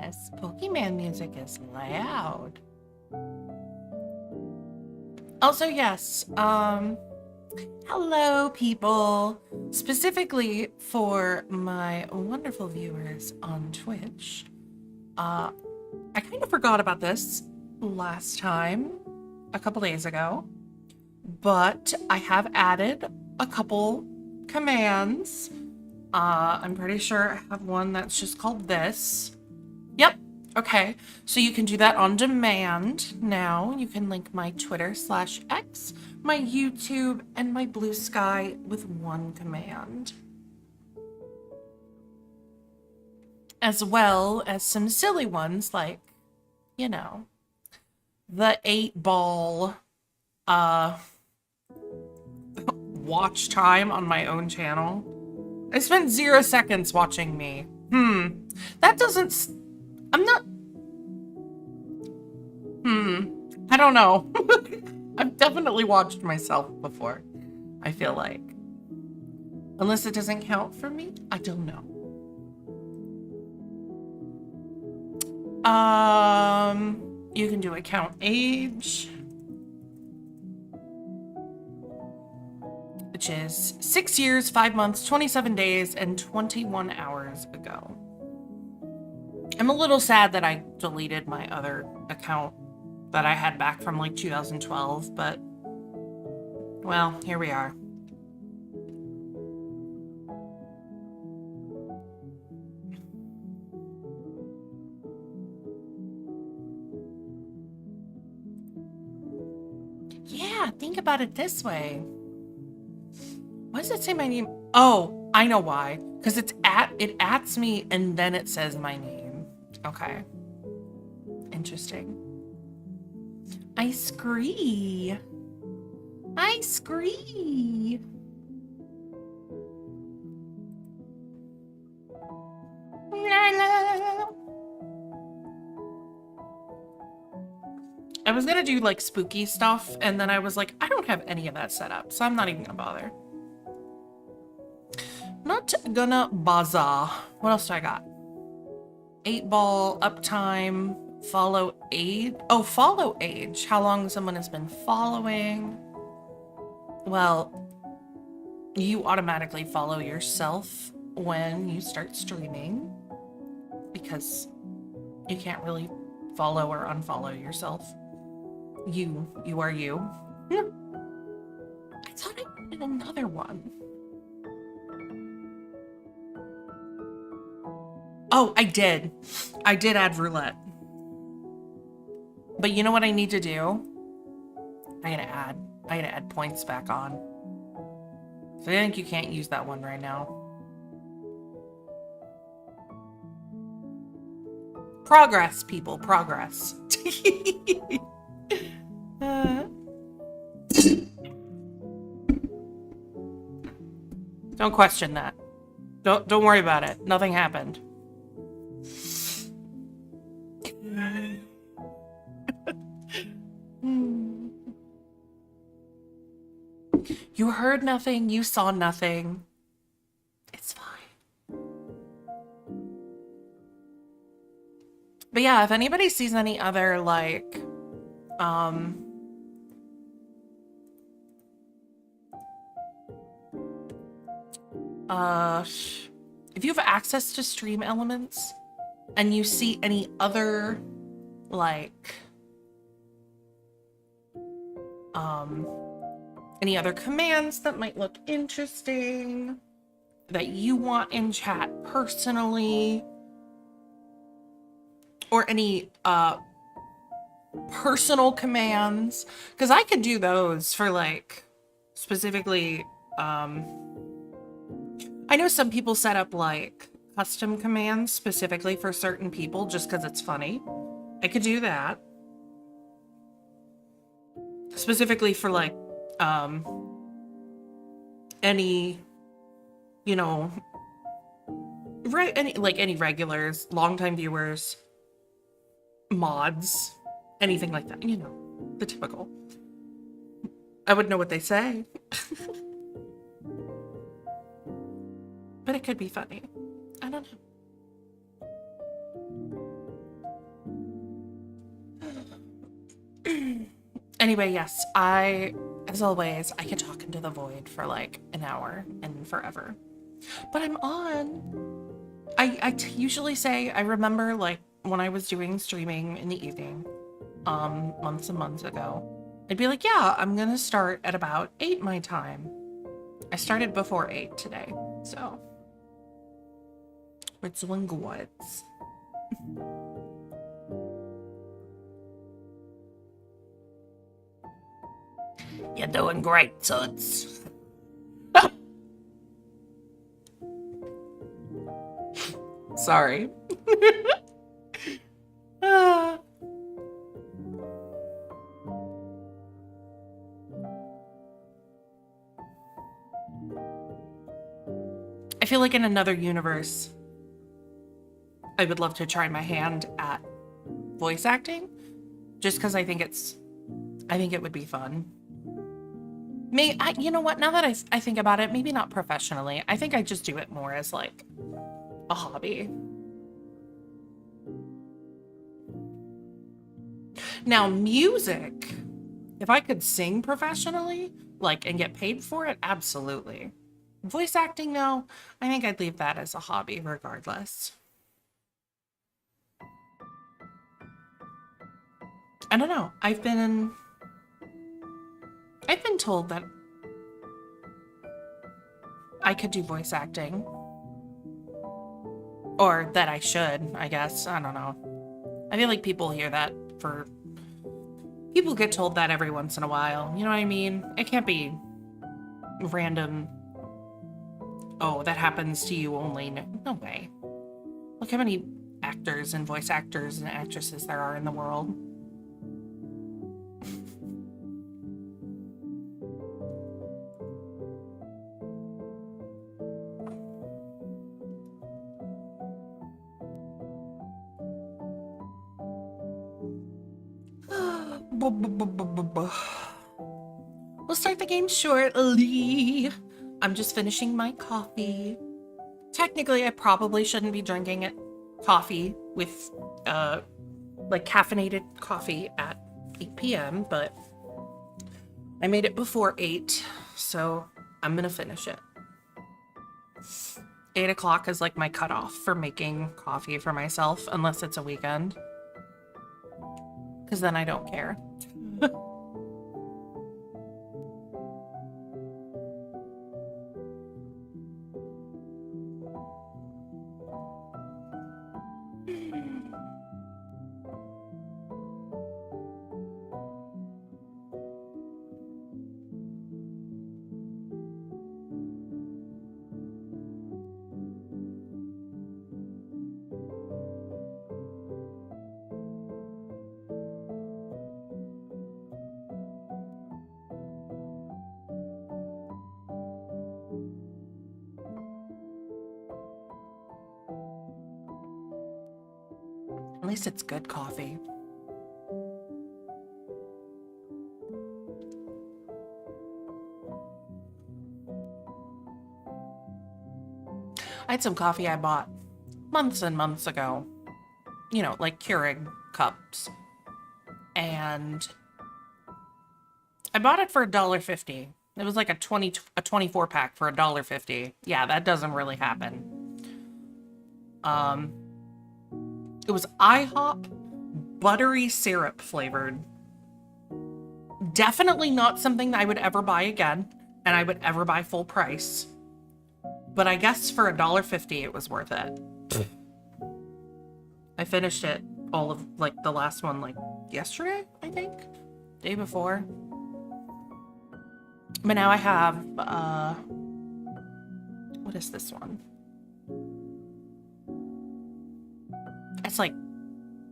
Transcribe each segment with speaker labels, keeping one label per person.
Speaker 1: Yes, Pokemon music is loud. Also, yes, hello, people. Specifically for my wonderful viewers on Twitch. I kind of forgot about this last time, a couple days ago, but I have added a couple commands. I'm pretty sure I have one that's just called this. Yep. Okay, so you can do that on demand now. You can link my Twitter/X, my YouTube, and my Blue Sky with one command. As well as some silly ones like, you know, the 8-ball watch time on my own channel. I spent 0 seconds watching me. That doesn't... I'm not... I don't know. I've definitely watched myself before, I feel like. Unless it doesn't count for me, I don't know. You can do account age, which is 6 years, 5 months, 27 days, and 21 hours ago. I'm a little sad that I deleted my other account that I had back from like 2012, but well, here we are. Yeah, think about it this way. Why does it say my name? Oh, I know why. Because it adds me and then it says my name. Okay. Interesting. I scree. I scree. La, la. I was gonna do like spooky stuff, and then I was like, I don't have any of that set up, so I'm not even gonna bother. Not gonna bother. What else do I got? 8-ball, uptime, follow age. Oh, follow age. How long someone has been following. Well, you automatically follow yourself when you start streaming because you can't really follow or unfollow yourself. You are you. I thought I needed another one. Oh, I did. I did add roulette. But you know what I need to do? I gotta add points back on. So I think you can't use that one right now. Progress, people, progress. Don't question that. Don't worry about it. Nothing happened. You heard nothing, you saw nothing. It's fine. But yeah, if anybody sees any other like if you have access to stream elements and you see any other like any other commands that might look interesting that you want in chat personally, or any personal commands, because I could do those for like specifically I know some people set up like custom commands specifically for certain people just because it's funny. I could do that. Specifically for like any, you know, any regulars, longtime viewers, mods, anything like that, you know, the typical. I would know what they say. But it could be funny. I don't know. Anyway, yes, as always, I can talk into the void for like an hour and forever. But I'm on. I usually say, I remember like when I was doing streaming in the evening, months and months ago, I'd be like, yeah, I'm gonna start at about 8 my time. I started before 8 today, so we're doing good. You're doing great, Toots. Sorry. I feel like in another universe, I would love to try my hand at voice acting, just because I think it would be fun. You know what? Now that I think about it, maybe not professionally. I think I just do it more as like a hobby. Now, music, if I could sing professionally, like, and get paid for it, absolutely. Voice acting, no. I think I'd leave that as a hobby regardless. I don't know. I've been told that I could do voice acting. Or that I should, I guess. I don't know. I feel like people hear that people get told that every once in a while. You know what I mean? It can't be random. Oh, that happens to you only. No way. Look how many actors and voice actors and actresses there are in the world. We'll start the game shortly. I'm just finishing my coffee. Technically, I probably shouldn't be drinking coffee with, like caffeinated coffee at 8 p.m., but I made it before 8, so I'm gonna finish it. 8 o'clock is like my cutoff for making coffee for myself, unless it's a weekend. Because then I don't care. At least it's good coffee. I had some coffee I bought months and months ago. You know, like Keurig cups. And I bought it for $1.50. It was like a 24 pack for $1.50. Yeah, that doesn't really happen. It was IHOP buttery syrup flavored. Definitely not something that I would ever buy again, and I would ever buy full price. But I guess for $1.50 it was worth it. I finished it all of like the last one like yesterday, I think. Day before. But now I have what is this one? It's like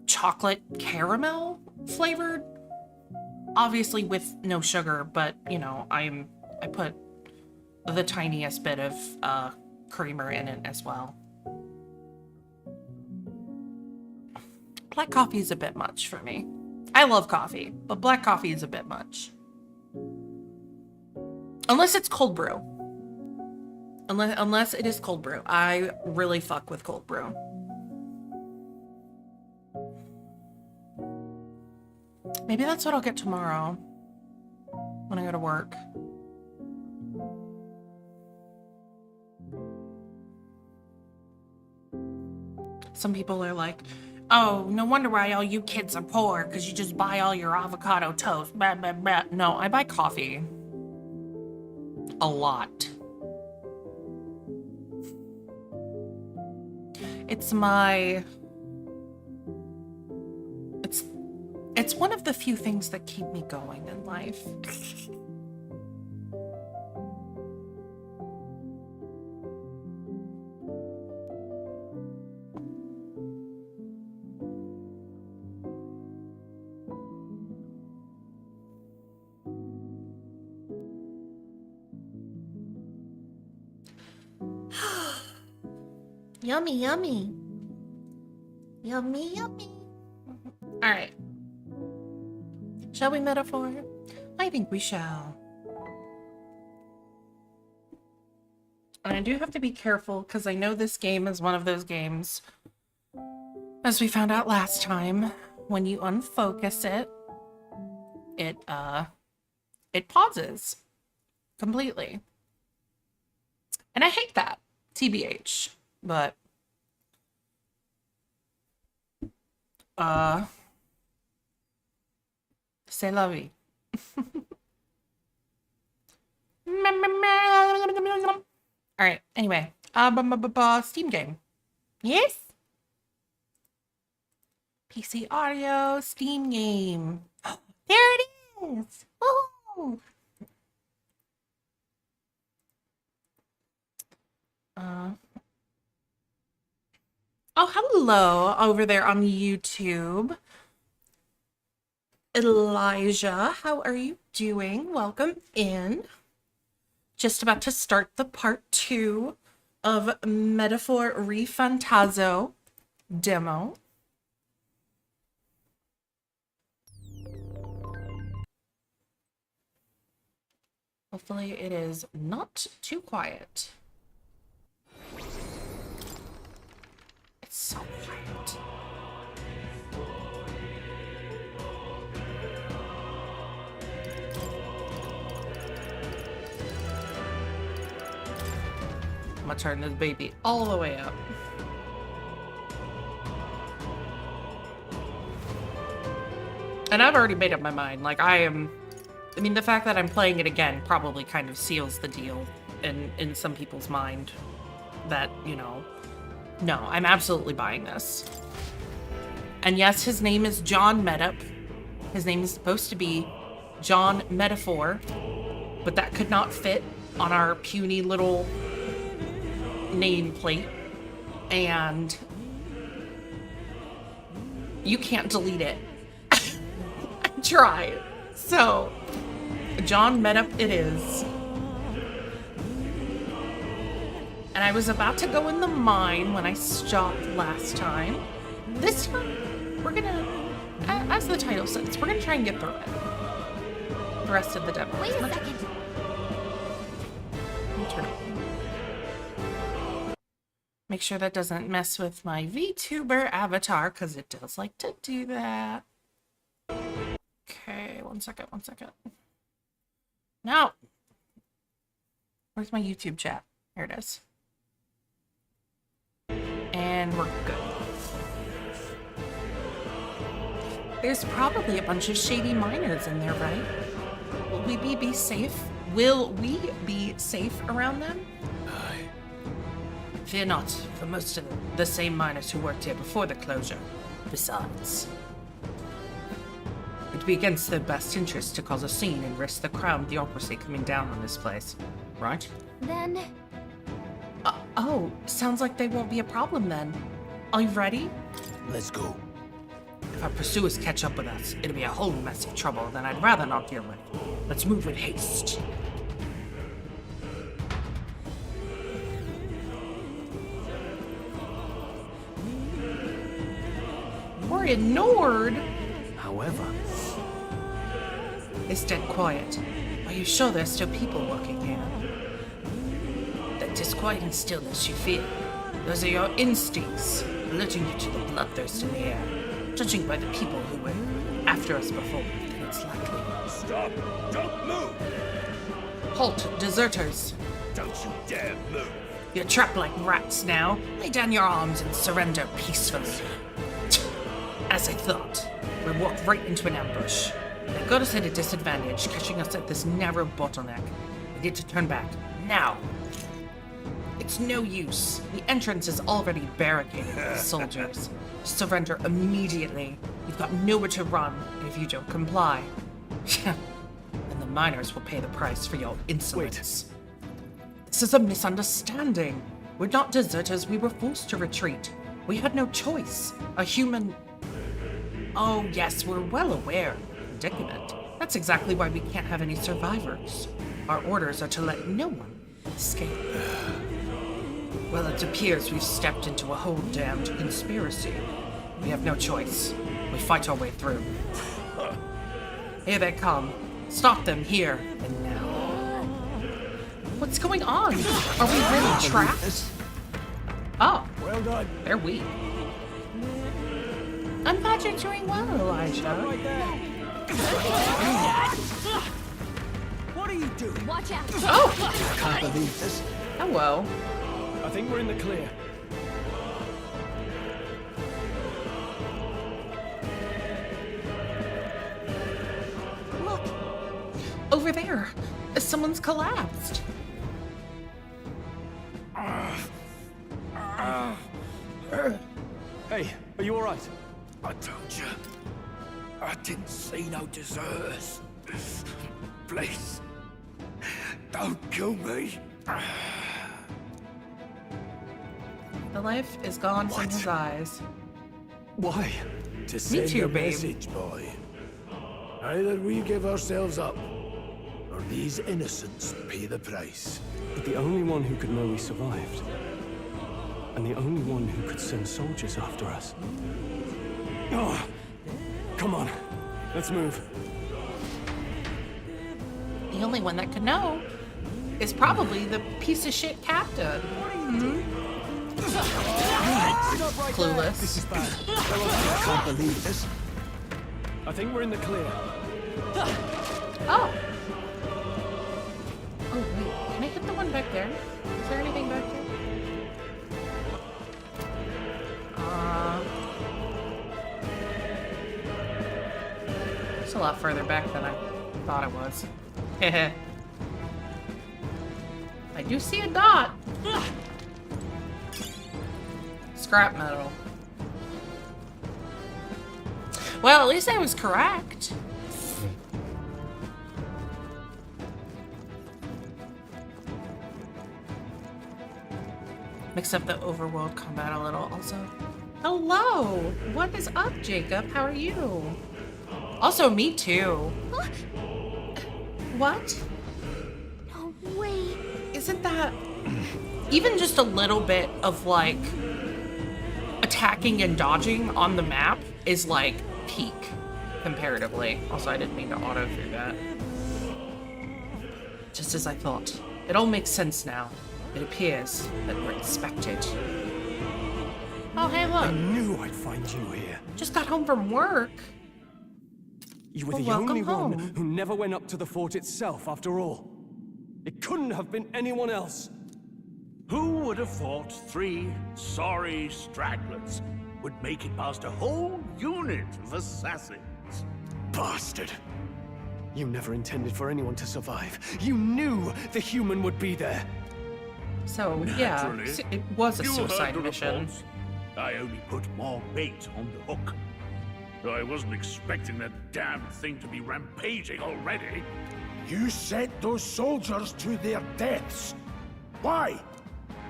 Speaker 1: chocolate caramel flavored. Obviously with no sugar, but you know, I put the tiniest bit of creamer in it as well. Black coffee is a bit much for me. I love coffee, but black coffee is a bit much. Unless it's cold brew. Unless it is cold brew. I really fuck with cold brew. Maybe that's what I'll get tomorrow. when I go to work. Some people are like, oh, no wonder why all you kids are poor, because you just buy all your avocado toast. Blah, blah, blah. No, I buy coffee. A lot. It's my... It's one of the few things that keep me going in life. Yummy, yummy. Yummy, yummy. All right. Shall we metaphor? I think we shall. And I do have to be careful because I know this game is one of those games, as we found out last time, when you unfocus it, it pauses completely. And I hate that, TBH, but c'est la vie. All right, anyway, Steam game. Yes? PC audio, Steam game. There it is. Woo! Oh, hello over there on YouTube. Elijah, how are you doing? Welcome in. Just about to start the part 2 of Metaphor ReFantazio demo. Hopefully it is not too quiet. It's so quiet. I'm gonna turn this baby all the way up. And I've already made up my mind. Like, I mean, the fact that I'm playing it again probably kind of seals the deal in some people's mind that, you know, no, I'm absolutely buying this. And yes, his name is John Metup. His name is supposed to be John Metaphor, but that could not fit on our puny little nameplate. And you can't delete it. I tried. So, John Metup it is. And I was about to go in the mine when I stopped last time. This time, we're gonna, as the title says, we're gonna try and get through it. The rest of the demo.
Speaker 2: Wait a second.
Speaker 1: Let me turn it. Make sure that doesn't mess with my VTuber avatar, because it does like to do that. Okay, one second. Now, where's my YouTube chat? Here it is. And we're good. There's probably a bunch of shady miners in there, right? Will we be safe? Will we be safe around them?
Speaker 3: Aye.
Speaker 1: Fear not, for most of them, the same miners who worked here before the closure. Besides, it'd be against their best interest to cause a scene and risk the crown theocracy coming down on this place, right?
Speaker 2: Then...
Speaker 1: Oh, sounds like they won't be a problem then. Are you ready?
Speaker 3: Let's go.
Speaker 1: If our pursuers catch up with us, it'll be a whole mess of trouble that I'd rather not deal with. Let's move with haste. We're ignored.
Speaker 3: However,
Speaker 1: It's dead quiet. Are you sure there's still people working here? That disquieting stillness you feel, those are your instincts, alerting you to the bloodthirst in the air. Judging by the people who were after us before, then it's likely.
Speaker 3: Stop! Don't move!
Speaker 1: Halt, deserters.
Speaker 3: Don't you dare move!
Speaker 1: You're trapped like rats now. Lay down your arms and surrender peacefully. As I thought, we walked right into an ambush. They got us at a disadvantage, catching us at this narrow bottleneck. We need to turn back. Now! It's no use. The entrance is already barricaded with soldiers. Surrender immediately. You've got nowhere to run if you don't comply. And the miners will pay the price for your insolence. This is a misunderstanding. We're not deserters. We were forced to retreat. We had no choice. A human... Oh, yes, we're well aware. Predicament. That's exactly why we can't have any survivors. Our orders are to let no one escape. Well, it appears we've stepped into a whole damned conspiracy. We have no choice. We fight our way through. Here they come. Stop them here and now. What's going on? Are we really trapped? Oh.
Speaker 3: Well done.
Speaker 1: They're weak. I'm glad you're doing well, Elijah.
Speaker 3: What are you doing?
Speaker 2: Watch out!
Speaker 1: Oh!
Speaker 3: I can't believe this.
Speaker 1: Hello.
Speaker 3: I think we're in the clear.
Speaker 2: Look!
Speaker 1: Over there. Someone's collapsed.
Speaker 3: Hey, are you alright? I told you. I didn't see no deserters. Please. Don't kill me.
Speaker 1: The life is gone from his eyes.
Speaker 3: Why? To send
Speaker 1: too,
Speaker 3: a
Speaker 1: babe.
Speaker 3: message, boy. Either we give ourselves up, or these innocents pay the price.
Speaker 4: But the only one who could know we survived, and the only one who could send soldiers after us. Oh, come on, let's move.
Speaker 1: The only one that could know is probably the piece of shit captain. Clueless.
Speaker 4: This is bad.
Speaker 3: I can't believe this.
Speaker 4: I think we're in the clear.
Speaker 1: Oh. Oh, wait. Can I hit the one back there? Is there anything back there? It's a lot further back than I thought it was. I do see a dot. Scrap metal. Well, at least I was correct. Mix up the overworld combat a little also. Hello! What is up, Jacob? How are you? Also, me too. What?
Speaker 2: No way!
Speaker 1: Isn't that... even just a little bit of, like, attacking and dodging on the map is, like, peak, comparatively. Also, I didn't mean to auto through that. Just as I thought. It all makes sense now. It appears that we're expected. Oh, hey,
Speaker 4: I
Speaker 1: look.
Speaker 4: knew I'd find you here.
Speaker 1: Just got home from work.
Speaker 4: You were
Speaker 1: Well,
Speaker 4: the
Speaker 1: welcome
Speaker 4: only
Speaker 1: home.
Speaker 4: one who never went up to the fort itself, after all. It couldn't have been anyone else.
Speaker 5: Who would have thought 3 sorry stragglers would make it past a whole unit of assassins?
Speaker 4: Bastard. You never intended for anyone to survive. You knew the human would be there.
Speaker 1: So, yeah,
Speaker 5: Naturally.
Speaker 1: it was a
Speaker 5: You heard
Speaker 1: suicide
Speaker 5: the
Speaker 1: mission.
Speaker 5: reports. I only put more bait on the hook. I wasn't expecting that damn thing to be rampaging already.
Speaker 3: You sent those soldiers to their deaths. Why?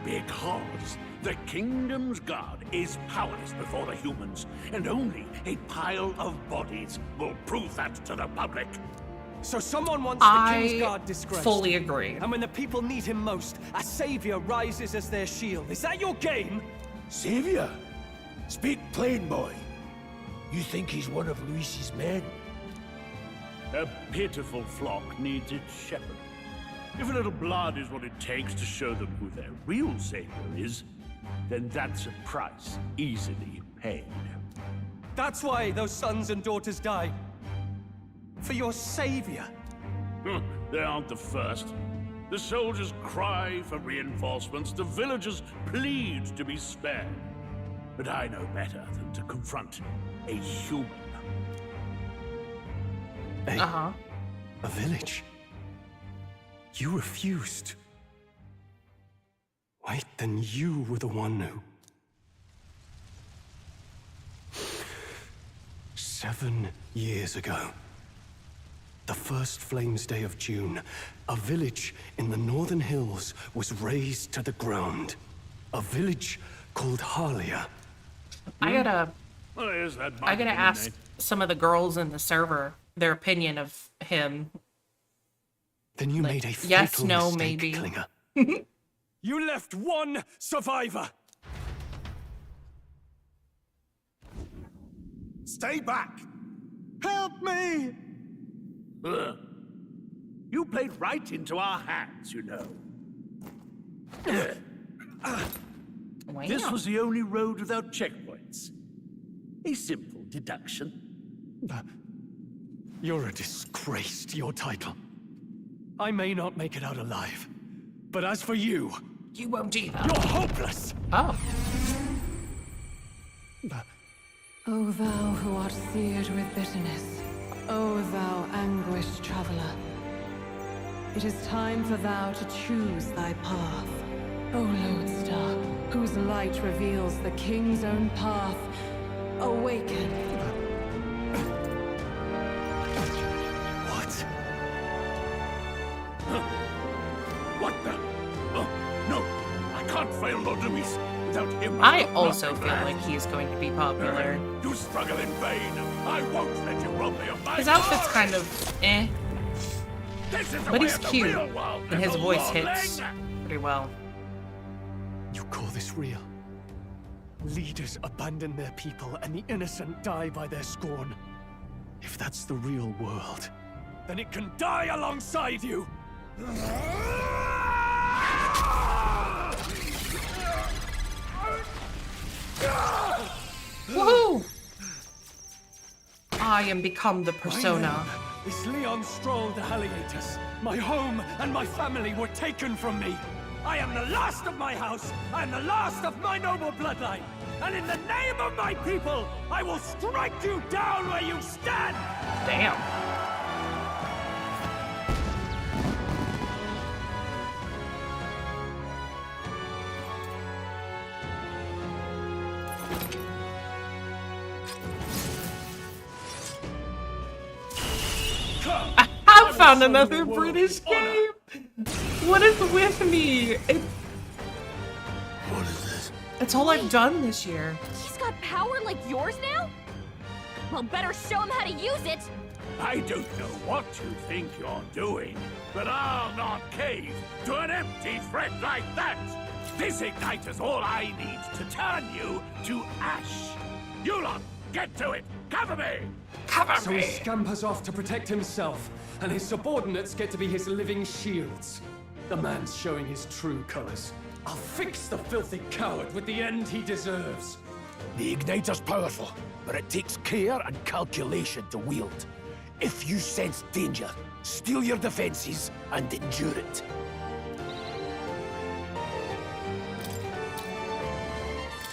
Speaker 5: Because the kingdom's guard is powerless before the humans, and only a pile of bodies will prove that to the public.
Speaker 4: So someone wants the King's
Speaker 1: I
Speaker 4: Guard disgraced.
Speaker 1: fully agree.
Speaker 4: And when the people need him most, a savior rises as their shield. Is that your game?
Speaker 3: Savior? Speak plain, boy. You think he's one of Luis's men?
Speaker 5: A pitiful flock needs its shepherd. If a little blood is what it takes to show them who their real savior is, then that's a price easily paid.
Speaker 4: That's why those sons and daughters die. for your savior.
Speaker 5: They aren't the first. The soldiers cry for reinforcements, the villagers plead to be spared. But I know better than to confront a human.
Speaker 1: Uh-huh.
Speaker 4: A village? You refused. Wait, then you were the one who... 7 years ago, the first Flames Day of June, a village in the northern hills was razed to the ground. A village called Harlia.
Speaker 1: I gotta ask
Speaker 5: name.
Speaker 1: some of the girls in the server their opinion of him.
Speaker 4: Then you made a fatal
Speaker 1: yes, no,
Speaker 4: mistake,
Speaker 1: maybe.
Speaker 4: Klinger. You left one survivor.
Speaker 3: Stay back!
Speaker 4: Help me!
Speaker 5: Ugh. You played right into our hands, you know.
Speaker 1: Wow.
Speaker 5: This was the only road without checkpoints. A simple deduction.
Speaker 4: You're a disgrace to your title. I may not make it out alive, but as for you,
Speaker 1: You won't either.
Speaker 4: you're hopeless!
Speaker 1: Oh.
Speaker 6: O thou who art seared with bitterness, O thou anguished traveler, it is time for thou to choose thy path. O lodestar, whose light reveals the king's own path, awaken.
Speaker 4: What?
Speaker 5: What the? Oh, no! I can't fail Lord Luis without him.
Speaker 1: I
Speaker 5: will
Speaker 1: also
Speaker 5: not be
Speaker 1: feel
Speaker 5: glad.
Speaker 1: like he's going to be popular.
Speaker 5: You struggle in vain. I won't let you rob me of my
Speaker 1: His outfit's
Speaker 5: glory.
Speaker 1: kind of eh,
Speaker 5: This is the
Speaker 1: but
Speaker 5: way
Speaker 1: he's
Speaker 5: of the
Speaker 1: cute,
Speaker 5: real world,
Speaker 1: and his
Speaker 5: little
Speaker 1: voice hits
Speaker 5: lordling.
Speaker 1: pretty well.
Speaker 4: You call this real? Leaders abandon their people and the innocent die by their scorn. If that's the real world, then it can die alongside you!
Speaker 1: Woohoo! I am become the persona.
Speaker 4: This Leon Stroll de Haliatus. My home and my family were taken from me. I am the last of my house. I am the last of my noble bloodline. And in the name of my people, I will strike you down where you stand!
Speaker 1: Damn. I found another British game. What is with me?
Speaker 3: What is this?
Speaker 1: It's all I've done this year.
Speaker 2: He's got power like yours now? Well, better show him how to use it.
Speaker 5: I don't know what you think you're doing, but I'll not cave to an empty threat like that. This ignite is all I need to turn you to ash. You lot, get to it. Cover me. Cover
Speaker 4: So he
Speaker 5: me.
Speaker 4: scampers off to protect himself, and his subordinates get to be his living shields. The man's showing his true colors. I'll fix the filthy coward with the end he deserves.
Speaker 3: The igniter's powerful, but it takes care and calculation to wield. If you sense danger, steel your defenses and endure it.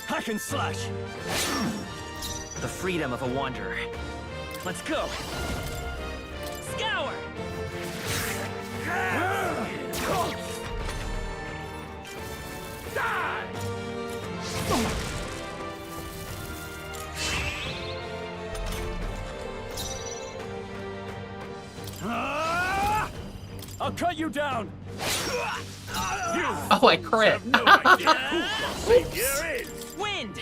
Speaker 4: Hack and slash!
Speaker 7: The freedom of a wanderer. Let's go! Scour!
Speaker 5: Die.
Speaker 4: I'll cut you down!
Speaker 1: Oh, I crit.
Speaker 5: No idea who your savior is.
Speaker 7: Wind!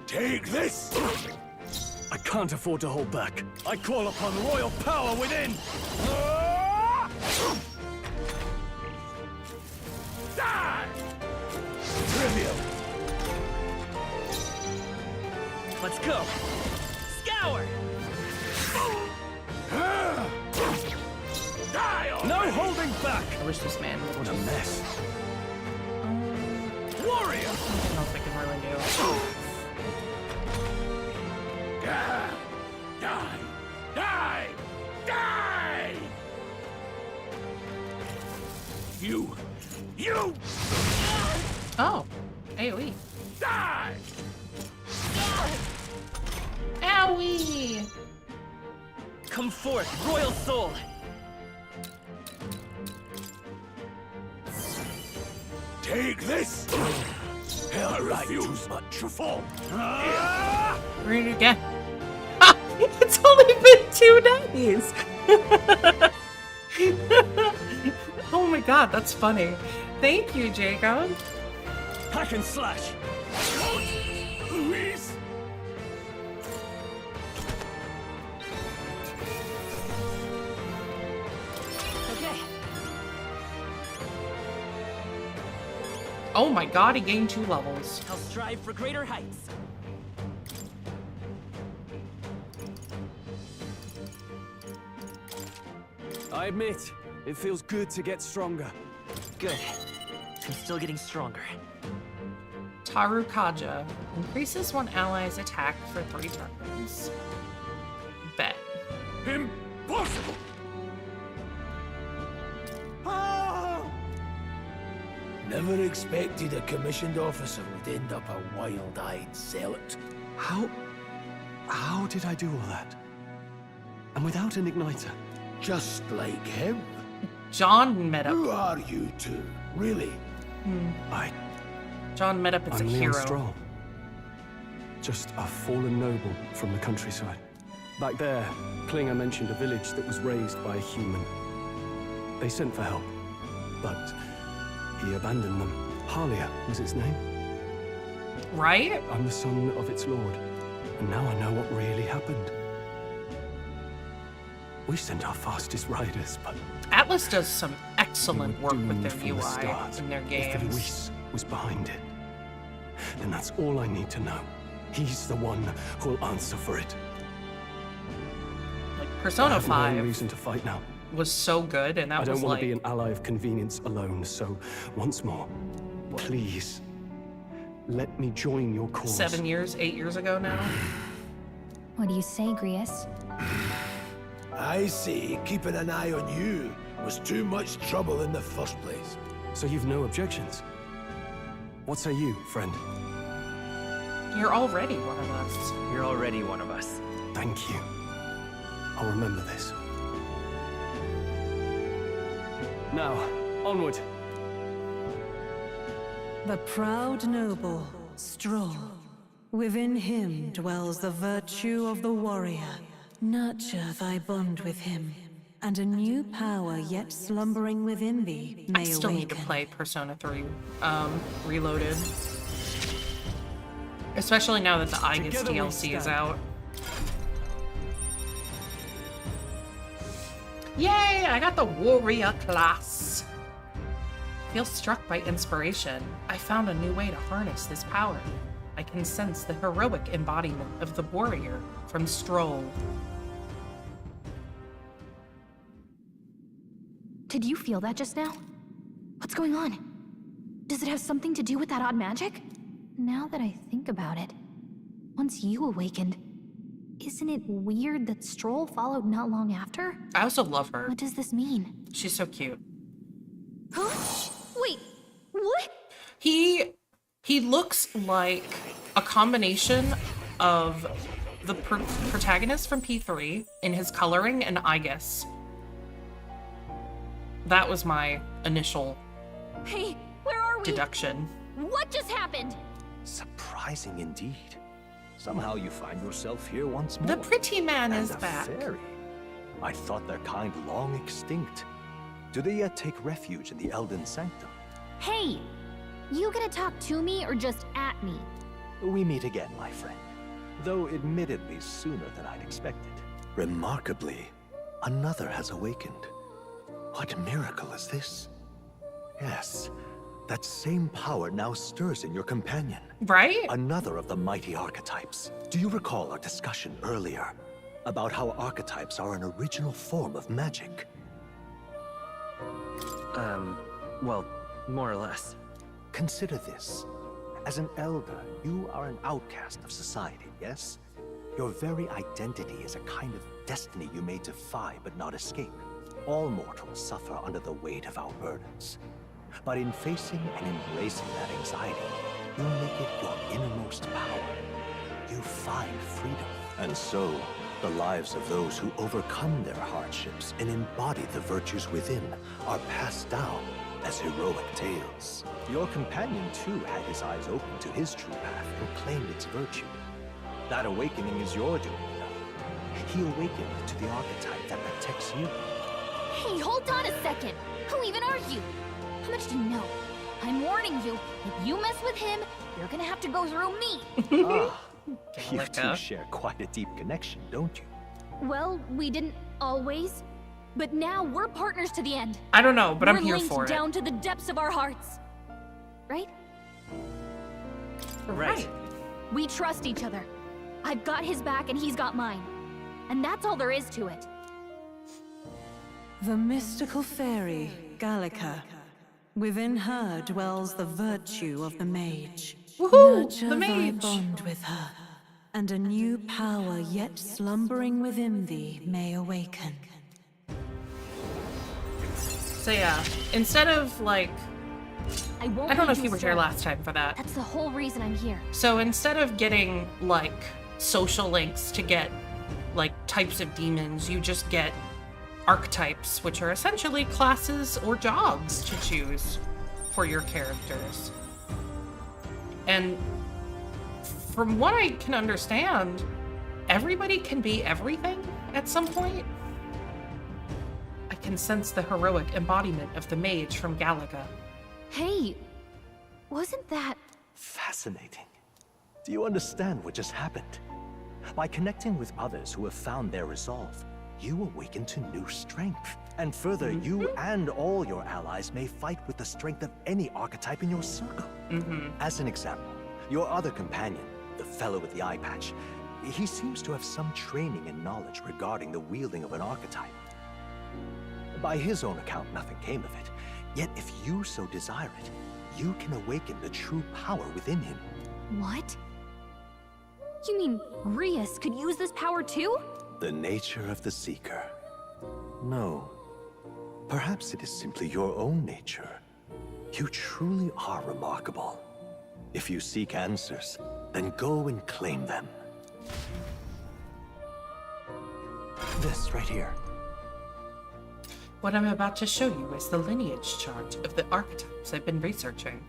Speaker 3: Take this!
Speaker 4: I can't afford to hold back. I call upon royal power within!
Speaker 5: Die.
Speaker 3: Trivial!
Speaker 7: Let's go! Scour!
Speaker 5: Die already.
Speaker 4: No holding back!
Speaker 1: I wish this man would
Speaker 4: What a
Speaker 1: just...
Speaker 4: mess.
Speaker 3: Warrior!
Speaker 1: Nothing else I can really do.
Speaker 5: Die. Die. Die! Die! You!
Speaker 1: Oh, AoE.
Speaker 5: Die!
Speaker 1: Owie!
Speaker 7: Come forth, royal soul!
Speaker 3: Take this! Hell,
Speaker 5: I
Speaker 3: right,
Speaker 5: refuse
Speaker 3: too much.
Speaker 5: to fall.
Speaker 1: Read it again. Ha! It's only been 2 days! Oh my god, that's funny. Thank you, Jacob.
Speaker 4: Hack and slash!
Speaker 5: Louise!
Speaker 2: Okay.
Speaker 1: Oh my god, he gained 2 levels.
Speaker 7: I'll strive for greater heights.
Speaker 4: I admit, it feels good to get stronger.
Speaker 7: Good. I'm still getting stronger.
Speaker 1: Tarukaja. Increases one ally's attack for 3 turns. Bet.
Speaker 5: Impossible!
Speaker 3: Never expected a commissioned officer would end up a wild-eyed zealot.
Speaker 4: How did I do all that? And without an igniter?
Speaker 3: Just like him.
Speaker 1: John met up.
Speaker 3: Who are you two, really?
Speaker 1: John met up as a
Speaker 4: I'm Leon
Speaker 1: hero.
Speaker 4: Stroll. Just a fallen noble from the countryside. Back there, Klinger mentioned a village that was raised by a human. They sent for help, but he abandoned them. Halia was its name.
Speaker 1: Right?
Speaker 4: I'm the son of its lord, and now I know what really happened. We sent our fastest riders, but
Speaker 1: Atlas does some
Speaker 4: we
Speaker 1: excellent
Speaker 4: were
Speaker 1: work with
Speaker 4: doomed
Speaker 1: their
Speaker 4: from the
Speaker 1: UI
Speaker 4: start.
Speaker 1: in their
Speaker 4: If
Speaker 1: games.
Speaker 4: Luis was behind it, then that's all I need to know. He's the one who'll answer for it.
Speaker 1: Like
Speaker 4: I
Speaker 1: Persona
Speaker 4: have my own
Speaker 1: 5
Speaker 4: reason to fight now.
Speaker 1: was so good, and that
Speaker 4: I don't
Speaker 1: was
Speaker 4: want
Speaker 1: like
Speaker 4: to be an ally of convenience alone, so once more, please, let me join your cause.
Speaker 1: 7 years, 8 years ago now.
Speaker 2: What do you say, Grius?
Speaker 3: I say keeping an eye on you was too much trouble in the first place.
Speaker 4: So you've no objections? What say you, friend?
Speaker 1: You're already one of us.
Speaker 7: You're already one of us.
Speaker 4: Thank you. I'll remember this. Now, onward.
Speaker 6: The proud noble, Stroll. Within him dwells the virtue of the warrior. Nurture thy bond with him, and a new power yet slumbering within thee may
Speaker 1: I still need to
Speaker 6: awaken.
Speaker 1: play Persona 3 Reloaded. Especially now that the Aegis
Speaker 4: Together we
Speaker 1: DLC is
Speaker 4: stand.
Speaker 1: out. Yay! I got the warrior class. Feel struck by inspiration. I found a new way to harness this power. I can sense the heroic embodiment of the warrior from Stroll.
Speaker 2: Did you feel that just now? What's going on? Does it have something to do with that odd magic? Now that I think about it, once you awakened, isn't it weird that Stroll followed not long after?
Speaker 1: I also love her.
Speaker 2: What does this mean?
Speaker 1: She's so cute.
Speaker 2: Huh? Wait, what?
Speaker 1: He looks like a combination of the protagonist from P3 in his coloring and Aegis. That was my initial
Speaker 2: Hey, where are we?
Speaker 1: deduction.
Speaker 2: What just happened?
Speaker 8: Surprising indeed. Somehow you find yourself here once more.
Speaker 1: The pretty man
Speaker 8: And
Speaker 1: is
Speaker 8: a
Speaker 1: back.
Speaker 8: fairy. I thought their kind long extinct. Do they yet take refuge in the Elden Sanctum?
Speaker 2: Hey, you gonna talk to me or just at me?
Speaker 8: We meet again, my friend. Though admittedly sooner than I'd expected. Remarkably, another has awakened. What miracle is this? Yes, that same power now stirs in your companion.
Speaker 1: Right?
Speaker 8: Another of the mighty archetypes. Do you recall our discussion earlier about how archetypes are an original form of magic?
Speaker 7: Well, more or less.
Speaker 8: Consider this. As an elder, you are an outcast of society, yes? Your very identity is a kind of destiny you may defy but not escape. All mortals suffer under the weight of our burdens. But in facing and embracing that anxiety, you make it your innermost power. You find freedom. And so, the lives of those who overcome their hardships and embody the virtues within are passed down as heroic tales. Your companion, too, had his eyes open to his true path and claimed its virtue. That awakening is your doing, you know. He awakened to the archetype that protects you.
Speaker 2: Hey, hold on a second! Who even are you? How much do you know? I'm warning you, if you mess with him, you're gonna have to go through me!
Speaker 8: You two share quite a deep connection, don't you?
Speaker 2: Well, we didn't always, but now we're partners to the end.
Speaker 1: I don't know, but I'm
Speaker 2: We're
Speaker 1: here
Speaker 2: linked
Speaker 1: for it.
Speaker 2: down to the depths of our hearts. Right?
Speaker 7: Right.
Speaker 2: We trust each other. I've got his back and he's got mine. And that's all there is to it.
Speaker 6: The mystical fairy, Gallica. Within her dwells the virtue of the mage.
Speaker 1: Woohoo!
Speaker 6: Nurture
Speaker 1: The
Speaker 6: thy
Speaker 1: mage!
Speaker 6: bond with her, and a new power yet slumbering within thee may awaken.
Speaker 1: So yeah, instead of like,
Speaker 2: I won't
Speaker 1: I don't know
Speaker 2: lead
Speaker 1: if you were here
Speaker 2: astray.
Speaker 1: last time for that.
Speaker 2: That's the whole reason I'm here.
Speaker 1: So instead of getting like social links to get like types of demons, you just get archetypes, which are essentially classes or jobs to choose for your characters. And from what I can understand, everybody can be everything at some point. I can sense the heroic embodiment of the mage from Gallica.
Speaker 2: Hey, wasn't that...
Speaker 8: Fascinating. Do you understand what just happened? By connecting with others who have found their resolve, you awaken to new strength. And further, you and all your allies may fight with the strength of any archetype in your circle. As an example, your other companion, the fellow with the eye patch, he seems to have some training and knowledge regarding the wielding of an archetype. By his own account, nothing came of it. Yet if you so desire it, you can awaken the true power within him.
Speaker 2: What? You mean Rias could use this power too?
Speaker 8: The nature of the Seeker. No. Perhaps it is simply your own nature. You truly are remarkable. If you seek answers, then go and claim them. This right here.
Speaker 1: What I'm about to show you is the lineage chart of the archetypes I've been researching.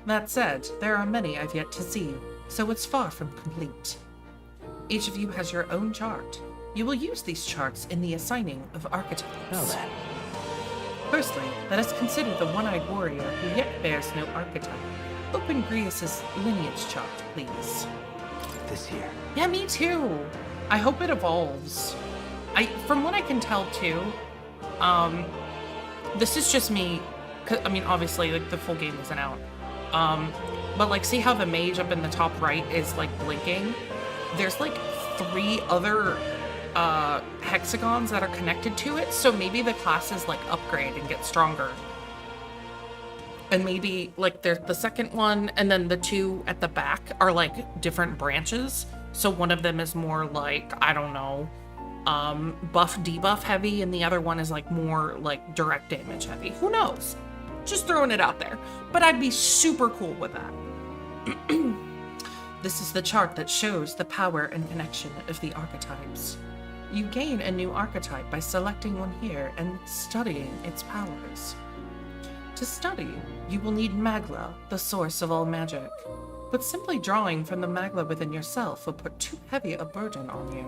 Speaker 1: That said, there are many I've yet to see, so it's far from complete. Each of you has your own chart. You will use these charts in the assigning of archetypes.
Speaker 8: Now then.
Speaker 1: Firstly, let us consider the one-eyed warrior who yet bears no archetype. Open Grius's lineage chart, please.
Speaker 8: This here.
Speaker 1: Yeah, me too. I hope it evolves. From what I can tell too, this is just me. I mean, obviously, like the full game isn't out. But like, see how the mage up in the top right is like blinking? There's like 3 other hexagons that are connected to it, so maybe the classes like upgrade and get stronger. And maybe like there's the second one, and then the 2 at the back are like different branches. So one of them is more like, I don't know, buff debuff heavy, and the other one is like more like direct damage heavy. Who knows? Just throwing it out there. But I'd be super cool with that. This is the chart that shows the power and connection of the archetypes. You gain a new archetype by selecting one here and studying its powers. To study, you will need Magla, the source of all magic. But simply drawing from the Magla within yourself will put too heavy a burden on you.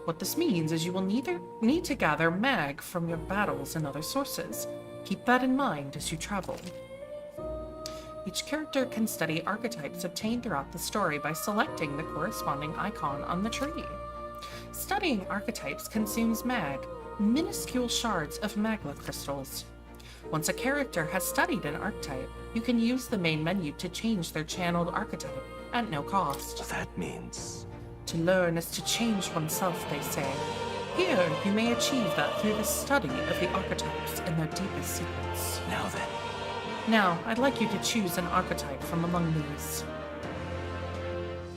Speaker 1: What this means is you will need to gather mag from your battles and other sources. Keep that in mind as you travel. Each character can study archetypes obtained throughout the story by selecting the corresponding icon on the tree. Studying archetypes consumes mag, minuscule shards of magla crystals. Once a character has studied an archetype, you can use the main menu to change their channeled archetype at no cost.
Speaker 8: That means...
Speaker 1: To learn is to change oneself, they say. Here, you may achieve that through the study of the archetypes and their deepest secrets.
Speaker 8: Now then.
Speaker 1: Now, I'd like you to choose an archetype from among these.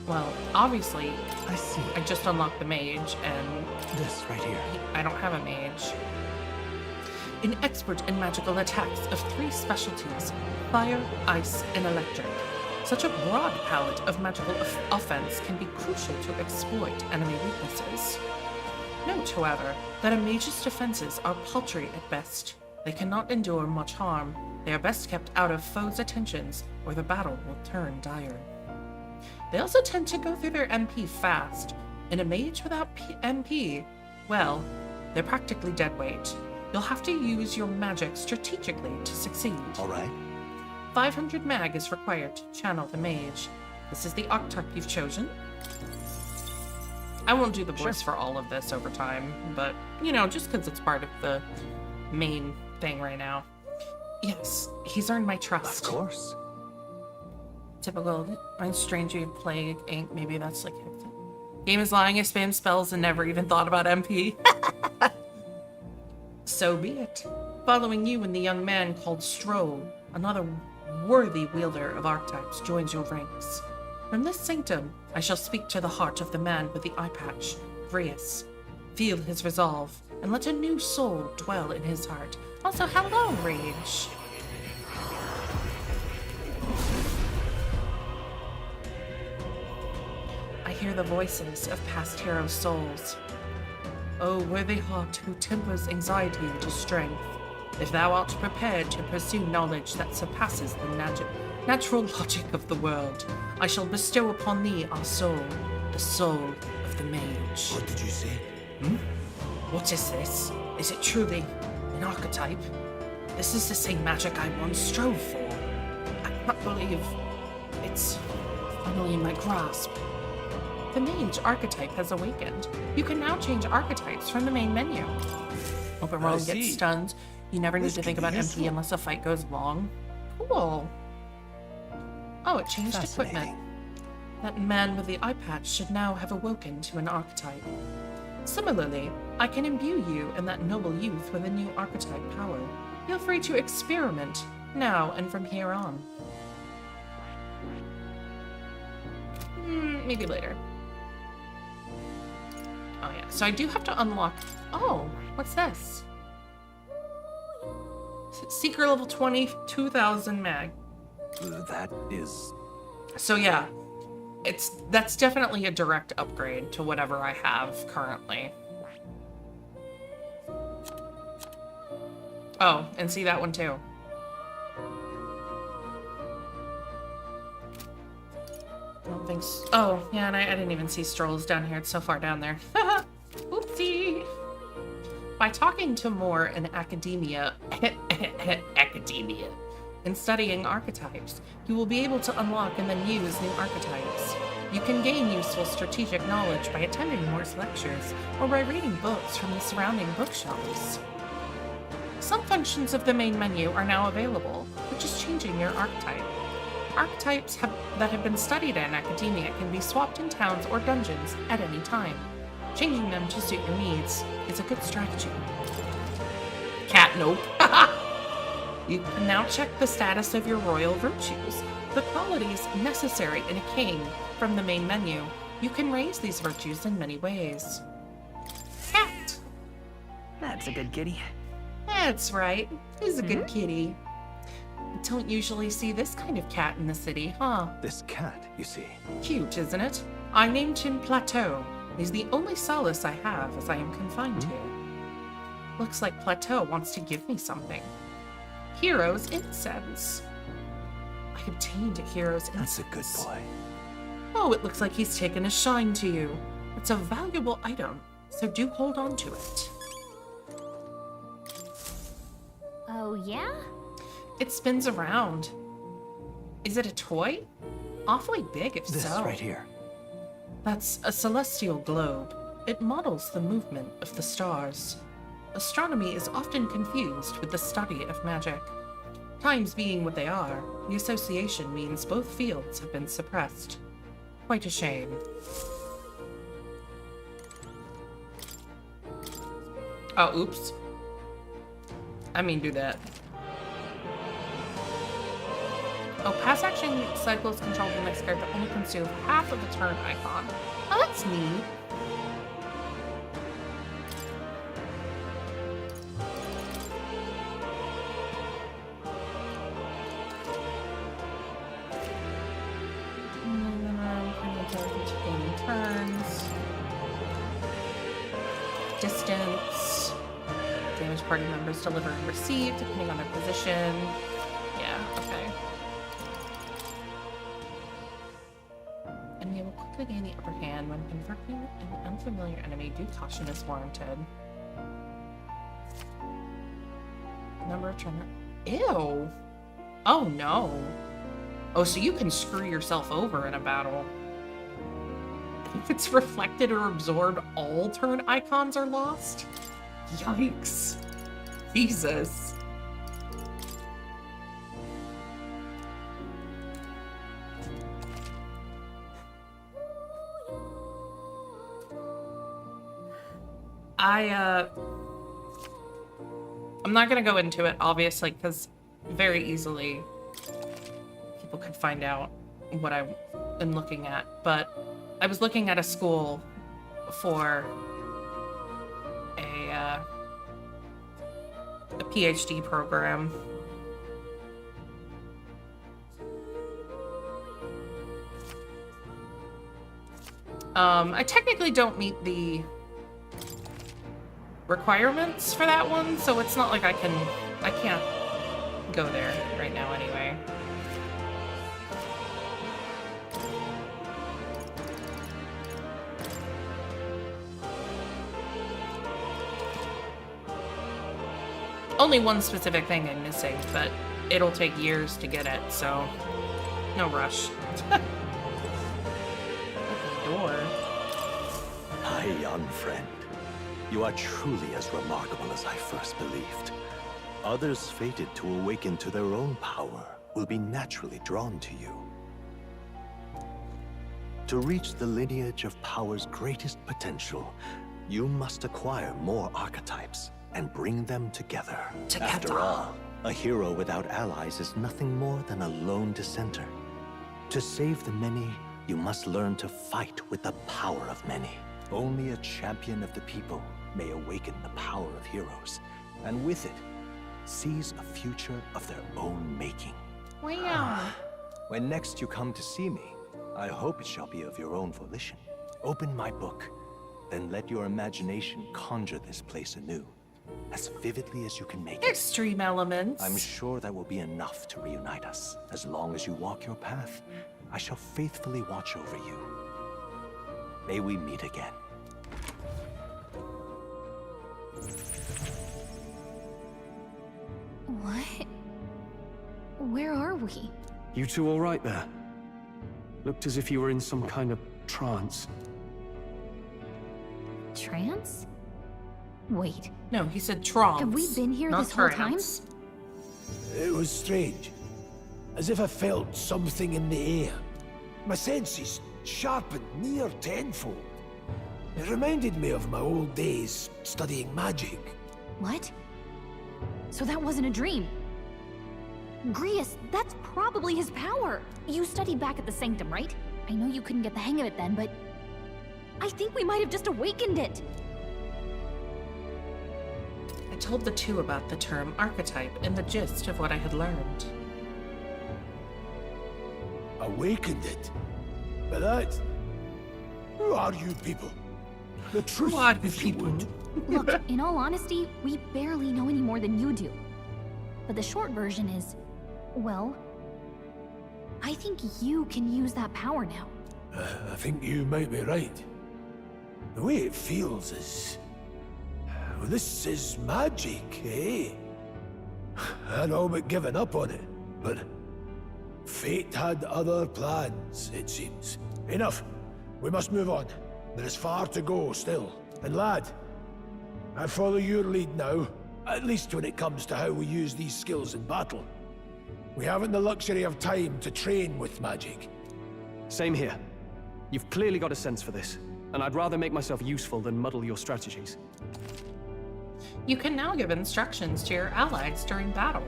Speaker 1: Well, obviously,
Speaker 8: I see.
Speaker 1: I just unlocked the mage, and
Speaker 8: This right here.
Speaker 1: I don't have a mage. An expert in magical attacks of 3 specialties: fire, ice, and electric. Such a broad palette of magical offense can be crucial to exploit enemy weaknesses. Note, however, that a mage's defenses are paltry at best. They cannot endure much harm. They are best kept out of foes' attentions, or the battle will turn dire. They also tend to go through their MP fast, and a mage without MP, well, they're practically dead weight. You'll have to use your magic strategically to succeed.
Speaker 8: All right.
Speaker 1: 500 mag is required to channel the mage. This is the archetype you've chosen. I won't do the voice for all of this over time, but, you know, just because it's part of the main thing right now. Yes, he's earned my trust.
Speaker 8: Of course.
Speaker 1: Typical, I'm stranger plague, ink, maybe that's like... Game is lying, I spam spells and never even thought about MP. So be it. Following you and the young man called Stroll, another worthy wielder of archetypes joins your ranks. From this sanctum, I shall speak to the heart of the man with the eye patch, Vrius. Feel his resolve, and let a new soul dwell in his heart. Also, hello, Rage. I hear the voices of past hero souls. O worthy heart who tempers anxiety into strength, if thou art prepared to pursue knowledge that surpasses the natural logic of the world, I shall bestow upon thee our soul, the soul of the mage.
Speaker 3: What did you say?
Speaker 1: What is this? Is it truly an archetype? This is the same magic I once strove for. I can't believe it's finally in my grasp. The mage archetype has awakened. You can now change archetypes from the main menu. Open world gets stunned. You never need to think about MP unless a fight goes long. Cool. Oh, it changed equipment. That man with the eye patch should now have awoken to an archetype. Similarly, I can imbue you and that noble youth with a new archetype power. Feel free to experiment now and from here on. Maybe later. Oh yeah, so I do have to unlock... Oh, what's this? Seeker level 20, 2000 mag.
Speaker 8: That is...
Speaker 1: So yeah, that's definitely a direct upgrade to whatever I have currently. Oh, and see that one too. I don't think so. Oh, yeah, and I didn't even see Strolls down here. It's so far down there. Oopsie. By talking to more in academia, and studying archetypes, you will be able to unlock and then use new archetypes. You can gain useful strategic knowledge by attending Morse lectures or by reading books from the surrounding bookshelves. Some functions of the main menu are now available, which is changing your archetype. Archetypes that have been studied in academia can be swapped in towns or dungeons at any time. Changing them to suit your needs is a good strategy. Cat, nope. You can now check the status of your royal virtues, the qualities necessary in a king, from the main menu. You can raise these virtues in many ways. Cat!
Speaker 7: That's a good kitty.
Speaker 1: That's right. He's a good kitty. You don't usually see this kind of cat in the city, huh?
Speaker 8: This cat, you see.
Speaker 1: Cute, isn't it? I named him Plateau. He's the only solace I have as I am confined here. Looks like Plateau wants to give me something. Hero's Incense. I obtained a Hero's Incense.
Speaker 8: That's a good boy.
Speaker 1: Oh, it looks like he's taken a shine to you. It's a valuable item, so do hold on to it.
Speaker 2: Oh, yeah?
Speaker 1: It spins around. Is it a toy? Awfully big if
Speaker 8: This
Speaker 1: so.
Speaker 8: right here.
Speaker 1: That's a celestial globe. It models the movement of the stars. Astronomy is often confused with the study of magic. Times being what they are, the association means both fields have been suppressed. Quite a shame. Oh, oops. I mean, do that. Oh, past action cycles control the next character only consume half of the turn icon. Oh, that's neat. Turns. Distance. Damage party members deliver and receive, depending on their position. Yeah, okay. Enemy will quickly gain the upper hand when confronting an unfamiliar enemy. Due caution is warranted. Number of turn. Ew! Oh no! Oh, so you can screw yourself over in a battle. If it's reflected or absorbed, all turn icons are lost? Yikes. Jesus. I'm not gonna go into it, obviously, because very easily people could find out what I am looking at, but I was looking at a school for a PhD program. I technically don't meet the requirements for that one, so it's not like I can't go there right now anyway. Only one specific thing I'm missing, but it'll take years to get it, so no rush. Open door.
Speaker 8: My young friend, you are truly as remarkable as I first believed. Others fated to awaken to their own power will be naturally drawn to you. To reach the lineage of power's greatest potential, you must acquire more archetypes and bring them together. After all, a hero without allies is nothing more than a lone dissenter. To save the many, you must learn to fight with the power of many. Only a champion of the people may awaken the power of heroes, and with it, seize a future of their own making.
Speaker 1: Wow.
Speaker 8: When next you come to see me, I hope it shall be of your own volition. Open my book, then let your imagination conjure this place anew, as vividly as you can make it.
Speaker 1: Extreme elements.
Speaker 8: I'm sure that will be enough to reunite us. As long as you walk your path, I shall faithfully watch over you. May we meet again.
Speaker 2: What? Where are we?
Speaker 4: You two all right there? Looked as if you were in some kind of trance.
Speaker 2: Trance? Wait,
Speaker 1: No, he said trance.
Speaker 2: have we been here
Speaker 1: not
Speaker 2: this whole time?
Speaker 1: trance.
Speaker 3: It was strange. As if I felt something in the air. My senses sharpened near tenfold. It reminded me of my old days studying magic.
Speaker 2: What? So that wasn't a dream. Grius, that's probably his power. You studied back at the Sanctum, right? I know you couldn't get the hang of it then, but I think we might have just awakened it.
Speaker 1: I told the two about the term archetype and the gist of what I had learned.
Speaker 3: Awakened it? But that... Who are you people? The truth,
Speaker 1: Who are you
Speaker 3: if you
Speaker 1: people?
Speaker 3: would.
Speaker 2: Look, in all honesty, we barely know any more than you do. But the short version is, well, I think you can use that power now.
Speaker 3: I think you might be right. The way it feels is... Well, this is magic, eh? I'd all but given up on it, but... Fate had other plans, it seems. Enough. We must move on. There is far to go still. And lad, I follow your lead now, at least when it comes to how we use these skills in battle. We haven't the luxury of time to train with magic.
Speaker 4: Same here. You've clearly got a sense for this, and I'd rather make myself useful than muddle your strategies.
Speaker 1: You can now give instructions to your allies during battle.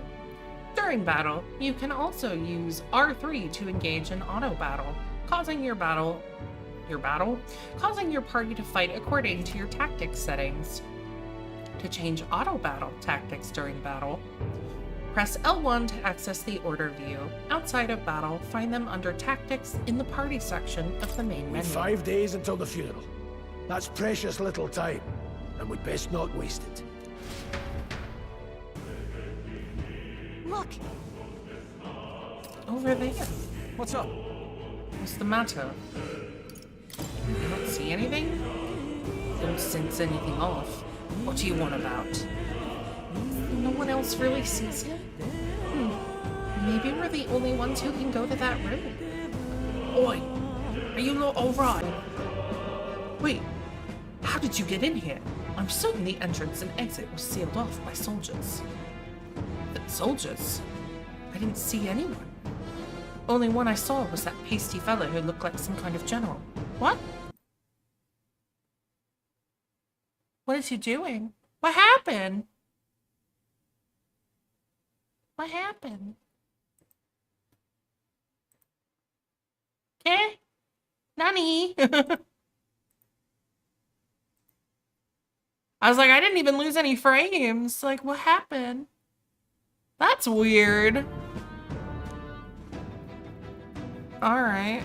Speaker 1: During battle, you can also use R3 to engage in auto battle, causing your party to fight according to your tactics settings. To change auto battle tactics during battle, press L1 to access the order view. Outside of battle, find them under tactics in the party section of the main
Speaker 3: We've
Speaker 1: menu.
Speaker 3: 5 days until the funeral. That's precious little time, and we'd best not waste it.
Speaker 2: Look!
Speaker 1: Over there.
Speaker 4: What's up?
Speaker 1: What's the matter? You don't see anything? Don't sense anything off. What do you want about? No one else really sees him? Maybe we're the only ones who can go to that room. Oi! Are you not alright? Wait, how did you get in here? I'm certain the entrance and exit was sealed off by soldiers. But soldiers? I didn't see anyone. Only one I saw was that pasty fellow who looked like some kind of general. What? What is he doing? What happened? What happened? Eh? Nani? I was like, I didn't even lose any frames. Like, what happened? That's weird. Alright.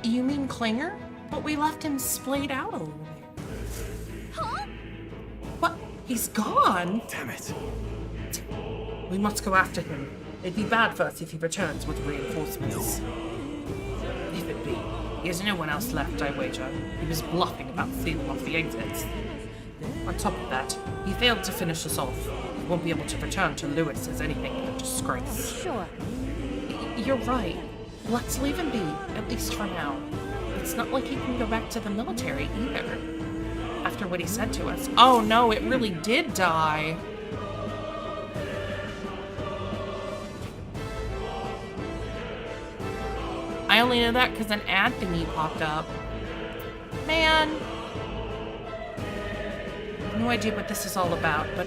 Speaker 1: You mean Klinger? But we left him splayed out a little bit.
Speaker 2: Huh?
Speaker 1: What? He's gone?
Speaker 4: Damn it.
Speaker 1: We must go after him. It'd be bad for us if he returns with reinforcements. If it be. He has no one else left, I wager. He was bluffing about sealing off the exits. On top of that, he failed to finish us off. He won't be able to return to Lewis as anything but a disgrace.
Speaker 2: Sure.
Speaker 1: You're right. Let's leave him be, at least for now. It's not like he can go back to the military either. After what he said to us. Oh no, it really did die. I only know that because an ad thingy popped up. Man. I have no idea what this is all about, but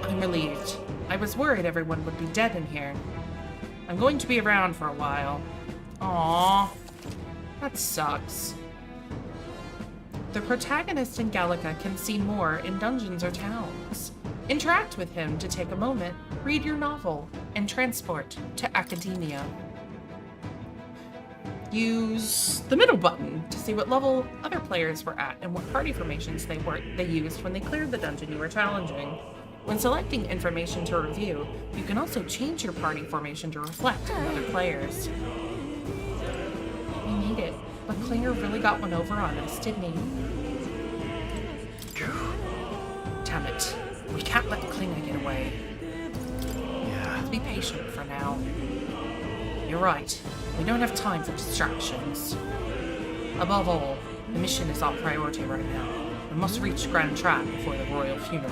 Speaker 1: I'm relieved. I was worried everyone would be dead in here. I'm going to be around for a while. Aww. That sucks. The protagonist in Gallica can see more in dungeons or towns. Interact with him to take a moment, read your novel, and transport to academia. Use the middle button to see what level other players were at and what party formations they used when they cleared the dungeon you were challenging. When selecting information to review, you can also change your party formation to reflect on other players. We made it, but Klinger really got one over on us, didn't he? Damn it. We can't let Klinger get away.
Speaker 4: Yeah.
Speaker 1: Let's be patient for now. You're right. We don't have time for distractions. Above all, the mission is our priority right now. We must reach Grand Trap before the royal funeral.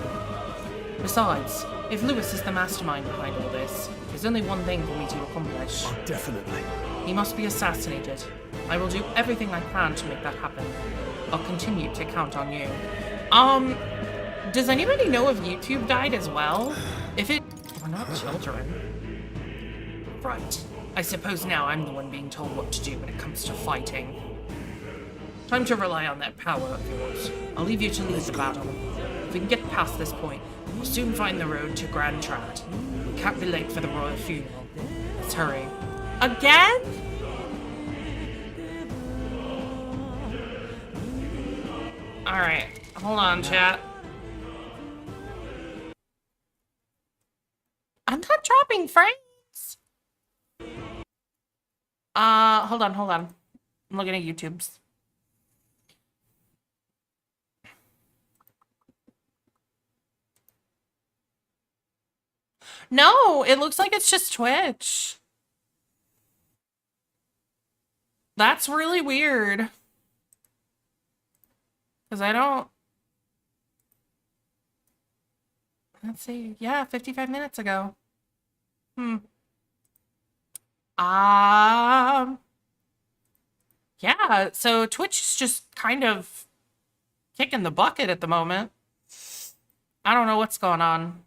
Speaker 1: Besides, if Lewis is the mastermind behind all this, there's only one thing for me to accomplish.
Speaker 4: Oh, definitely.
Speaker 1: He must be assassinated. I will do everything I can to make that happen. I'll continue to count on you. Does anybody know if YouTube died as well? If it... We're not children. Right. I suppose now I'm the one being told what to do when it comes to fighting. Time to rely on that power of yours. I'll leave you to lead the battle. If we can get past this point, we'll soon find the road to Grand Trap. We can't be late for the royal funeral. Let's hurry. Again? Alright, hold on, chat. I'm not dropping frames. Hold on. I'm looking at YouTube's. No, it looks like it's just Twitch. That's really weird. Because I don't... Let's see. Yeah, 55 minutes ago. Yeah, so Twitch is just kind of kicking the bucket at the moment. I don't know what's going on.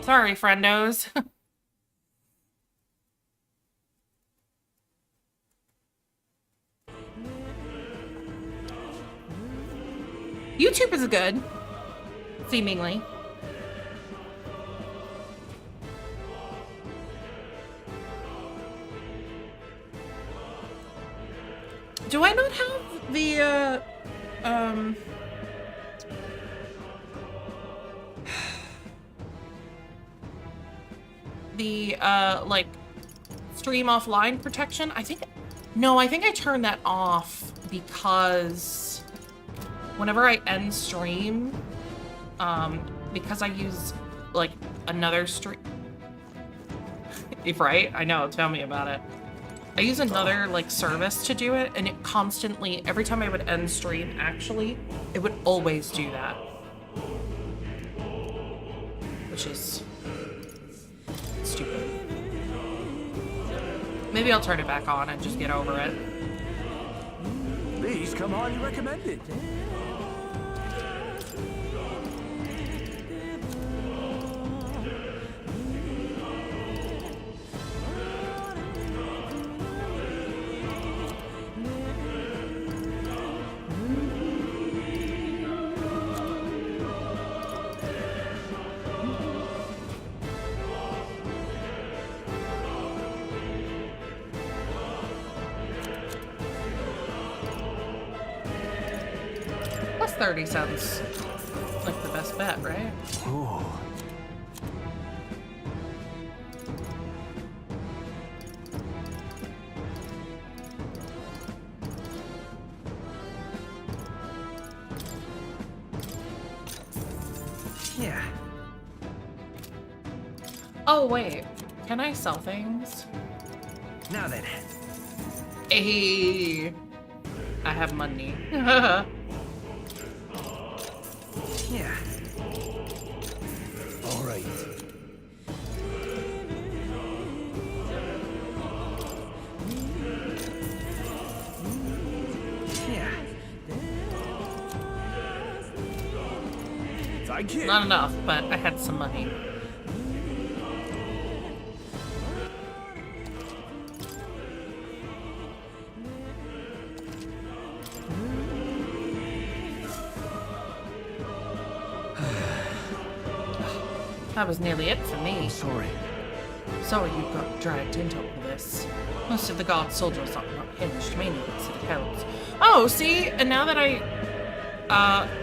Speaker 1: Sorry, friendos. YouTube is good, seemingly. Do I not have the, like, stream offline protection? No, I think I turned that off because whenever I end stream, because I use, like, another stream... Right? I know, tell me about it. I use another, like, service to do it, and it constantly, every time I would end stream, actually, it would always do that. Which is stupid. Maybe I'll turn it back on and just get over it.
Speaker 4: These come highly recommended.
Speaker 1: Plus 30 sounds like the best bet, right?
Speaker 8: Ooh.
Speaker 7: Yeah.
Speaker 1: Oh, wait. Can I sell things?
Speaker 7: Now then.
Speaker 1: Hey, I have money.
Speaker 7: Yeah.
Speaker 3: All right.
Speaker 7: Yeah.
Speaker 4: Thank you.
Speaker 1: Not enough, but I had some money. That was nearly it for me.
Speaker 8: Sorry.
Speaker 1: Sorry you got dragged into all this. Most of the guard soldiers are not hinged, mainly at city codes. Oh, see? And now that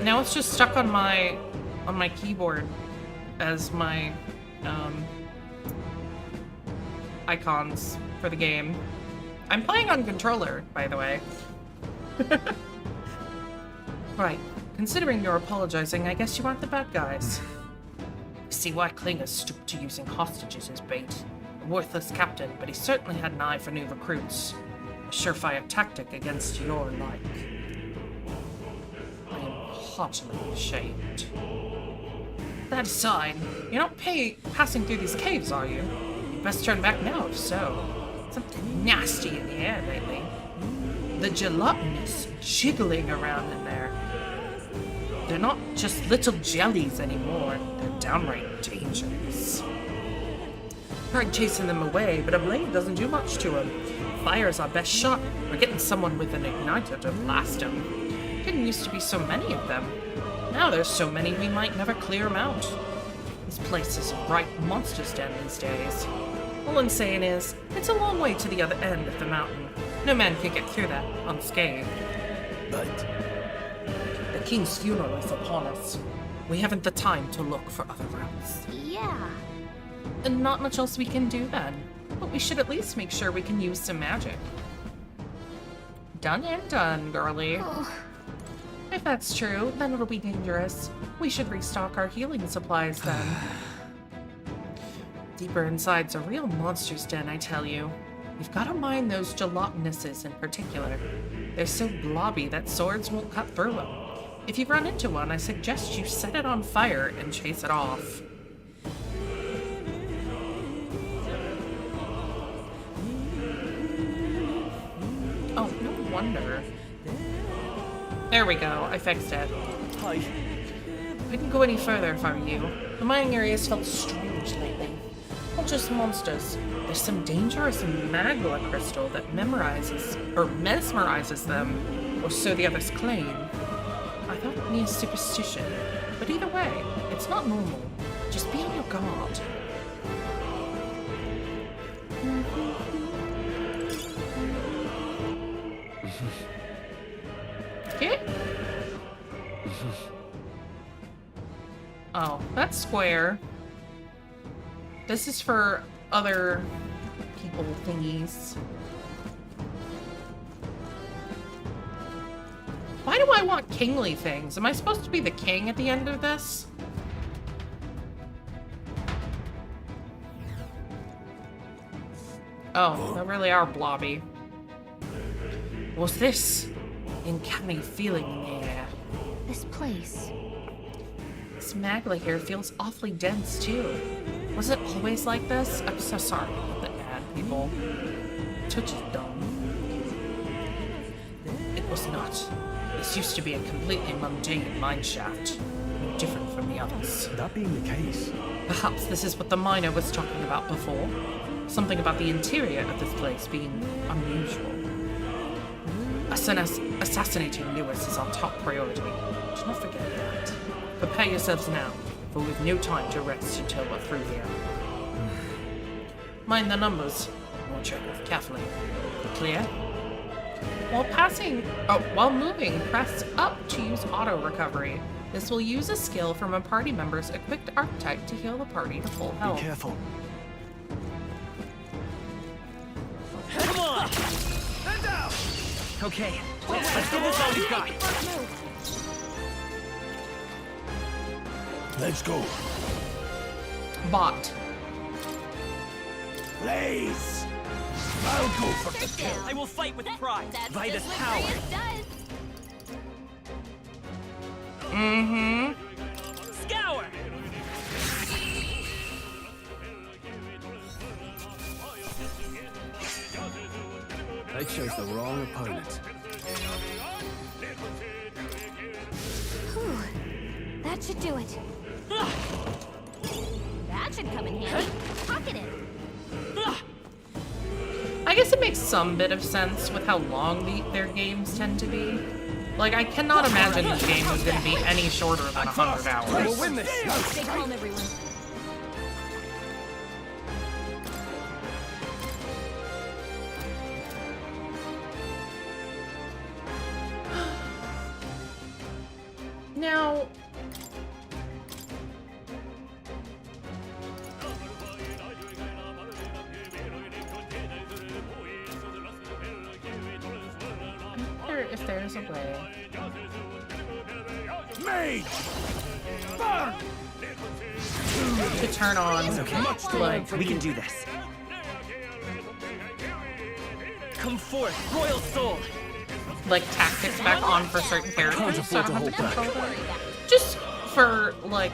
Speaker 1: now it's just stuck on my keyboard as my, icons for the game. I'm playing on controller, by the way. Right. Considering you're apologizing, I guess you aren't the bad guys. See why Klinger stooped to using hostages as bait. A worthless captain, but he certainly had an eye for new recruits. A surefire tactic against your like. I am heartily ashamed. That aside, you're not passing through these caves, are you? You best turn back now, if so. Something nasty in the air lately. The gelatinous jiggling around in there. They're not just little jellies anymore. They're downright dangerous. Tried chasing them away, but a blade doesn't do much to them. Fire's our best shot. We're getting someone with an igniter to blast them. Didn't used to be so many of them. Now there's so many we might never clear them out. This place is a right monster's den these days. All I'm saying is, it's a long way to the other end of the mountain. No man can get through that unscathed.
Speaker 3: But
Speaker 1: The king's funeral is upon us. We haven't the time to look for other routes.
Speaker 2: Yeah.
Speaker 1: And not much else we can do then. But we should at least make sure we can use some magic. Done and done, girly.
Speaker 2: Oh,
Speaker 1: If that's true, then it'll be dangerous. We should restock our healing supplies then. Deeper inside's a real monster's den, I tell you. You've got to mind those gelatinous's in particular. They're so blobby that swords won't cut through them. If you run into one, I suggest you set it on fire and chase it off. Oh, no wonder. There we go, I fixed it.
Speaker 4: Hi.
Speaker 1: Couldn't go any further if I were you. The mining areas felt strange lately. Not just monsters. There's some dangerous magma crystal that mesmerizes them, or so the others claim. I thought it near superstition, but either way, it's not normal. Just be on your guard. Okay. Oh, that's square. This is for other people thingies. Why do I want kingly things? Am I supposed to be the king at the end of this? Oh, they really are blobby. What's this uncanny feeling in the air?
Speaker 2: This place.
Speaker 1: This magma here feels awfully dense, too. Was it always like this? I'm so sorry about the ad, people. Touch is dumb. It was not. This used to be a completely mundane mineshaft, no different from the others.
Speaker 8: That being the case,
Speaker 1: Perhaps this is what the miner was talking about before. Something about the interior of this place being unusual. Assassinating Lewis is our top priority. Do not forget that. Prepare yourselves now, for we've no time to rest until we're through here. Mind the numbers. We'll check it carefully. Clear? While moving, press up to use auto recovery. This will use a skill from a party member's equipped archetype to heal the party to full health.
Speaker 8: be careful.
Speaker 7: Come on! Stand down! Okay, let's give this all we've got.
Speaker 3: Let's go.
Speaker 1: Bot.
Speaker 3: Blaze! I'll go for the kill.
Speaker 7: I will fight with pride.
Speaker 9: That's
Speaker 7: By
Speaker 9: just
Speaker 7: this
Speaker 9: what
Speaker 7: power.
Speaker 9: Reyes does.
Speaker 1: Mm-hmm.
Speaker 7: Scour!
Speaker 8: I chose the wrong opponent.
Speaker 2: Whew. That should do it.
Speaker 9: That should come in handy. Pocket it.
Speaker 1: I guess it makes some bit of sense with how long their games tend to be. Like, I cannot imagine this game is going to be any shorter than 100 hours.
Speaker 7: We'll win this.
Speaker 9: Stay calm, everyone.
Speaker 1: Now, I wonder if there's a way.
Speaker 3: Mage! Burn!
Speaker 1: To turn on, like,
Speaker 7: We can do this. Come forth, royal soul!
Speaker 1: tactics back on for certain characters, so I don't have to control them.
Speaker 9: Worry about it.
Speaker 1: Just for, like,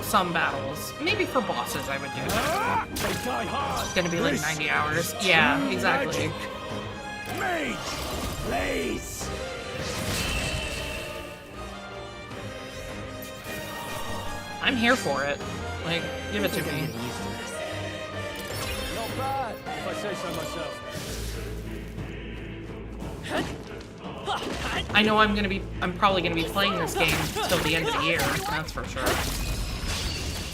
Speaker 1: some battles. Maybe for bosses I would do that.
Speaker 3: They die hard!
Speaker 1: It's gonna be like 90 hours. Yeah, exactly.
Speaker 3: Mage! Blaze!
Speaker 1: I'm here for it. Like, give it to me.
Speaker 4: Not bad, if I say so myself.
Speaker 1: I know I'm probably gonna be playing this game till the end of the year, that's for sure.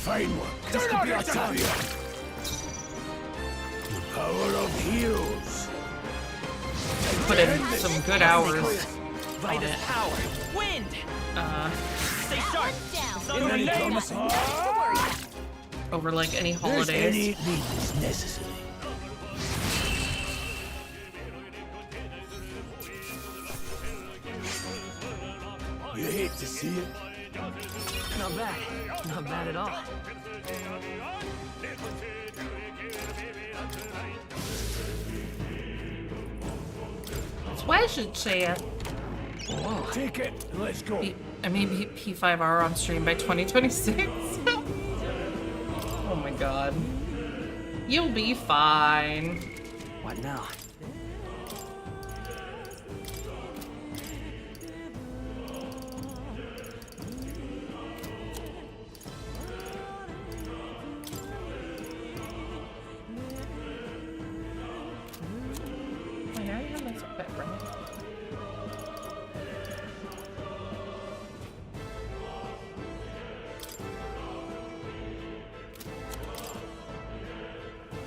Speaker 3: Fine work. This could be our time. The power of heals.
Speaker 1: Put in some good hours
Speaker 7: By
Speaker 1: on
Speaker 7: this
Speaker 1: it.
Speaker 7: power, wind! Stay sharp!
Speaker 9: Down.
Speaker 7: It's on the way.
Speaker 9: Nothing to worry about.
Speaker 1: Over like any
Speaker 3: There's
Speaker 1: holidays.
Speaker 3: any means necessary. You hate to see it.
Speaker 7: Not bad. Not bad at all.
Speaker 1: That's why I should say
Speaker 3: Take it and let's go.
Speaker 1: I may be P5R on stream by 2026. Oh my god. You'll be fine.
Speaker 7: What now?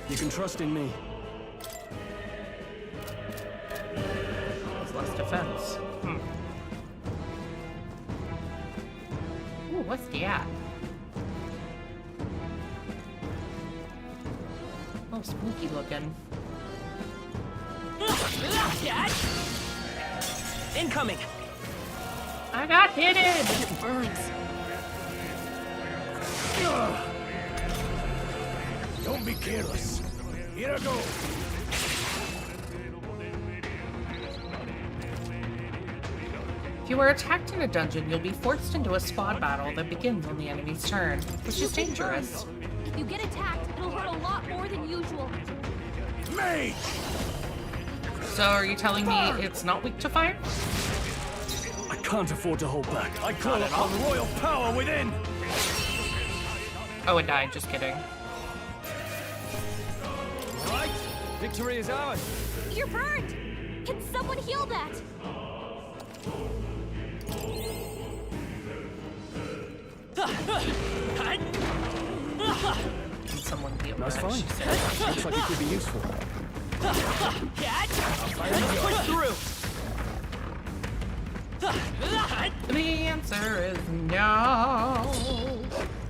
Speaker 4: You can trust in me.
Speaker 1: That's less defense. Ooh, what's that? Oh, spooky looking.
Speaker 7: Incoming!
Speaker 1: I got hit it!
Speaker 7: It burns.
Speaker 3: Don't be careless. Here I go.
Speaker 1: If you are attacked in a dungeon, you'll be forced into a squad battle that begins on the enemy's turn, which is dangerous.
Speaker 9: If you get attacked, it'll hurt a lot more than usual.
Speaker 3: Mage!
Speaker 1: So are you telling me it's not weak to fire?
Speaker 4: I can't afford to hold back. I call upon royal power within!
Speaker 1: Oh, it died, just kidding.
Speaker 4: Right, victory is ours.
Speaker 9: You're burned! Can someone heal that?
Speaker 1: Can someone heal
Speaker 4: That's
Speaker 1: that?
Speaker 4: fine.
Speaker 1: She said.
Speaker 4: Looks like it could be useful.
Speaker 7: Push through!
Speaker 1: The answer is no.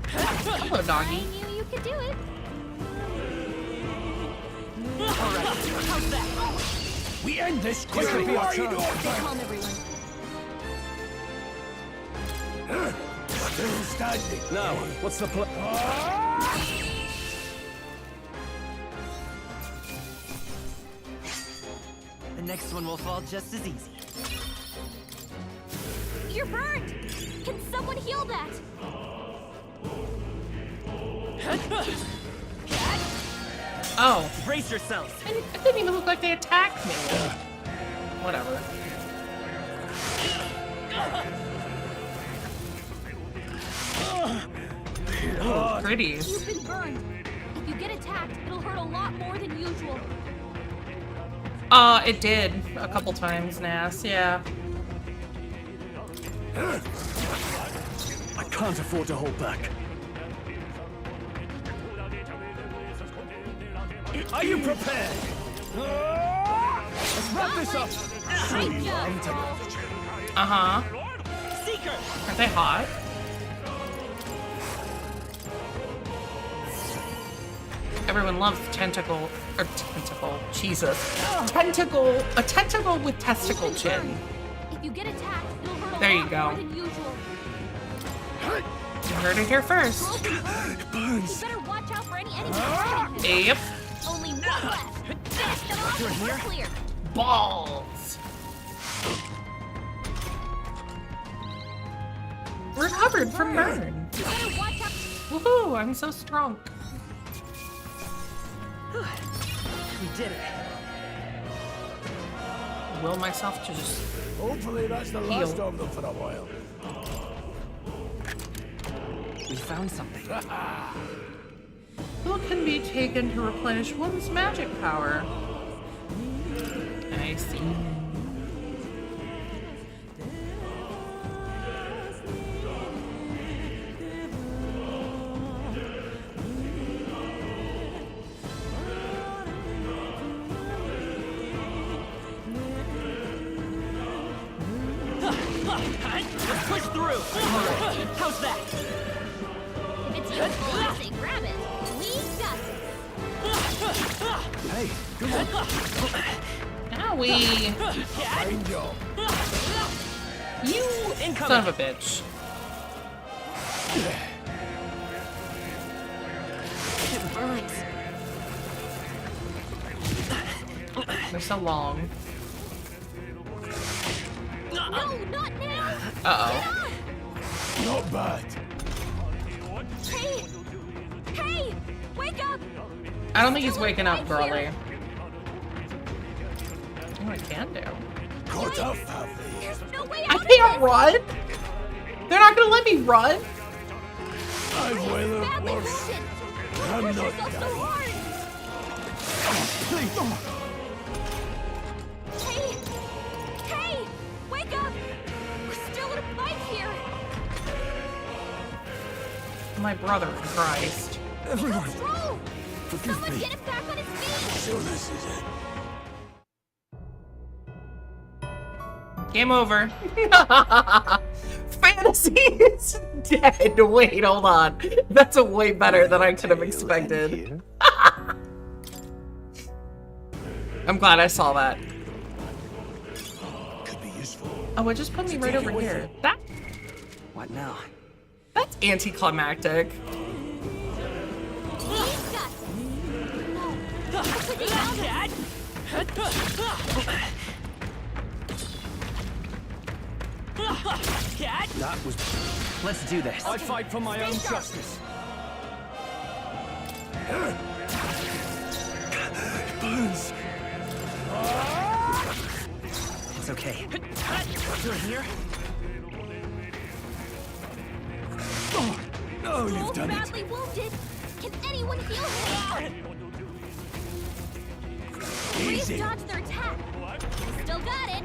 Speaker 1: Hello,
Speaker 9: I
Speaker 1: doggy.
Speaker 9: knew you could do it.
Speaker 7: Alright, how's that?
Speaker 3: We end this
Speaker 4: This could be our chance.
Speaker 9: Calm everyone.
Speaker 3: Still standing.
Speaker 4: Now, what's the plan?
Speaker 7: The next one will fall just as easy.
Speaker 9: You're burned! Can someone heal that?
Speaker 1: Oh,
Speaker 7: Brace yourselves!
Speaker 1: it didn't even look like they attacked me. Whatever. Oh, pretties.
Speaker 9: You've been burned. If you get attacked, it'll hurt a lot more than usual.
Speaker 1: It did a couple times, Nas. Yeah.
Speaker 4: I can't afford to hold back. Are you prepared? Let's wrap this up.
Speaker 9: Great job, Paul.
Speaker 1: Uh-huh.
Speaker 7: Seeker!
Speaker 1: Aren't they hot? Everyone loves tentacle, or tentacle, Jesus. Tentacle, a tentacle with testicle
Speaker 9: You've been
Speaker 1: chin.
Speaker 9: burned. If you get attacked, it'll hurt a
Speaker 1: There you
Speaker 9: lot
Speaker 1: go.
Speaker 9: more than usual.
Speaker 1: You heard it here first.
Speaker 9: You better watch out for any enemies behind him.
Speaker 1: Yep.
Speaker 9: Only one left. Finish them off and we're clear.
Speaker 1: Balls. Recovered from burn.
Speaker 9: You better watch out.
Speaker 1: Woohoo, I'm so strong.
Speaker 7: We did it.
Speaker 1: Will myself to just
Speaker 3: Hopefully that's the last of them for a while.
Speaker 7: We found something.
Speaker 1: what can be taken to replenish one's magic power. I see.
Speaker 7: Let's push through. How's that?
Speaker 9: If it's useful, I say grab it. We got it.
Speaker 4: Hey, good one.
Speaker 1: Owie!
Speaker 3: Fine job.
Speaker 1: You
Speaker 7: Incoming.
Speaker 1: son of a bitch.
Speaker 7: It burns.
Speaker 1: They're so long.
Speaker 9: No, not now.
Speaker 1: Uh-oh.
Speaker 3: Not bad.
Speaker 9: Hey! Hey! Wake up!
Speaker 1: I don't think he's waking up,
Speaker 9: Right
Speaker 1: girly.
Speaker 9: here.
Speaker 1: Oh, I can do.
Speaker 3: Caught up, have they?
Speaker 9: There's no way
Speaker 1: I
Speaker 9: out of
Speaker 1: can't
Speaker 9: this.
Speaker 1: run! They're not gonna let me run!
Speaker 3: I've
Speaker 9: You're
Speaker 3: weathered
Speaker 9: badly
Speaker 3: worse.
Speaker 9: wounded.
Speaker 3: I'm
Speaker 9: Push
Speaker 3: not
Speaker 9: yourself so
Speaker 3: dying.
Speaker 9: hard. Hey! Hey! Wake up! We're still in a fight here.
Speaker 1: My brother in Christ.
Speaker 9: Control!
Speaker 3: Forgive
Speaker 9: Someone
Speaker 3: me.
Speaker 9: get him back on his feet!
Speaker 3: So this is it.
Speaker 1: Game over. Fantasy is dead. Wait, hold on. That's a way better than I could have expected.
Speaker 8: Here?
Speaker 1: I'm glad I saw that.
Speaker 3: Could be useful.
Speaker 1: Oh, it just put me right over here.
Speaker 7: What now?
Speaker 1: That's anticlimactic.
Speaker 9: He's got this. No. Put it down, Dad! Dad!
Speaker 7: That was... Let's do this.
Speaker 4: I fight for my own justice.
Speaker 3: Burns.
Speaker 7: It's okay. You're here?
Speaker 3: Oh, you've
Speaker 9: Both
Speaker 3: done it.
Speaker 9: badly wounded. Can anyone heal him? We've
Speaker 3: Easy.
Speaker 9: dodged their attack. Still got it.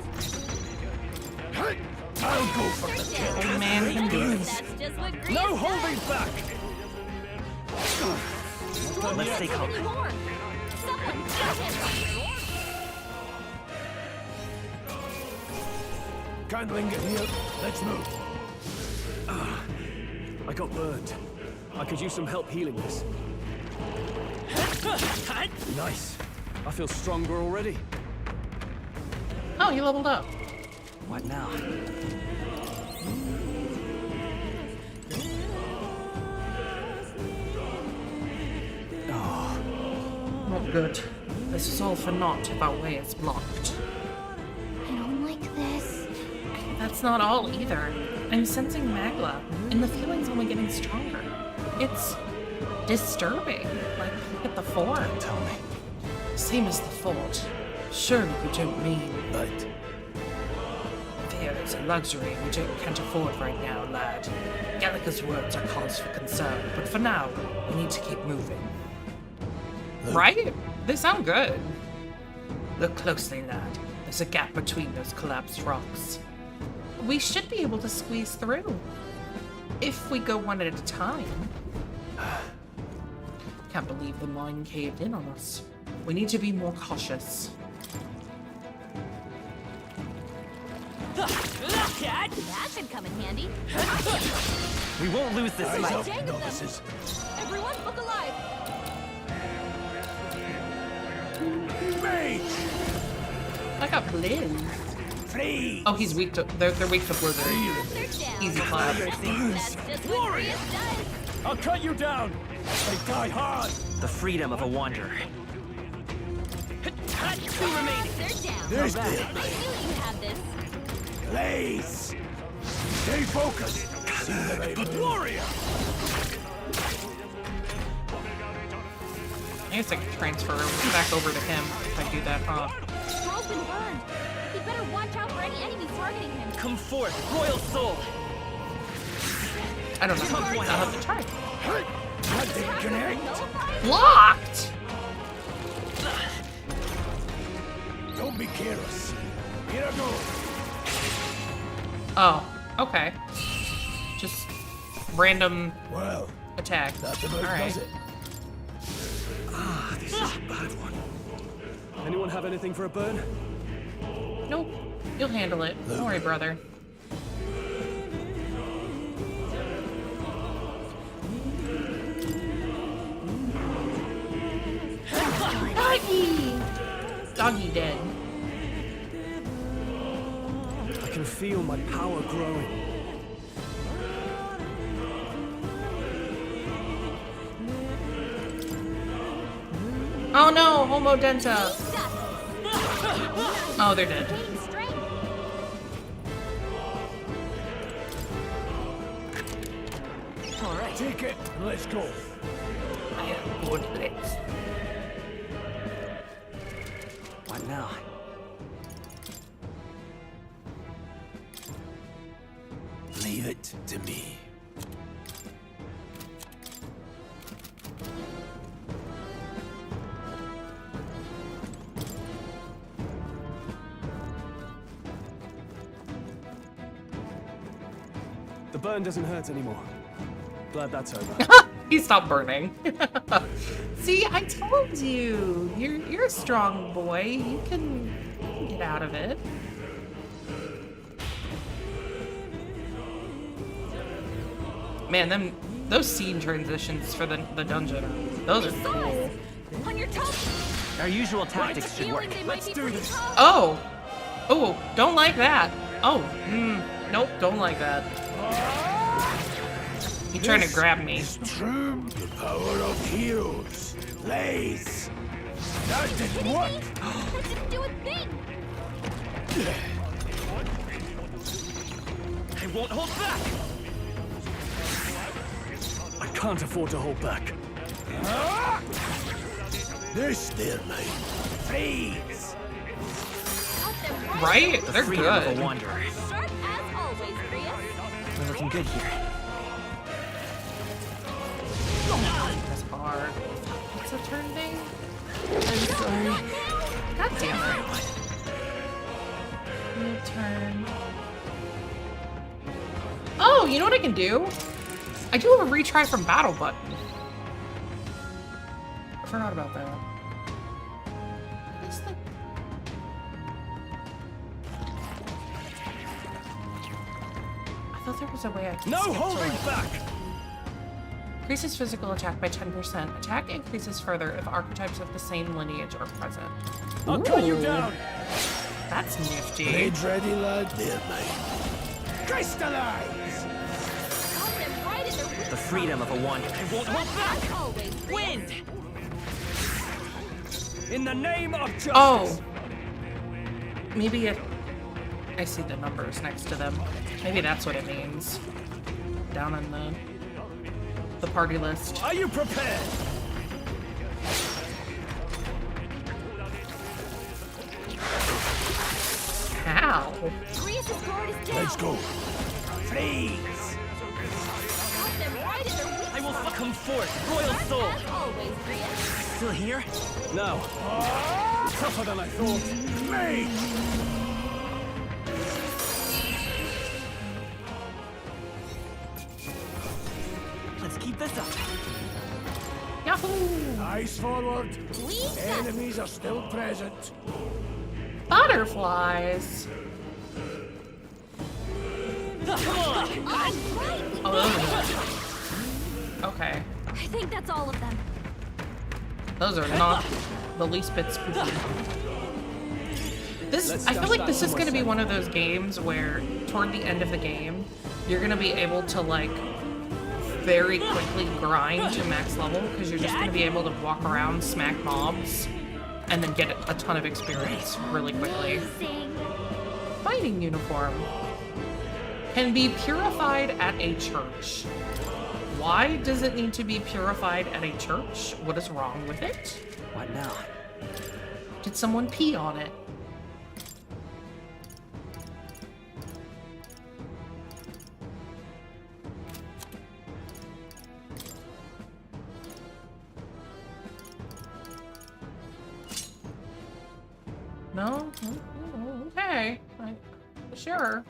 Speaker 3: I'll go for the kill.
Speaker 1: Old man can do it.
Speaker 9: That's just what Greece
Speaker 4: No
Speaker 9: does.
Speaker 4: holding back!
Speaker 9: Won't
Speaker 7: Let's
Speaker 9: let
Speaker 7: stay
Speaker 9: him
Speaker 7: calm.
Speaker 9: anymore. Someone get him.
Speaker 3: Can't linger here. Let's move.
Speaker 4: I got burned. I could use some help healing this. Nice. I feel stronger already.
Speaker 1: Oh, you leveled up.
Speaker 7: What now?
Speaker 1: Not good. This is all for naught if our way is blocked.
Speaker 2: I don't like this.
Speaker 1: That's not all either. I'm sensing Magla, and the feeling's only getting stronger. It's disturbing. Like, look at the form.
Speaker 8: Tell me.
Speaker 1: Same as the fort. Surely you don't mean
Speaker 3: Right.
Speaker 1: fear is a luxury we can't afford right now, lad. Gallica's words are cause for concern, but for now, we need to keep moving. Right? They sound good. Look closely, lad. There's a gap between those collapsed rocks. We should be able to squeeze through. If we go one at a time. Can't believe the mine caved in on us. We need to be more cautious.
Speaker 9: Dad, that should come in handy.
Speaker 7: We won't lose this
Speaker 3: Eyes
Speaker 7: fight.
Speaker 3: up,
Speaker 9: Gang of them.
Speaker 3: novices.
Speaker 9: Everyone, look alive.
Speaker 3: Mate!
Speaker 1: I got blue.
Speaker 3: Flee!
Speaker 1: Oh, he's weak to. They're weak to blizzard.
Speaker 9: They're down.
Speaker 1: Easy clap.
Speaker 9: That's just what Greece does.
Speaker 4: I'll cut you down!
Speaker 3: They die hard!
Speaker 7: The freedom of a wanderer. Two remaining.
Speaker 9: They're down.
Speaker 3: There's
Speaker 9: I
Speaker 3: the
Speaker 9: knew you had this.
Speaker 3: blaze! Stay focused! See the right warrior!
Speaker 1: I guess I could transfer back over to him if I do that, huh?
Speaker 9: Stroll's been burned. He better watch out for any enemies targeting him.
Speaker 7: Come forth, royal soul.
Speaker 1: I don't know. I'll have to try.
Speaker 3: That didn't connect!
Speaker 1: Blocked!
Speaker 3: Don't be careless. Here I go.
Speaker 1: Oh, okay. Just random
Speaker 3: Well,
Speaker 1: attack.
Speaker 3: that about
Speaker 1: Alright.
Speaker 3: does it.
Speaker 4: This is a bad one. Anyone have anything for a burn?
Speaker 1: Nope. You'll handle it. Don't worry, brother. Doggy! Doggy dead.
Speaker 4: I can feel my power growing.
Speaker 1: Oh no, Homo Denta. Oh, they're dead.
Speaker 9: Gaining strength.
Speaker 7: All right.
Speaker 3: Take it and let's go.
Speaker 1: I have good legs.
Speaker 7: What now?
Speaker 3: Leave it to me.
Speaker 4: The burn doesn't hurt anymore. Glad that's over.
Speaker 1: He stopped burning. See, I told you. You're a strong boy. You can get out of it. Man, those scene transitions for the dungeon, those are cool.
Speaker 9: On your toes.
Speaker 7: Our usual tactics should work.
Speaker 4: Let's do this.
Speaker 1: Oh, don't like that. Oh, nope, don't like that. He's trying to grab me.
Speaker 3: True, the power of heroes. Blaze. That didn't work.
Speaker 9: That didn't do a thing.
Speaker 7: I won't hold back.
Speaker 4: I can't afford to hold back.
Speaker 3: This there, mate. Freeze.
Speaker 9: Got them
Speaker 1: Right? They're
Speaker 7: Freedom of
Speaker 1: good.
Speaker 7: a wanderer.
Speaker 9: sharp as always, Prius.
Speaker 7: We're looking good here.
Speaker 1: That's hard. What's a turn thing?
Speaker 6: I'm sorry.
Speaker 1: God damn it. New turn. Oh, you know what I can do? I do have a retry from battle button. I forgot about that. What's the... I thought there was a way I could
Speaker 4: No
Speaker 1: skip to
Speaker 4: holding
Speaker 1: it.
Speaker 4: back.
Speaker 1: Increases physical attack by 10%. Attack increases further if archetypes of the same lineage are present.
Speaker 4: I'll cut you
Speaker 1: Ooh,
Speaker 4: down.
Speaker 1: That's nifty.
Speaker 3: Blades ready, lad. There, mate. Crystallize.
Speaker 9: Got them right in their weak
Speaker 7: The freedom of a wanderer.
Speaker 9: As always, Prius.
Speaker 7: Wind!
Speaker 4: In the name of justice.
Speaker 1: Oh. Maybe I see the numbers next to them. Maybe that's what it means. Down in the party list.
Speaker 4: Are you prepared?
Speaker 1: Ow.
Speaker 9: Prius's guard is down.
Speaker 3: Let's go. Freeze.
Speaker 9: Got them right in their weak
Speaker 7: I will come forth, royal soul.
Speaker 9: As always, Prius.
Speaker 7: Still here?
Speaker 4: No. Tougher than I thought.
Speaker 3: Mate.
Speaker 7: Let's keep this up.
Speaker 1: Yahoo!
Speaker 3: Eyes forward.
Speaker 9: We got
Speaker 3: Enemies are still present.
Speaker 1: Butterflies.
Speaker 7: Come on!
Speaker 9: all right.
Speaker 1: Oh, those are... Okay.
Speaker 9: I think that's all of them.
Speaker 1: Those are not the least bit spooky. I feel like this is going to be one of those games where, toward the end of the game, you're going to be able to, like, very quickly grind to max level, because you're just going to be able to walk around, smack mobs, and then get a ton of experience really quickly. Fighting uniform. Can be purified at a church. Why does it need to be purified at a church? What is wrong with it?
Speaker 7: What now?
Speaker 1: Did someone pee on it? No? Okay. Sure.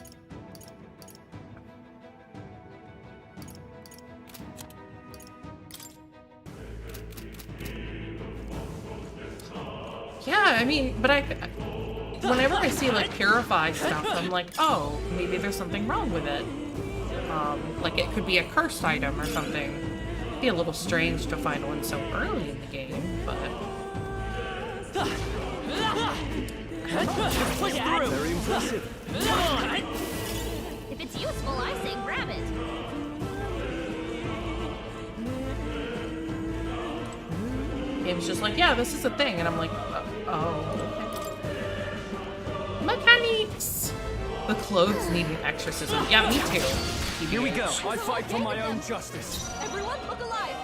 Speaker 1: Yeah, I mean, but whenever I see like purify stuff, I'm like, oh, maybe there's something wrong with it. Like it could be a cursed item or something. It'd be a little strange to find one so early in the game, but
Speaker 7: Push through!
Speaker 4: Very impressive.
Speaker 7: Come on!
Speaker 9: If it's useful, I say grab it.
Speaker 1: game's just like, yeah, this is a thing, and I'm like, oh, okay. Mechanics. The clothes need an exorcism. Yeah, me too.
Speaker 7: Here we go.
Speaker 4: I fight for my own justice.
Speaker 9: Everyone, look alive.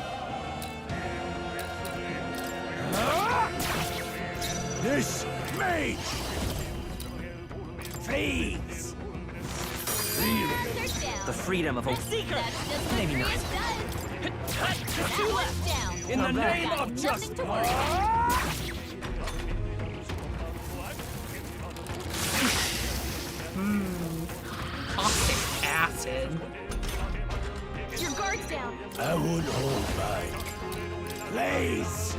Speaker 3: This mage! Freeze!
Speaker 9: They're down.
Speaker 7: The freedom of a
Speaker 9: Seeker. That's just what
Speaker 7: Maybe not.
Speaker 9: Prius does. That one's down.
Speaker 4: In the name
Speaker 9: Got
Speaker 4: of
Speaker 9: nothing
Speaker 4: justice.
Speaker 9: to worry about.
Speaker 1: Caustic acid.
Speaker 9: Your guard's down.
Speaker 3: I won't hold back. Please!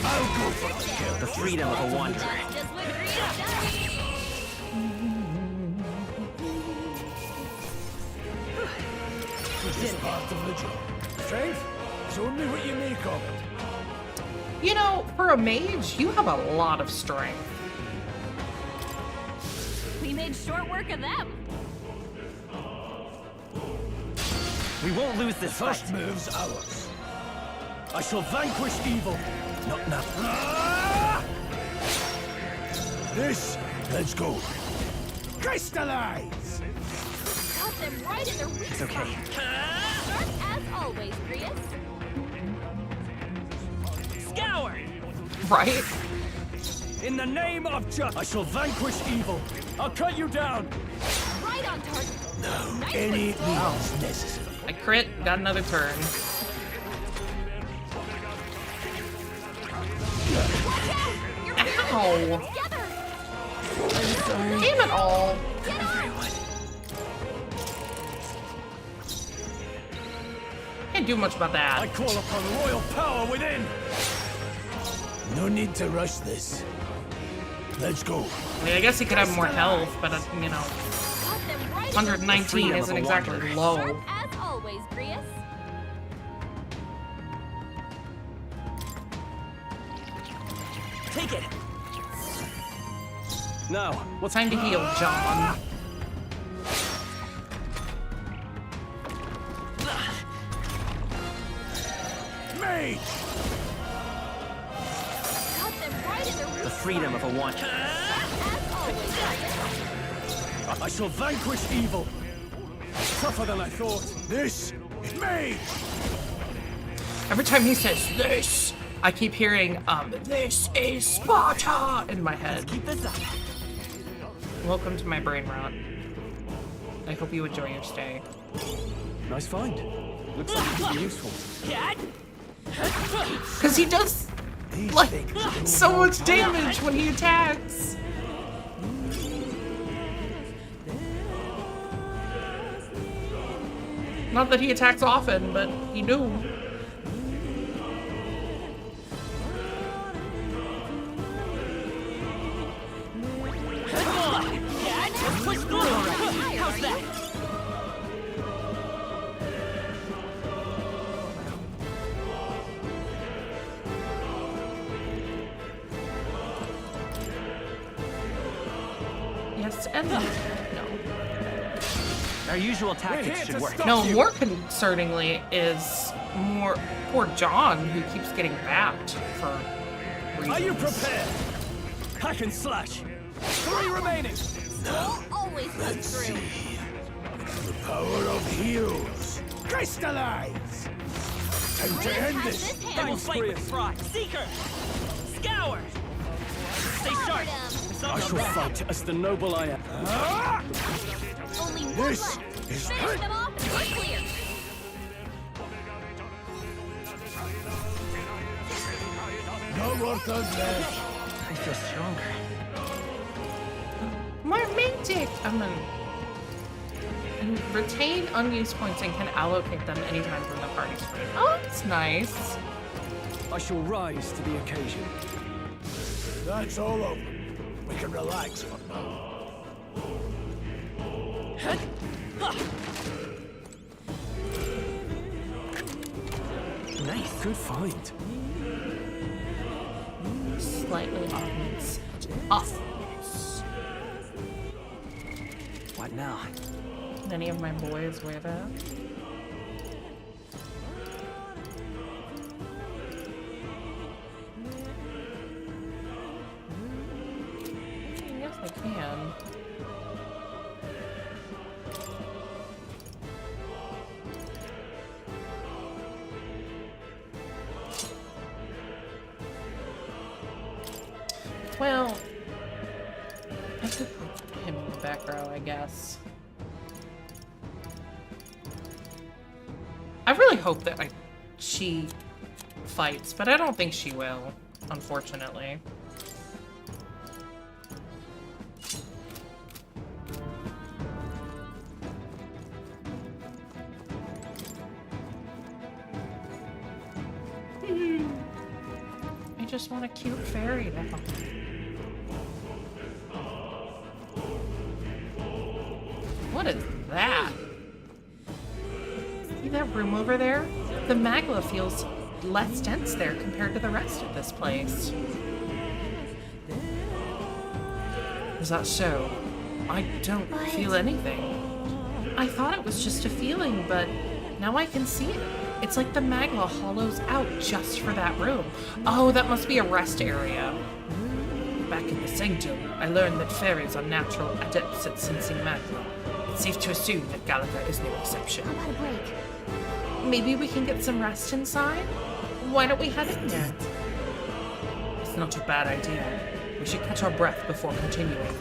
Speaker 3: I'll go for the kill.
Speaker 7: The freedom of a wanderer.
Speaker 9: That's just what Rita does.
Speaker 3: It's part of the job. Strength is only what you make of it.
Speaker 1: You know, for a mage, you have a lot of strength.
Speaker 9: We made short work of them.
Speaker 7: We won't lose this
Speaker 3: First
Speaker 7: fight.
Speaker 3: move's ours.
Speaker 4: I shall vanquish evil.
Speaker 3: Not now. Ah! This, let's go. Crystallize!
Speaker 9: Got them right in their weak
Speaker 7: It's okay.
Speaker 9: Sharp as always, Prius.
Speaker 4: Scour!
Speaker 1: Right?
Speaker 4: In the name of justice, I shall vanquish evil. I'll cut you down.
Speaker 9: Right on target.
Speaker 3: No,
Speaker 9: Nice
Speaker 3: any
Speaker 9: whistle.
Speaker 3: means necessary.
Speaker 1: I crit, got another turn.
Speaker 9: Watch out! You're
Speaker 1: Ow!
Speaker 9: together.
Speaker 1: Damn it all!
Speaker 9: Get on.
Speaker 1: Can't do much about
Speaker 4: I
Speaker 1: that.
Speaker 4: call upon royal power within.
Speaker 3: No need to rush this. Let's go.
Speaker 1: I mean, I guess he could have more health, but you know,
Speaker 9: Got them right in their
Speaker 1: 119
Speaker 7: freedom of
Speaker 1: isn't
Speaker 7: a
Speaker 1: exactly
Speaker 7: wanderer.
Speaker 1: low.
Speaker 9: Sharp as always, Prius.
Speaker 7: Take it.
Speaker 4: Now,
Speaker 1: What's time to heal, John?
Speaker 3: Mage!
Speaker 9: Got them right in their
Speaker 7: The
Speaker 9: weak
Speaker 7: freedom of a wanderer.
Speaker 9: as always, Prius.
Speaker 4: I shall vanquish evil. Tougher than I thought.
Speaker 3: This, mage!
Speaker 1: Every time he says this, I keep hearing, this is Sparta in my head.
Speaker 7: Keep this up.
Speaker 1: Welcome to my brain rot. I hope you enjoy your stay.
Speaker 4: Nice find. Looks like it could be useful.
Speaker 1: Because he does,
Speaker 3: These
Speaker 1: like,
Speaker 3: things
Speaker 1: so much damage when he attacks. Not that he attacks often, but he do.
Speaker 7: Push through already. How's that?
Speaker 1: Yes, and no.
Speaker 7: Our usual tactics
Speaker 4: here
Speaker 7: should
Speaker 4: to
Speaker 7: work.
Speaker 4: stop
Speaker 1: No,
Speaker 4: you.
Speaker 1: more concerningly is more poor John, who keeps getting backed for reasons.
Speaker 4: Are you prepared? Hack and slash. 3 remaining.
Speaker 9: Always comes
Speaker 3: Let's
Speaker 9: through.
Speaker 3: see. The power of heals. Crystallize! Time to end
Speaker 9: Has
Speaker 3: this.
Speaker 9: this
Speaker 7: Double
Speaker 9: handled.
Speaker 7: fight with Fry. Seeker. Scour. Stay sharp.
Speaker 4: I shall fight as the noble I am.
Speaker 3: Ah!
Speaker 9: Only one
Speaker 3: This
Speaker 9: left.
Speaker 3: is
Speaker 9: Finish them off and we're clear.
Speaker 3: No more thunder.
Speaker 7: I feel stronger.
Speaker 1: More magic! I'm gonna retain unused points and can allocate them anytime from the party screen. Oh, that's nice.
Speaker 4: I shall rise to the occasion.
Speaker 3: That's all over. We can relax for now.
Speaker 7: Nice.
Speaker 4: Good find.
Speaker 1: Slightly off.
Speaker 7: What now?
Speaker 1: Did any of my boys wear that? Yes, I can. Well, I could put him in the back row, I guess. I really hope that she fights, but I don't think she will, unfortunately. just want a cute fairy now. What is that? See that room over there? The magla feels less dense there compared to the rest of this place. Is that so? I don't feel anything. I thought it was just a feeling, but now I can see it. It's like the magla hollows out just for that room. Oh, that must be a rest area. Back in the sanctum, I learned that fairies are natural adepts at sensing magla. It's safe to assume that Gallica is no exception.
Speaker 2: How about a break?
Speaker 1: Maybe we can get some rest inside? Why don't we head in there? It's not a bad idea. We should catch our breath before continuing.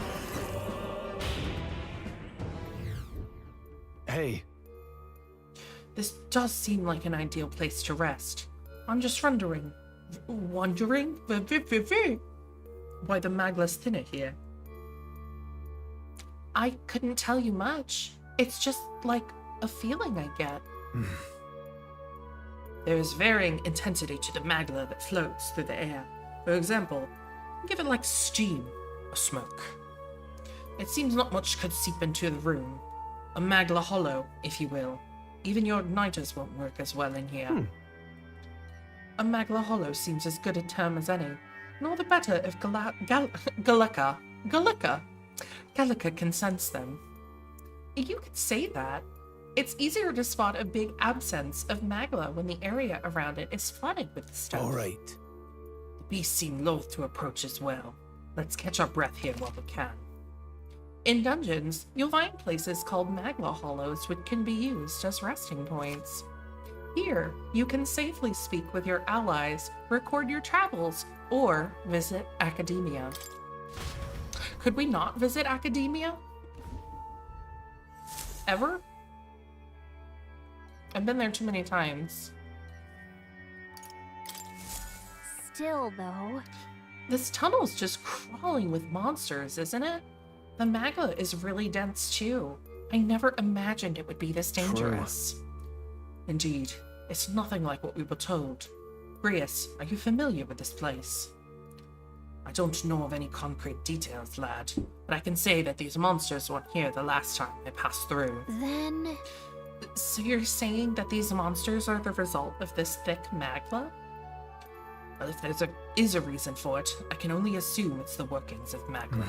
Speaker 3: Hey,
Speaker 1: This does seem like an ideal place to rest. I'm just wondering why the magla's thinner here. I couldn't tell you much. It's just like a feeling I get. There is varying intensity to the magla that floats through the air. For example, give it like steam or smoke. It seems not much could seep into the room. A magla hollow, if you will. Even your igniters won't work as well in here. A magla hollow seems as good a term as any. Nor the better if Gallica can sense them. You could say that. It's easier to spot a big absence of magla when the area around it is flooded with the stuff.
Speaker 3: all right.
Speaker 1: The beasts seem loath to approach as well. Let's catch our breath here while we can. In dungeons, you'll find places called magla hollows which can be used as resting points. Here, you can safely speak with your allies, record your travels, or visit academia. Could we not visit academia? Ever? I've been there too many times.
Speaker 9: Still, though.
Speaker 1: This tunnel's just crawling with monsters, isn't it? The magla is really dense too. I never imagined it would be this dangerous. Indeed, it's nothing like what we were told. Brius, are you familiar with this place? I don't know of any concrete details, lad, but I can say that these monsters weren't here the last time they passed through.
Speaker 2: Then...
Speaker 1: So you're saying that these monsters are the result of this thick magla? Well, if there is a reason for it, I can only assume it's the workings of magla.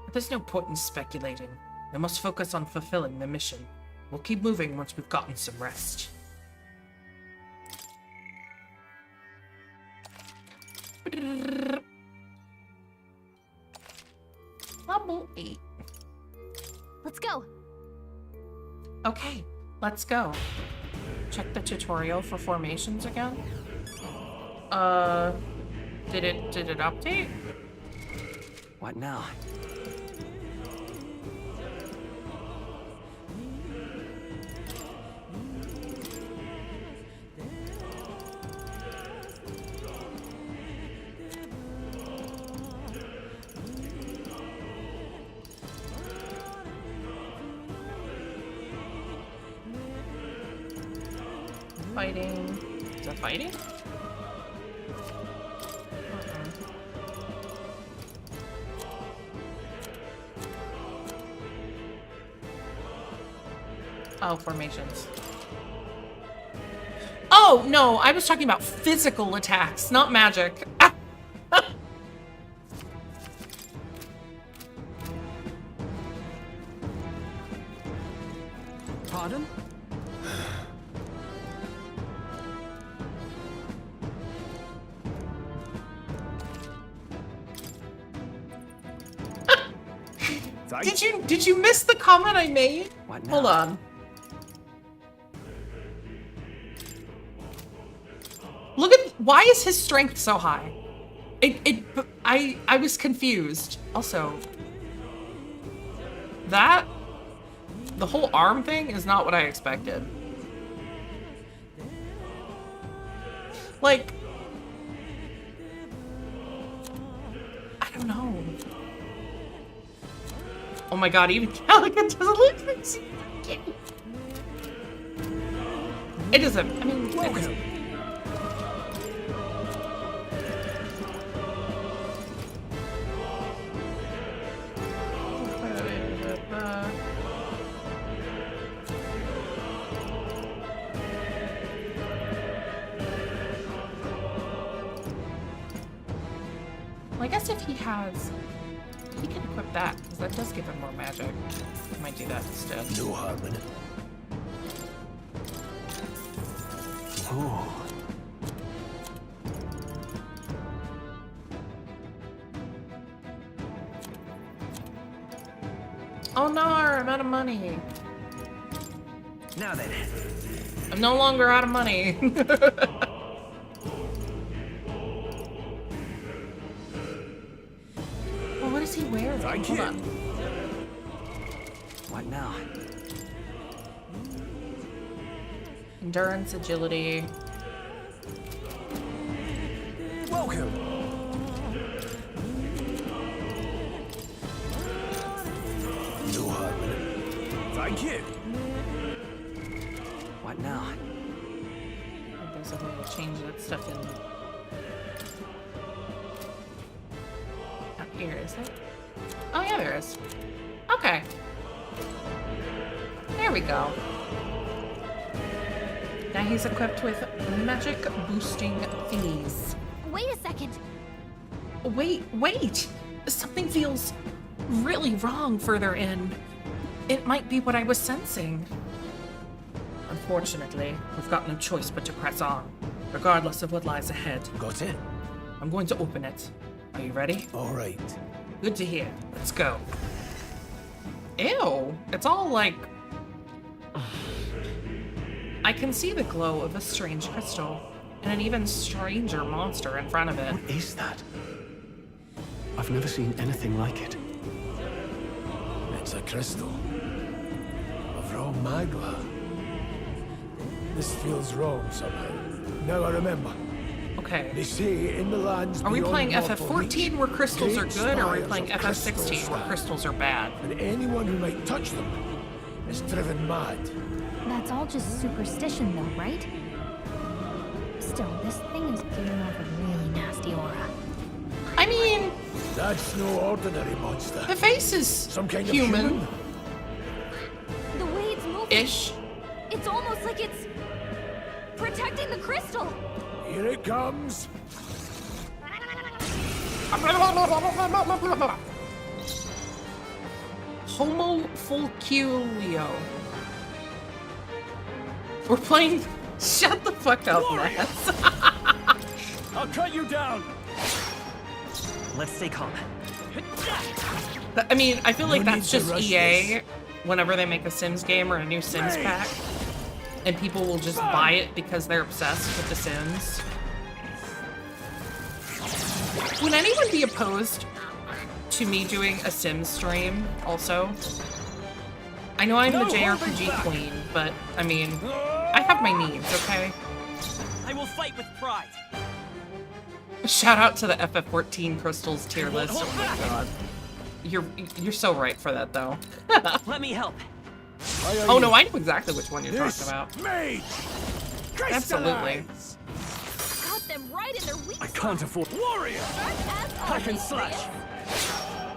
Speaker 1: But there's no point in speculating. We must focus on fulfilling the mission. We'll keep moving once we've gotten some rest. Level 8.
Speaker 2: let's go.
Speaker 1: Okay, let's go. Check the tutorial for formations again. Did it update?
Speaker 7: What now?
Speaker 1: Fighting. Is that fighting? Oh, formations. Oh, no, I was talking about physical attacks, not magic.
Speaker 7: Pardon?
Speaker 1: Did you miss the comment I made?
Speaker 7: What now?
Speaker 1: Hold on. Look at, why is his strength so high? I was confused. Also, the whole arm thing is not what I expected. Like, I don't know. Oh my god, even Calica doesn't look like she's cute. It doesn't, I mean, Well, I guess if he has... He can equip that, because that does give him more magic. We might do that instead.
Speaker 3: No harm in it.
Speaker 8: Ooh.
Speaker 1: Oh no, I'm out of money.
Speaker 7: Now then.
Speaker 1: I'm no longer out of money. Well, what is he wearing? Hold on.
Speaker 7: What now?
Speaker 1: Endurance, agility.
Speaker 7: Welcome.
Speaker 3: No harm in it.
Speaker 7: Thank you. What now?
Speaker 1: I think there's a way to change that stuff in. Up here, is it? Oh yeah, there is. Okay. There we go. Now he's equipped with magic boosting thingies.
Speaker 2: Wait a second.
Speaker 1: Wait! Something feels really wrong further in. It might be what I was sensing. Unfortunately, we've got no choice but to press on, regardless of what lies ahead.
Speaker 3: Got it?
Speaker 1: I'm going to open it. Are you ready?
Speaker 3: All right.
Speaker 1: Good to hear. Let's go. Ew! It's all like... I can see the glow of a strange crystal, and an even stranger monster in front of it.
Speaker 8: What is that? I've never seen anything like it.
Speaker 3: It's a crystal. Of raw magma. This feels wrong somehow. Now I remember.
Speaker 1: Okay.
Speaker 3: They say in the lands
Speaker 1: Are we
Speaker 3: beyond
Speaker 1: playing
Speaker 3: mortal
Speaker 1: FF14
Speaker 3: reach,
Speaker 1: where crystals are
Speaker 3: great
Speaker 1: good, or are we
Speaker 3: spires
Speaker 1: playing
Speaker 3: of crystal
Speaker 1: FF16 where
Speaker 3: stand,
Speaker 1: crystals are bad?
Speaker 3: and anyone who might touch them is driven mad.
Speaker 2: That's all just superstition, though, right? Still, this thing is giving off a really nasty aura.
Speaker 1: I mean,
Speaker 3: That's no ordinary monster.
Speaker 1: the face is
Speaker 3: Some kind of
Speaker 1: human-ish.
Speaker 3: human.
Speaker 9: The way it's moving, it's almost like it's protecting the crystal.
Speaker 3: Here it comes.
Speaker 1: Homo Fulculio. We're playing... Shut the fuck up, Ness.
Speaker 4: I'll cut you down.
Speaker 7: Let's stay calm.
Speaker 1: I mean, I feel like
Speaker 3: No
Speaker 1: that's
Speaker 3: need to
Speaker 1: just
Speaker 3: rush
Speaker 1: EA
Speaker 3: this.
Speaker 1: whenever they make a Sims game or a new Sims
Speaker 3: Hey!
Speaker 1: pack. And people will just buy it because they're obsessed with the Sims. Would anyone be opposed to me doing a Sims stream also? I know I'm the JRPG queen, but I mean, I have my needs, okay?
Speaker 7: I will fight with pride.
Speaker 1: Shout out to the FF14 Crystals tier list. Oh my god. You're so right for that though.
Speaker 7: Let me help.
Speaker 1: Oh no, I know exactly which one you're talking about.
Speaker 3: Made.
Speaker 1: Absolutely.
Speaker 9: Got them right in their weak
Speaker 7: I can't afford warrior.
Speaker 9: spot, as
Speaker 7: Hack and
Speaker 9: always,
Speaker 7: slash.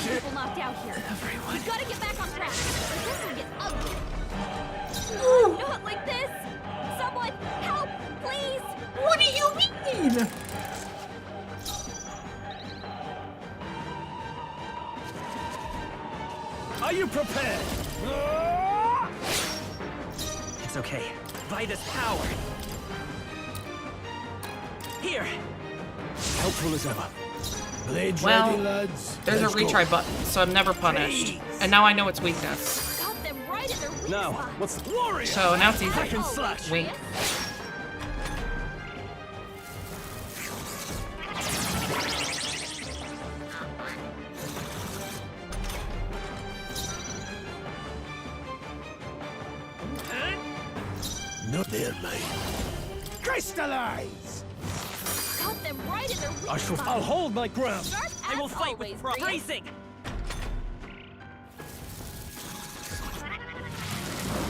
Speaker 9: People knocked out here. We've got to get back on track. This will get ugly. Not like this. Someone help, please.
Speaker 1: What do you mean?
Speaker 4: Are you prepared?
Speaker 7: It's okay. Vida's power. Here.
Speaker 8: Helpful as ever.
Speaker 3: Blades
Speaker 1: Well,
Speaker 3: ready, lads.
Speaker 1: There's
Speaker 3: Let's
Speaker 1: a
Speaker 3: go.
Speaker 1: retry button, so I'm never punished. And now I know its weakness.
Speaker 9: Got them right in their weak
Speaker 7: Now,
Speaker 9: spot.
Speaker 7: what's the warrior?
Speaker 1: So now it's
Speaker 7: Hack
Speaker 1: easy.
Speaker 7: and slash.
Speaker 1: Wink.
Speaker 3: Not there, mate. Crystallize!
Speaker 9: Got them right in their weak
Speaker 7: I shall.
Speaker 9: spot.
Speaker 7: I'll hold my ground.
Speaker 9: Sharp
Speaker 7: I will
Speaker 9: as
Speaker 7: fight with
Speaker 9: always,
Speaker 7: pride.
Speaker 9: Rhea.
Speaker 7: Bracing.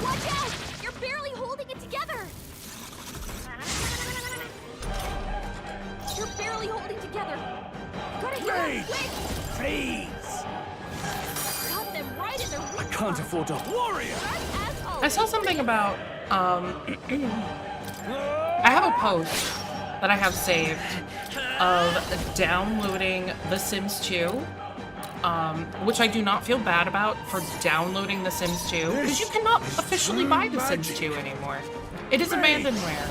Speaker 9: Watch out! You're barely holding it together. You're barely holding together. Gotta get
Speaker 3: Blade!
Speaker 9: up quick.
Speaker 3: Freeze!
Speaker 9: Got them right in their weak
Speaker 7: I can't
Speaker 9: spot.
Speaker 7: afford a warrior.
Speaker 9: Sharp as always.
Speaker 1: I saw something about I have a post that I have saved of downloading The Sims 2, which I do not feel bad about for downloading The Sims 2, because you cannot officially buy The Sims 2 anymore. It is abandonware.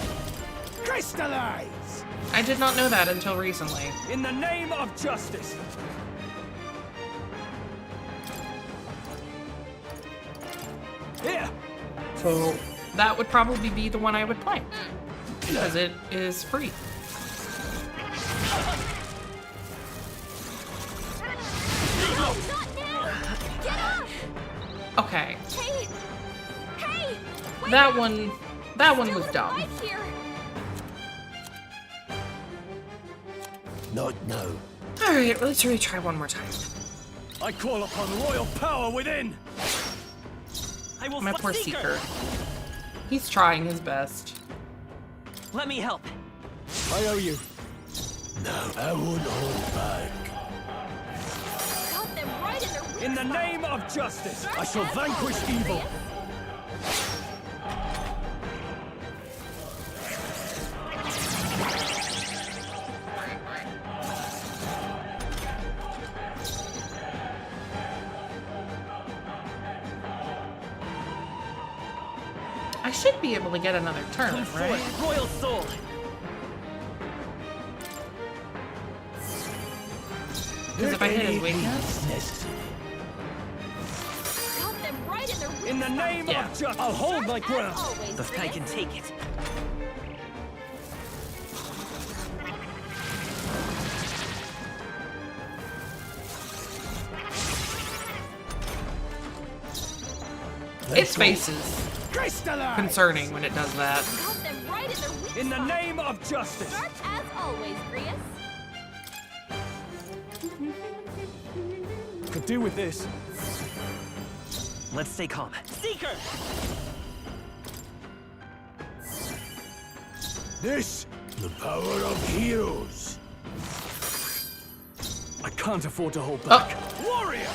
Speaker 3: Crystallize!
Speaker 1: I did not know that until recently.
Speaker 4: In the name of justice. Here.
Speaker 1: So that would probably be the one I would play, because it is free.
Speaker 9: No, not now! Get off!
Speaker 1: Okay,
Speaker 9: Hey! Hey! Wake
Speaker 1: that
Speaker 9: up!
Speaker 1: one was
Speaker 9: Still
Speaker 1: dumb.
Speaker 9: alive here.
Speaker 3: Not now.
Speaker 1: All right, let's retry one more time.
Speaker 4: I call upon royal power within.
Speaker 7: I will
Speaker 1: My
Speaker 7: fight
Speaker 1: poor Seeker. He's trying his best.
Speaker 7: Let me help.
Speaker 4: I owe you.
Speaker 3: No, I won't hold back.
Speaker 9: Got them right in their weak
Speaker 4: In the
Speaker 9: spot.
Speaker 4: name of justice, I shall
Speaker 9: As
Speaker 4: vanquish
Speaker 9: always,
Speaker 4: evil.
Speaker 9: Chris.
Speaker 1: I should be able to get another turn,
Speaker 7: Come
Speaker 1: right?
Speaker 7: forth, royal soul.
Speaker 1: Because if I hit his
Speaker 3: Any
Speaker 1: weakness,
Speaker 3: means necessary.
Speaker 9: Got them right in their weak
Speaker 4: In the
Speaker 9: spot.
Speaker 4: name
Speaker 1: Yeah.
Speaker 4: of justice, I'll hold my
Speaker 9: As
Speaker 4: ground.
Speaker 9: always,
Speaker 7: The I
Speaker 9: Chris.
Speaker 7: can take it.
Speaker 1: its face is
Speaker 3: Crystallize!
Speaker 1: concerning when it does that.
Speaker 9: Got them right in their weak
Speaker 4: In the
Speaker 9: spot.
Speaker 4: name of justice.
Speaker 9: Sharp as always, Grius.
Speaker 4: Could do with this.
Speaker 7: Let's stay calm. Seeker!
Speaker 3: This, the power of heroes.
Speaker 4: I can't afford to hold
Speaker 1: Oh,
Speaker 4: back. Warrior!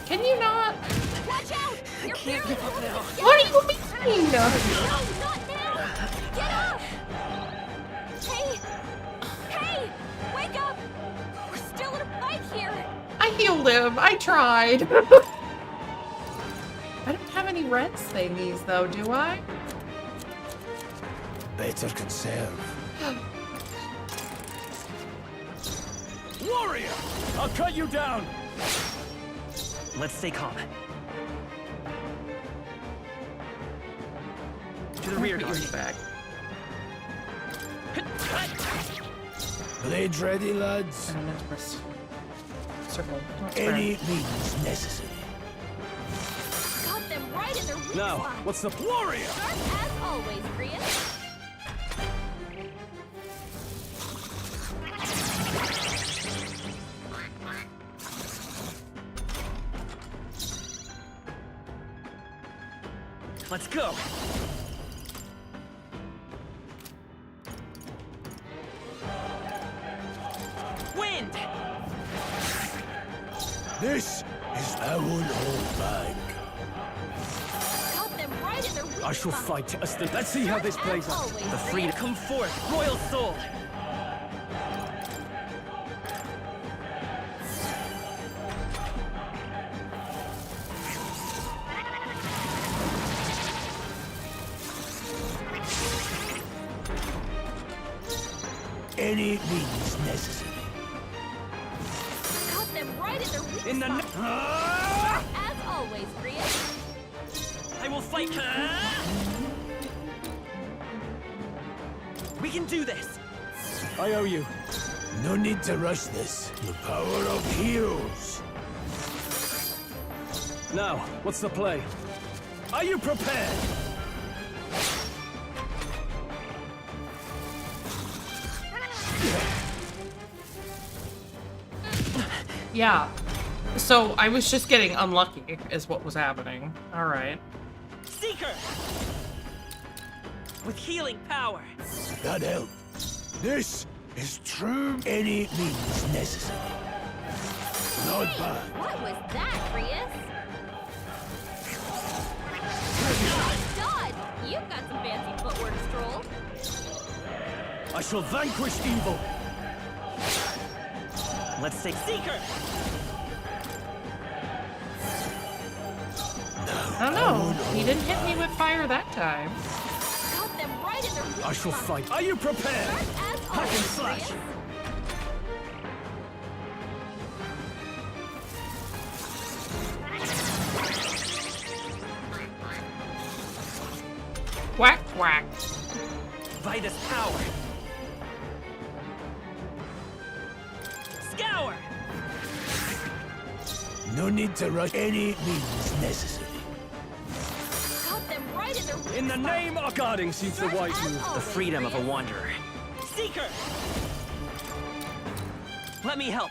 Speaker 1: can you not?
Speaker 9: Watch out! You're
Speaker 7: can't
Speaker 9: barely
Speaker 7: give up
Speaker 9: holding
Speaker 7: now.
Speaker 9: it together.
Speaker 1: What do you mean?
Speaker 9: No, not now! Get up! Hey! Hey! Wake up! We're still in a fight here!
Speaker 1: I healed him. I tried. I don't have any red thingies though, do I?
Speaker 3: Better conserve.
Speaker 4: Warrior! I'll cut you down.
Speaker 7: Let's stay calm. To the rear
Speaker 1: Put
Speaker 7: guard.
Speaker 1: yours back.
Speaker 3: Blades ready, lads.
Speaker 1: I don't know to press circle. Don't
Speaker 3: Any
Speaker 1: spread.
Speaker 3: means necessary.
Speaker 9: Got them right in their weak
Speaker 4: Now,
Speaker 9: spot.
Speaker 4: what's the warrior?
Speaker 9: Sharp as always, Grius.
Speaker 7: Let's go. Wind!
Speaker 3: This is I won't hold back.
Speaker 9: Got them right in their weak
Speaker 4: I shall
Speaker 9: spot.
Speaker 4: fight us. Let's see how this
Speaker 9: Sharp
Speaker 4: plays
Speaker 9: as
Speaker 4: out.
Speaker 9: always,
Speaker 7: The free to
Speaker 9: Grius.
Speaker 7: come forth, royal soul.
Speaker 3: Any means necessary.
Speaker 9: Got them right in their weak
Speaker 4: In the
Speaker 9: spot. As always, Grius.
Speaker 7: I will fight. We can do this.
Speaker 4: I owe you.
Speaker 3: No need to rush this. The power of heroes.
Speaker 4: Now, what's the play? Are you prepared?
Speaker 1: Yeah. So I was just getting unlucky, is what was happening. All right.
Speaker 7: Seeker! With healing power.
Speaker 3: That helped. This is true. Any means necessary. Not bad.
Speaker 9: What was that, Grius? God, you've got some fancy footwork, Stroll.
Speaker 4: I shall vanquish evil.
Speaker 7: Let's take Seeker!
Speaker 1: I don't know. He didn't hit me with fire that time.
Speaker 9: Got them right in their weak
Speaker 4: I shall
Speaker 9: spot.
Speaker 4: fight. Are you prepared?
Speaker 9: Sharp as
Speaker 4: Hack and
Speaker 9: always,
Speaker 4: slash.
Speaker 9: Reyes.
Speaker 1: Whack, whack.
Speaker 7: Vitus power! Scour!
Speaker 3: No need to rush. Any means necessary.
Speaker 9: Got them right in their weak
Speaker 4: In the
Speaker 9: spot.
Speaker 4: name of guarding seems the
Speaker 9: Sharp
Speaker 4: wise
Speaker 9: as
Speaker 4: move.
Speaker 7: The
Speaker 9: always,
Speaker 7: freedom of a
Speaker 9: Reyes.
Speaker 7: wanderer. Seeker! Let me help.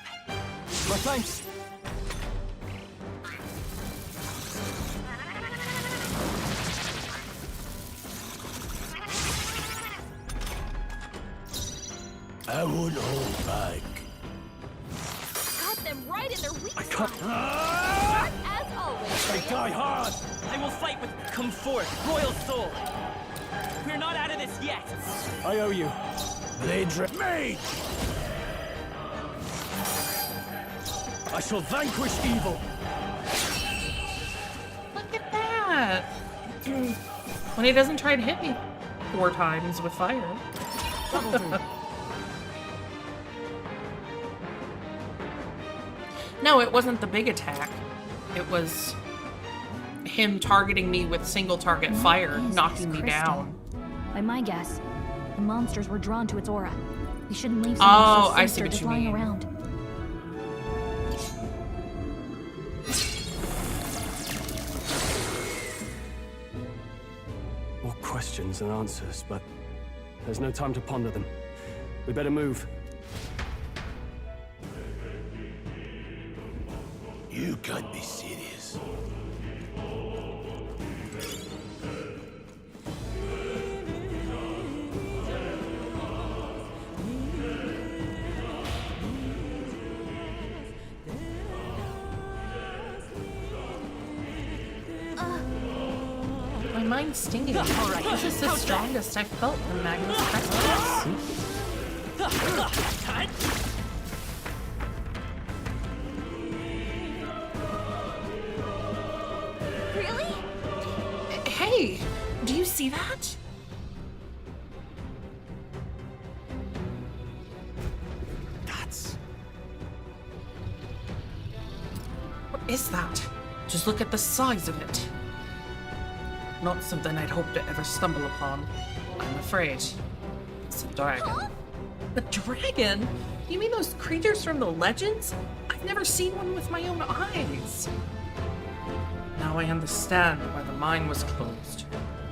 Speaker 4: My thanks.
Speaker 3: I won't hold back.
Speaker 9: Got them right in their weak
Speaker 4: I
Speaker 9: spot.
Speaker 4: can't.
Speaker 9: Sharp as always,
Speaker 4: I
Speaker 9: Reyes.
Speaker 4: die hard.
Speaker 7: I will fight with come forth, royal soul. We're not out of this yet.
Speaker 4: I owe you.
Speaker 3: Blade mage.
Speaker 4: I shall vanquish evil.
Speaker 1: Look at that. When he doesn't try to hit me 4 times with fire. No, it wasn't the big attack. It was him targeting me with single target fire,
Speaker 2: What is
Speaker 1: knocking
Speaker 2: this
Speaker 1: me
Speaker 2: crystal?
Speaker 1: down.
Speaker 2: By my guess, the monsters were drawn to its aura. We shouldn't leave
Speaker 1: Oh,
Speaker 2: something
Speaker 1: I
Speaker 2: so
Speaker 1: see what
Speaker 2: just
Speaker 1: you
Speaker 2: lying
Speaker 1: mean.
Speaker 2: around.
Speaker 4: More questions than answers, but there's no time to ponder them. We better move.
Speaker 3: You can't be serious.
Speaker 1: My mind's stinging.
Speaker 7: All right,
Speaker 1: This is the
Speaker 7: how's that?
Speaker 1: strongest I've felt in Magnus practice.
Speaker 9: Really?
Speaker 1: Hey, do you see that?
Speaker 4: That's...
Speaker 1: What is that? Just look at the size of it. Not something I'd hope to ever stumble upon, I'm afraid. It's a dragon. A dragon? You mean those creatures from the legends? I've never seen one with my own eyes. Now I understand why the mine was closed.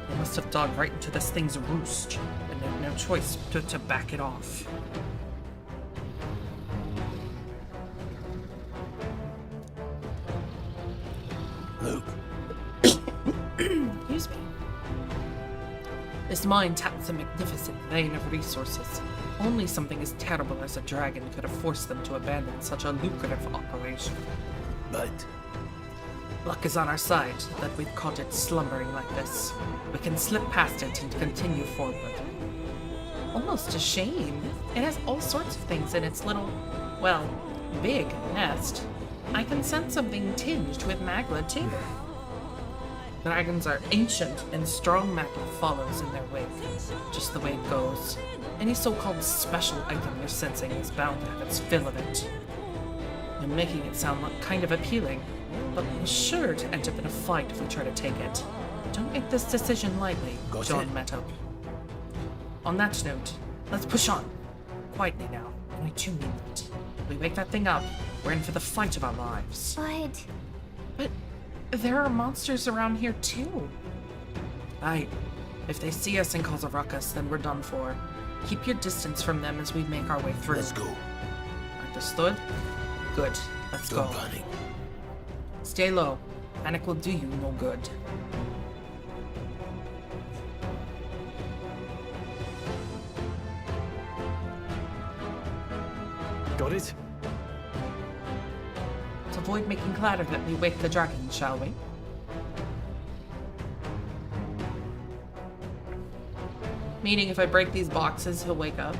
Speaker 1: They must have dug right into this thing's roost, and had no choice but to back it off.
Speaker 3: Look,
Speaker 1: Excuse me. This mine taps a magnificent vein of resources. Only something as terrible as a dragon could have forced them to abandon such a lucrative operation.
Speaker 3: but
Speaker 1: Luck is on our side that we've caught it slumbering like this. We can slip past it and continue forward. Almost a shame. It has all sorts of things in its little, well, big nest. I can sense something tinged with magma too. Dragons are ancient, and strong magma follows in their wake. Just the way it goes. Any so-called special item you're sensing is bound to have its fill of it. You're making it sound like kind of appealing, but we're sure to end up in a fight if we try to take it. Don't make this decision lightly,
Speaker 3: Got
Speaker 1: John
Speaker 3: it.
Speaker 1: Meadow. On that note, let's push on. Quietly now, and I do mean that. If we wake that thing up, we're in for the fight of our lives.
Speaker 2: But
Speaker 1: But there are monsters around here too. Aye, if they see us and cause a ruckus, then we're done for. Keep your distance from them as we make our way through.
Speaker 3: let's go.
Speaker 1: Understood? Good. Let's
Speaker 3: Don't
Speaker 1: go.
Speaker 3: panic.
Speaker 1: Stay low. Panic will do you no good.
Speaker 4: Got it?
Speaker 1: To avoid making clatter, let me wake the dragon, shall we? Meaning if I break these boxes, he'll wake up.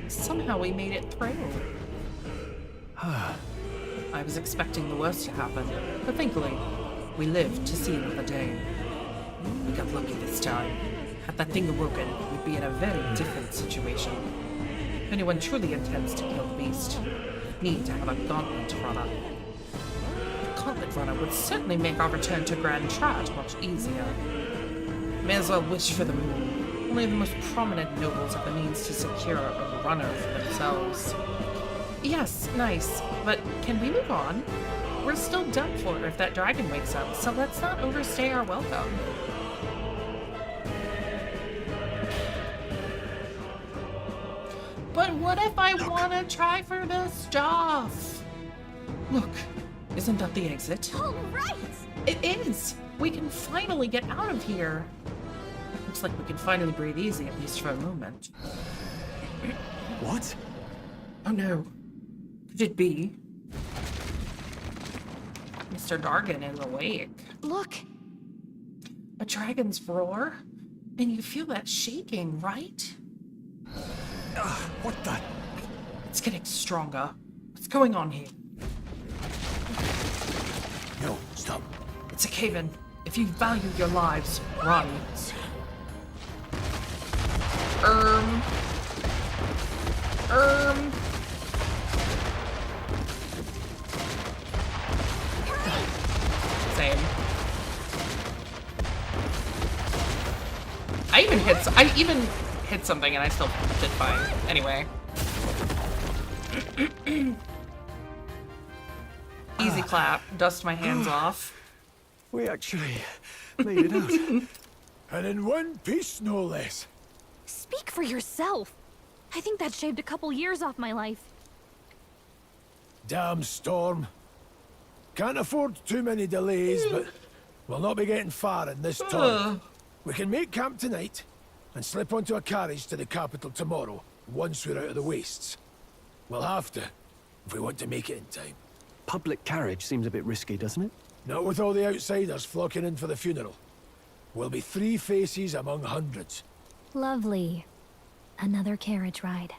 Speaker 1: Somehow we made it through. I was expecting the worst to happen, but thankfully, we lived to see another day. We got lucky this time. Had that thing awoken, we'd be in a very different situation. If anyone truly intends to kill the beast, need to have a gauntlet runner. A gauntlet runner would certainly make our return to Grand Chat much easier. May as well wish for the moon. Only the most prominent nobles have the means to secure a runner for themselves. Yes, nice, but can we move on? We're still done for if that dragon wakes up, so let's not overstay our welcome. But what if I want to try for the stuff? Look, isn't that the exit?
Speaker 9: All right!
Speaker 1: It is! We can finally get out of here. Looks like we can finally breathe easy, at least for a moment.
Speaker 7: What?
Speaker 1: Oh no. Could it be? Mr. Dargan is awake.
Speaker 2: Look!
Speaker 1: A dragon's roar? And you feel that shaking, right?
Speaker 7: What the?
Speaker 1: It's getting stronger. What's going on here?
Speaker 3: No, stop.
Speaker 1: It's a cave-in. If you value your lives, run. Same. I even hit something and I still did fine. Anyway. Easy clap. Dust my hands off.
Speaker 7: We actually made it out.
Speaker 3: And in one piece, no less.
Speaker 2: Speak for yourself. I think that shaved a couple years off my life.
Speaker 3: Damn storm. Can't afford too many delays, but we'll not be getting far in this torrent. We can make camp tonight and slip onto a carriage to the capital tomorrow, once we're out of the wastes. We'll have to, if we want to make it in time.
Speaker 7: Public carriage seems a bit risky, doesn't it?
Speaker 3: Not with all the outsiders flocking in for the funeral. We'll be 3 faces among hundreds.
Speaker 2: Lovely. Another carriage ride.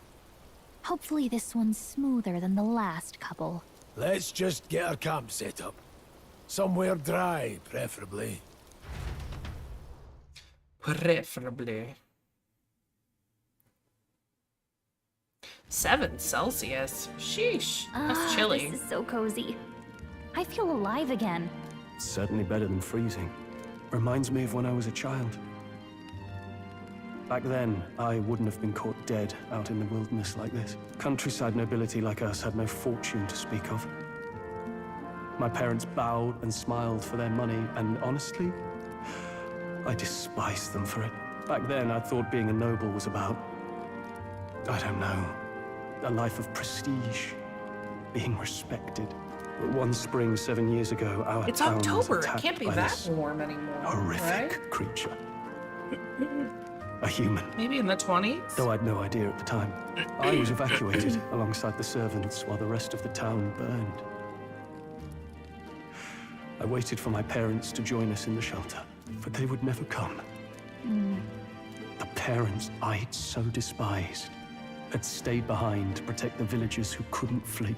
Speaker 2: Hopefully this one's smoother than the last couple.
Speaker 3: Let's just get our camp set up. Somewhere dry, preferably.
Speaker 1: Preferably. 7 Celsius. Sheesh. That's chilly.
Speaker 2: This is so cozy. I feel alive again.
Speaker 7: Certainly better than freezing. Reminds me of when I was a child. Back then, I wouldn't have been caught dead out in the wilderness like this. Countryside nobility like us had no fortune to speak of. My parents bowed and smiled for their money, and honestly, I despised them for it. Back then, I thought being a noble was about, I don't know, a life of prestige, being respected. But one spring 7 years ago, our
Speaker 1: It's
Speaker 7: town was
Speaker 1: October. It
Speaker 7: attacked
Speaker 1: can't be
Speaker 7: by
Speaker 1: that
Speaker 7: this
Speaker 1: warm anymore.
Speaker 7: horrific
Speaker 1: Right?
Speaker 7: creature. A human.
Speaker 1: Maybe in the 20s?
Speaker 7: Though I'd no idea at the time. I was evacuated alongside the servants while the rest of the town burned. I waited for my parents to join us in the shelter, but they would never come. The parents I'd so despised had stayed behind to protect the villagers who couldn't flee.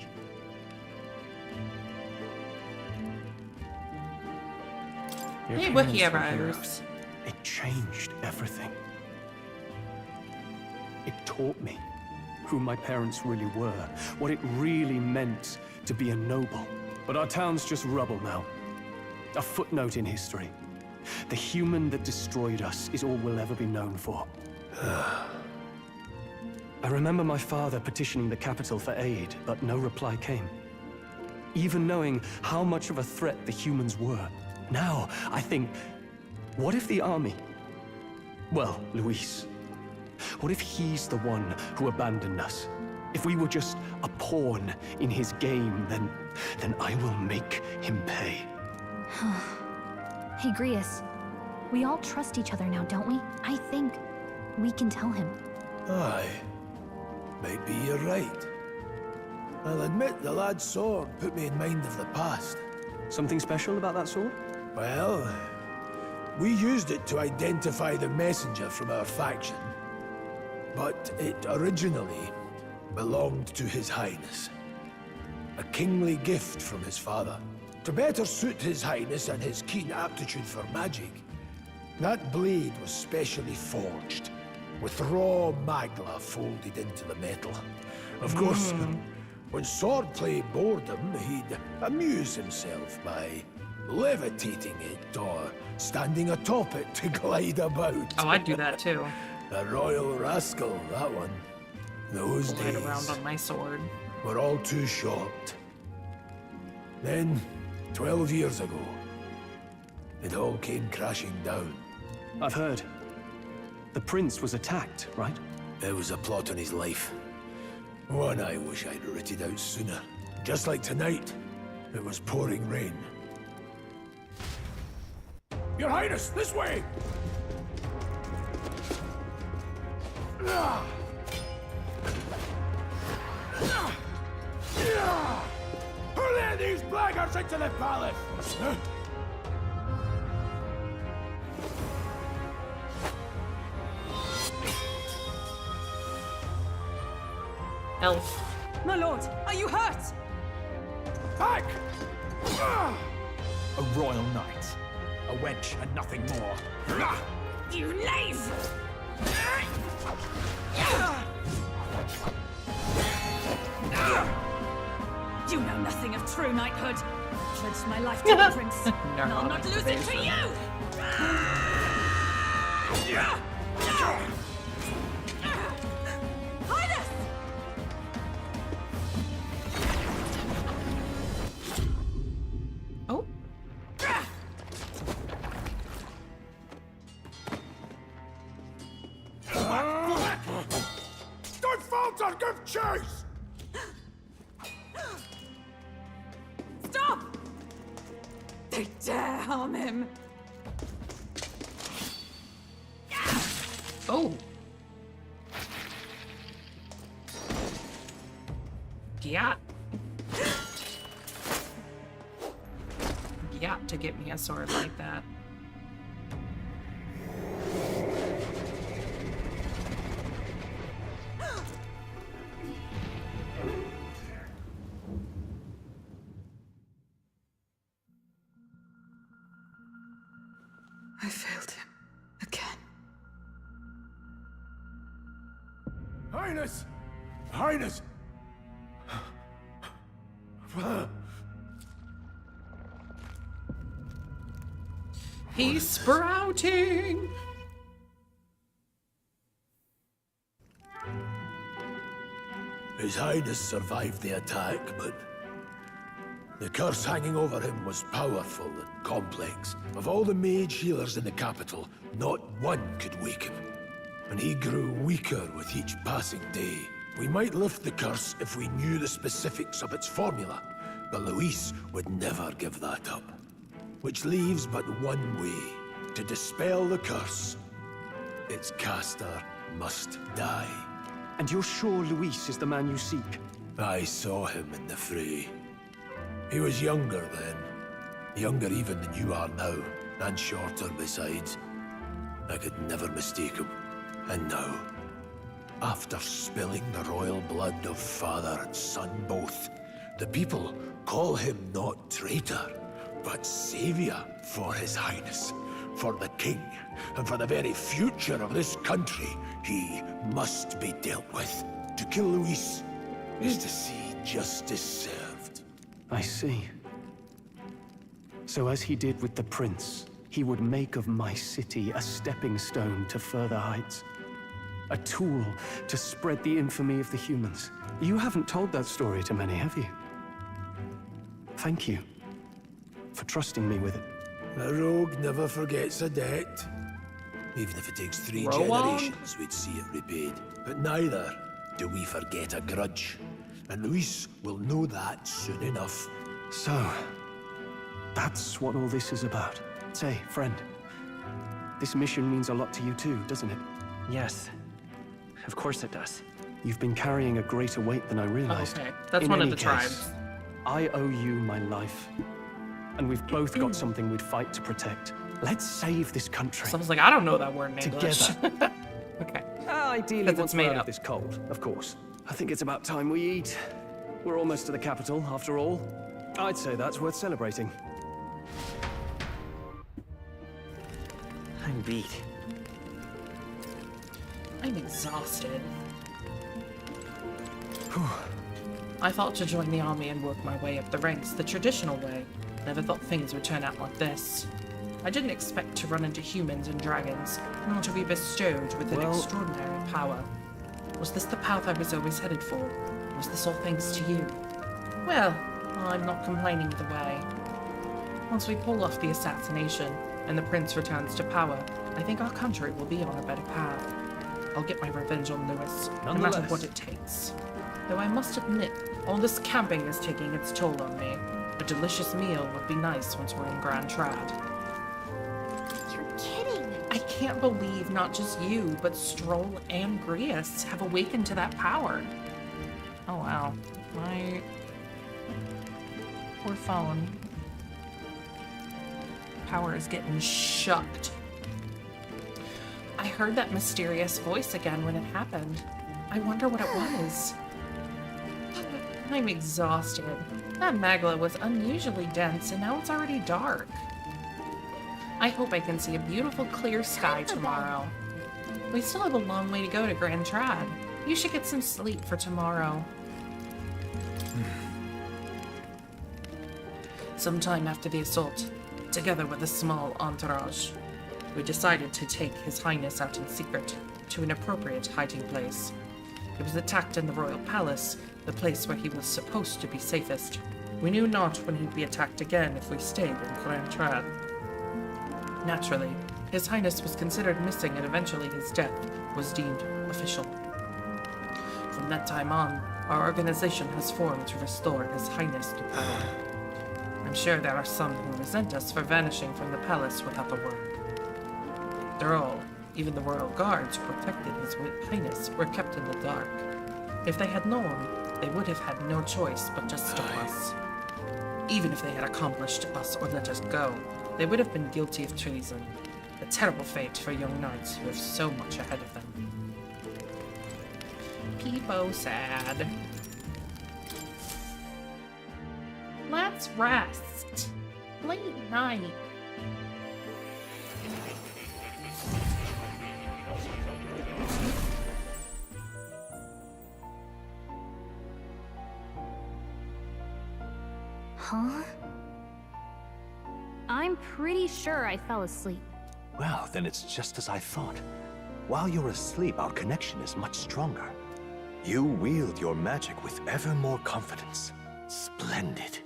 Speaker 7: Your
Speaker 1: Hey,
Speaker 7: parents
Speaker 1: Wiki
Speaker 7: were
Speaker 1: Riders.
Speaker 7: heroes. It changed everything. It taught me who my parents really were, what it really meant to be a noble. But our town's just rubble now. A footnote in history. The human that destroyed us is all we'll ever be known for. I remember my father petitioning the capital for aid, but no reply came. Even knowing how much of a threat the humans were. Now, I think, what if the army, Well, Luis, what if he's the one who abandoned us? If we were just a pawn in his game, then I will make him pay.
Speaker 2: Hey, Grius. We all trust each other now, don't we? I think we can tell him.
Speaker 3: Aye. Maybe you're right. I'll admit the lad's sword put me in mind of the past.
Speaker 7: Something special about that sword?
Speaker 3: Well, we used it to identify the messenger from our faction. But it originally belonged to His Highness. A kingly gift from his father. To better suit His Highness and his keen aptitude for magic, that blade was specially forged, with raw magla folded into the metal. Of course, when swordplay bored him, he'd amuse himself by levitating it or standing atop it to glide about.
Speaker 1: Oh, I'd do that too.
Speaker 3: A royal rascal, that one. Those
Speaker 1: Glide
Speaker 3: days
Speaker 1: around on my sword.
Speaker 3: were all too short. Then, 12 years ago, it all came crashing down.
Speaker 7: I've heard. The prince was attacked, right?
Speaker 3: There was a plot on his life. One I wish I'd rooted out sooner. Just like tonight, it was pouring rain.
Speaker 5: Your Highness, this way!
Speaker 3: Who let these blackguards into the palace?
Speaker 1: Elf.
Speaker 6: My lord, are you hurt?
Speaker 3: Back!
Speaker 4: A royal knight. A wench and nothing more.
Speaker 9: You knave!
Speaker 6: You know nothing of true knighthood. Pledged my life to the prince, and I'll not lose it to you! Highness!
Speaker 1: Oh.
Speaker 3: Don't falter! Give chase!
Speaker 6: Stop! They dare harm him.
Speaker 1: Oh. Yeah. Yeah, to get me a sword like that.
Speaker 6: I failed him. Again.
Speaker 3: Highness! Highness!
Speaker 1: He's sprouting!
Speaker 3: His Highness survived the attack, but the curse hanging over him was powerful and complex. Of all the mage healers in the capital, not one could wake him. And he grew weaker with each passing day. We might lift the curse if we knew the specifics of its formula, but Luis would never give that up. Which leaves but one way to dispel the curse. Its caster must die.
Speaker 7: And you're sure Luis is the man you seek?
Speaker 3: I saw him in the fray. He was younger then. Younger even than you are now, and shorter besides. I could never mistake him. And now, after spilling the royal blood of father and son both, the people call him not traitor, but savior for His Highness, for the king, and for the very future of this country. He must be dealt with. To kill Luis is to see justice served.
Speaker 7: I see. So as he did with the prince, he would make of my city a stepping stone to further heights. A tool to spread the infamy of the humans. You haven't told that story to many, have you? Thank you for trusting me with it.
Speaker 3: A rogue never forgets a debt. Even if it takes 3
Speaker 1: Grow on?
Speaker 3: generations, we'd see it repaid. But neither do we forget a grudge. And Luis will know that soon enough.
Speaker 7: So, that's what all this is about. Say, friend, this mission means a lot to you too, doesn't it?
Speaker 10: Yes. Of course it does.
Speaker 7: You've been carrying a greater weight than I
Speaker 1: Oh,
Speaker 7: realized.
Speaker 1: okay. That's
Speaker 7: In
Speaker 1: one of
Speaker 7: any
Speaker 1: the
Speaker 7: case,
Speaker 1: tribes.
Speaker 7: I owe you my life. And we've both got something we'd fight to protect. Let's save this country.
Speaker 1: Someone's like, I don't know that word in English.
Speaker 7: Together.
Speaker 1: Okay.
Speaker 7: Ideally,
Speaker 1: Because
Speaker 7: once
Speaker 1: it's
Speaker 7: we're
Speaker 1: made
Speaker 7: out
Speaker 1: up.
Speaker 7: of this cold, of course. I think it's about time we eat. We're almost to the capital, after all. I'd say that's worth celebrating.
Speaker 10: I'm beat.
Speaker 1: I'm exhausted. I thought to join the army and work my way up the ranks the traditional way. Never thought things would turn out like this. I didn't expect to run into humans and dragons, nor to be bestowed with an extraordinary power. Was this the path I was always headed for? Was this all thanks to you? Well, I'm not complaining either way. Once we pull off the assassination, and the prince returns to power, I think our country will be on a better path. I'll get my revenge on Lewis, no matter what it takes. Though I must admit, all this camping is taking its toll on me. A delicious meal would be nice once we're in Grand Trad.
Speaker 9: You're kidding!
Speaker 1: I can't believe not just you, but Stroll and Grius have awakened to that power. Oh wow. My poor phone. Power is getting shucked. I heard that mysterious voice again when it happened. I wonder what it was. I'm exhausted. That Magla was unusually dense, and now it's already dark. I hope I can see a beautiful, clear sky tomorrow. We still have a long way to go to Grand Trad. You should get some sleep for tomorrow. Sometime after the assault, together with a small entourage, we decided to take His Highness out in secret to an appropriate hiding place. He was attacked in the royal palace, the place where he was supposed to be safest. We knew not when he'd be attacked again if we stayed in Grand Trad. Naturally, His Highness was considered missing and eventually his death was deemed official. From that time on, our organization has formed to restore His Highness to power. I'm sure there are some who resent us for vanishing from the palace without a word. After all, even the royal guards who protected His Highness were kept in the dark. If they had known, they would have had no choice but to stop us. Even if they had accomplished us or let us go, they would have been guilty of treason. A terrible fate for young knights who have so much ahead of them. Peepo sad. Let's rest. Late night.
Speaker 2: Huh? I'm pretty sure I fell asleep.
Speaker 8: Well, then it's just as I thought. While you're asleep, our connection is much stronger. You wield your magic with ever more confidence. Splendid.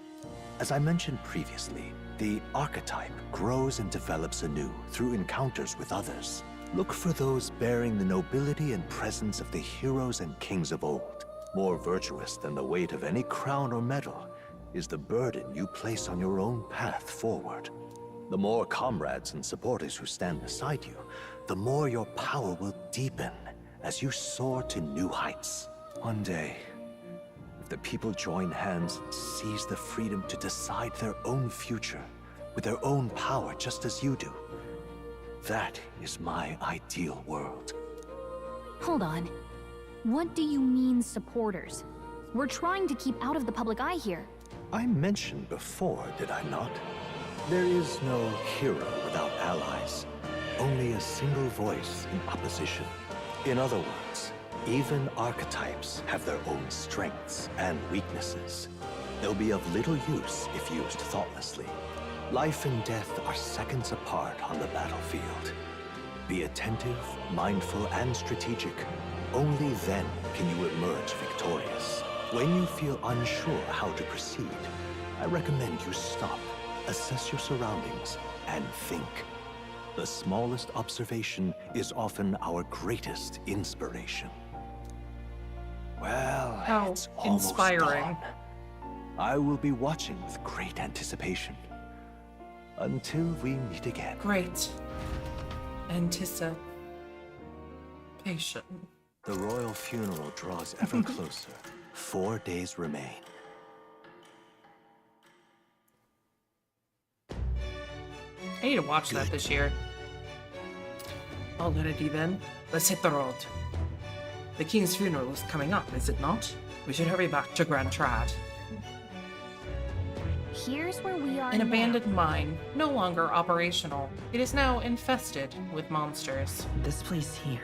Speaker 8: As I mentioned previously, the archetype grows and develops anew through encounters with others. Look for those bearing the nobility and presence of the heroes and kings of old. More virtuous than the weight of any crown or medal is the burden you place on your own path forward. The more comrades and supporters who stand beside you, the more your power will deepen as you soar to new heights. One day, if the people join hands and seize the freedom to decide their own future with their own power just as you do, that is my ideal world.
Speaker 2: Hold on. What do you mean, supporters? We're trying to keep out of the public eye here.
Speaker 8: I mentioned before, did I not? There is no hero without allies. Only a single voice in opposition. In other words, even archetypes have their own strengths and weaknesses. They'll be of little use if used thoughtlessly. Life and death are seconds apart on the battlefield. Be attentive, mindful, and strategic. Only then can you emerge victorious. When you feel unsure how to proceed, I recommend you stop, assess your surroundings, and think. The smallest observation is often our greatest inspiration. Well,
Speaker 1: How
Speaker 8: it's almost
Speaker 1: inspiring.
Speaker 8: dawn. I will be watching with great anticipation. Until we meet again.
Speaker 1: Great. Anticipation.
Speaker 8: The royal funeral draws ever closer. 4 days remain.
Speaker 1: I need to watch that this year. Already then, let's hit the road. The king's funeral is coming up, is it not? We should hurry back to Grand Trad.
Speaker 2: Here's where we are
Speaker 1: An
Speaker 2: now.
Speaker 1: abandoned mine, no longer operational. It is now infested with monsters.
Speaker 10: This place here.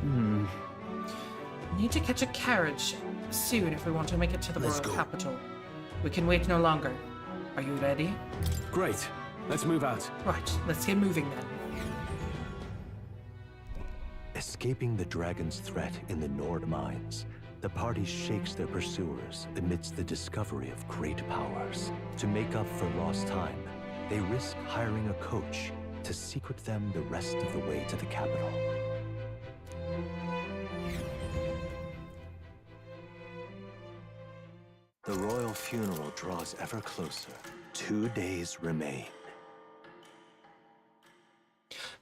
Speaker 1: We need to catch a carriage soon if we want to make it to the
Speaker 3: Let's
Speaker 1: royal
Speaker 3: go.
Speaker 1: capital. We can wait no longer. Are you ready?
Speaker 7: Great. Let's move out.
Speaker 1: Right, let's get moving then.
Speaker 8: Escaping the dragon's threat in the Nord mines, the party shakes their pursuers amidst the discovery of great powers. To make up for lost time, they risk hiring a coach to secret them the rest of the way to the capital. The royal funeral draws ever closer. 2 days remain.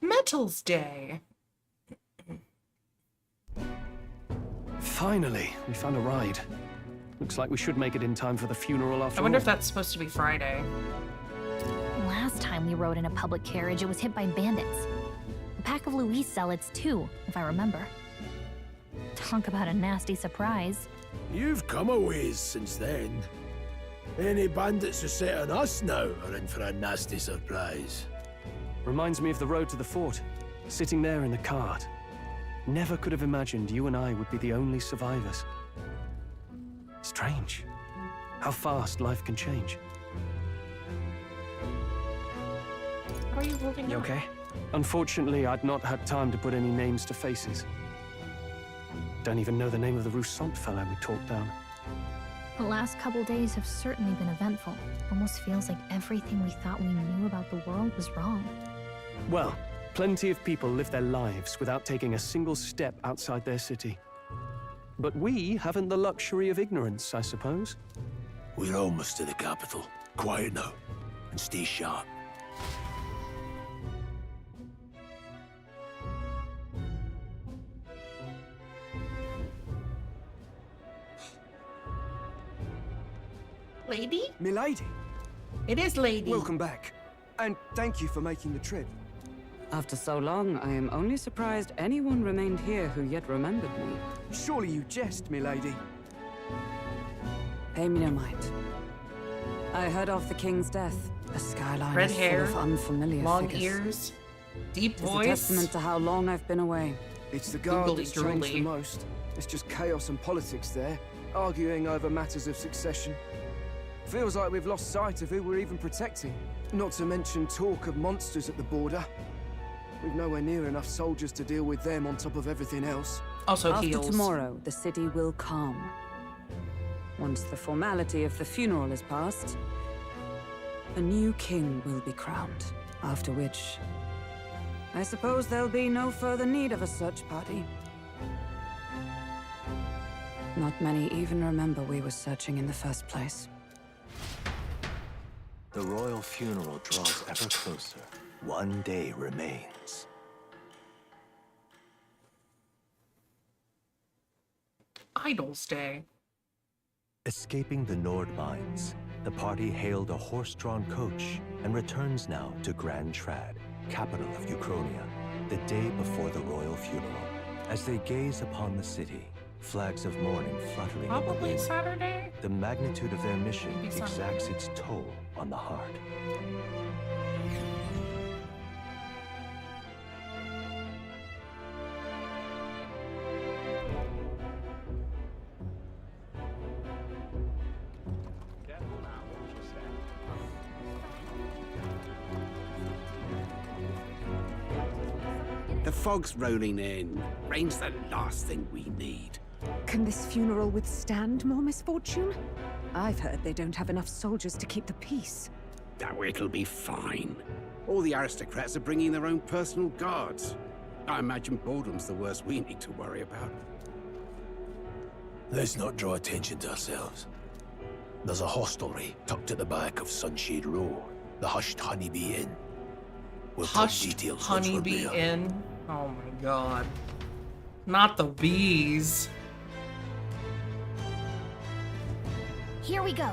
Speaker 1: Metals Day.
Speaker 7: Finally, we found a ride. Looks like we should make it in time for the funeral after
Speaker 1: I wonder
Speaker 7: all.
Speaker 1: if that's supposed to be Friday.
Speaker 2: Last time we rode in a public carriage, it was hit by bandits. A pack of Louis zealots, too, if I remember. Talk about a nasty surprise.
Speaker 3: You've come a ways since then. Any bandits who set on us now are in for a nasty surprise.
Speaker 7: Reminds me of the road to the fort. Sitting there in the cart. Never could have imagined you and I would be the only survivors. Strange. How fast life can change.
Speaker 1: How are you holding
Speaker 10: You
Speaker 1: up?
Speaker 10: okay?
Speaker 7: Unfortunately, I'd not had time to put any names to faces. Don't even know the name of the Rousseau fellow we talked down.
Speaker 2: The last couple days have certainly been eventful. Almost feels like everything we thought we knew about the world was wrong.
Speaker 7: Well, plenty of people live their lives without taking a single step outside their city. But we haven't the luxury of ignorance, I suppose.
Speaker 3: We're almost to the capital. Quiet now, and stay sharp.
Speaker 1: Lady?
Speaker 11: Milady,
Speaker 1: It is lady.
Speaker 11: welcome back. And thank you for making the trip.
Speaker 12: After so long, I am only surprised anyone remained here who yet remembered me.
Speaker 11: Surely you jest, milady.
Speaker 12: Pay me no mind. I heard of the king's death. The skyline
Speaker 1: Red
Speaker 12: is
Speaker 1: hair,
Speaker 12: full of unfamiliar
Speaker 1: long
Speaker 12: figures.
Speaker 1: ears, deep
Speaker 12: It's a
Speaker 1: voice.
Speaker 12: testament to how long I've been away.
Speaker 11: It's the guard
Speaker 1: Googly
Speaker 11: that's changed
Speaker 1: drooly.
Speaker 11: the most. It's just chaos and politics there, arguing over matters of succession. Feels like we've lost sight of who we're even protecting. Not to mention talk of monsters at the border. We've nowhere near enough soldiers to deal with them on top of everything else.
Speaker 1: Also
Speaker 12: After
Speaker 1: heals.
Speaker 12: tomorrow, the city will calm. Once the formality of the funeral is past, a new king will be crowned. After which, I suppose there'll be no further need of a search party. Not many even remember we were searching in the first place.
Speaker 8: The royal funeral draws ever closer. 1 day remains.
Speaker 1: Idol's Day.
Speaker 8: Escaping the Nord mines, the party hailed a horse-drawn coach and returns now to Grand Trad, capital of Uchronia, the day before the royal funeral. As they gaze upon the city, flags of mourning fluttering in the
Speaker 1: Probably
Speaker 8: wind,
Speaker 1: Saturday?
Speaker 8: the magnitude of their mission
Speaker 1: Maybe Sunday.
Speaker 8: exacts its toll on the heart.
Speaker 13: The fog's rolling in. Rain's the last thing we need.
Speaker 14: Can this funeral withstand more misfortune? I've heard they don't have enough soldiers to keep the peace.
Speaker 13: Oh, it'll be fine. All the aristocrats are bringing their own personal guards. I imagine boredom's the worst we need to worry about.
Speaker 3: Let's not draw attention to ourselves. There's a hostelry tucked at the back of Sunshade Row, the Hushed Honeybee Inn. We'll talk
Speaker 1: Hushed
Speaker 3: details once we're
Speaker 1: Honeybee
Speaker 3: there.
Speaker 1: Inn? Oh my god. Not the bees.
Speaker 9: Here we go.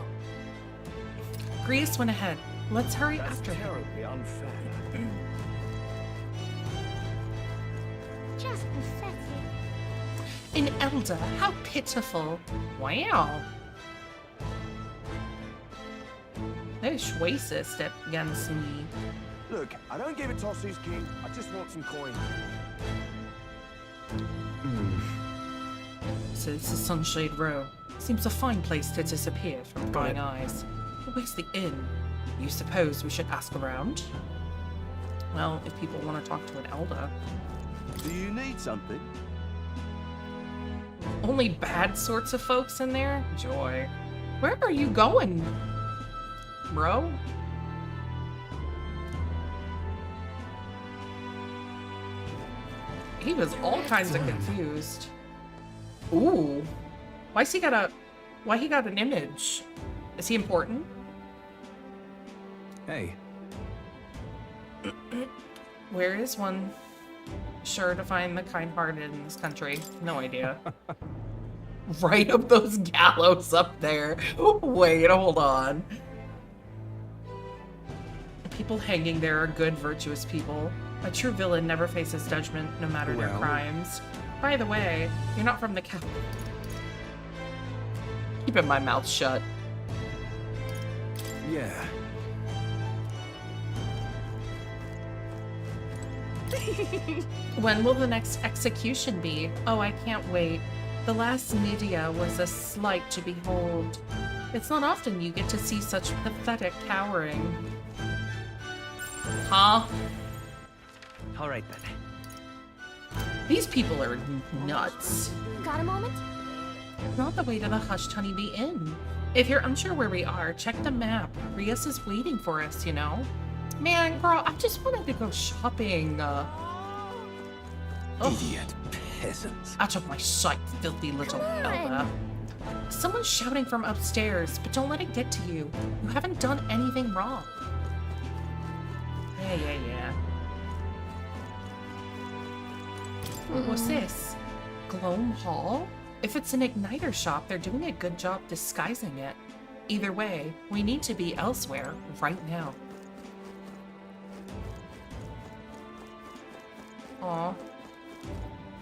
Speaker 1: Grease went ahead. Let's hurry after him.
Speaker 8: Terribly unfair.
Speaker 9: Just pathetic.
Speaker 1: An elder, how pitiful. Wow. They're racist against me.
Speaker 11: Look, I don't give a toss who's king. I just want some coin.
Speaker 1: So this is Sunshade Row. Seems a fine place to disappear from
Speaker 7: Got
Speaker 1: prying
Speaker 7: it.
Speaker 1: eyes. But where's the inn? You suppose we should ask around? Well, if people want to talk to an elder.
Speaker 11: Do you need something?
Speaker 1: Only bad sorts of folks in there? Joy. Where are you going, bro? He was all kinds of confused. Ooh. Why he got an image? Is he important?
Speaker 7: Hey,
Speaker 1: Where is one? Sure to find the kind-hearted in this country. No idea. Right up those gallows up there. Wait, hold on. The people hanging there are good, virtuous people. A true villain never faces judgment, no matter their
Speaker 7: Well.
Speaker 1: crimes. By the way, you're not from the capital. Keeping my mouth shut.
Speaker 7: yeah.
Speaker 1: When will the next execution be? Oh, I can't wait. The last Nydia was a sight to behold. It's not often you get to see such pathetic cowering. Huh?
Speaker 10: All right then.
Speaker 1: These people are nuts.
Speaker 9: Got a moment?
Speaker 1: Not the way to the Hushed Honeybee Inn. If you're unsure where we are, check the map. Rias is waiting for us, you know? Man, girl, I just wanted to go shopping.
Speaker 8: Idiot peasants.
Speaker 1: Out of my sight, filthy little elder. Someone's shouting from upstairs, but don't let it get to you. You haven't done anything wrong. Yeah. What's this? Gloam Hall? If it's an igniter shop, they're doing a good job disguising it. Either way, we need to be elsewhere right now. Aw.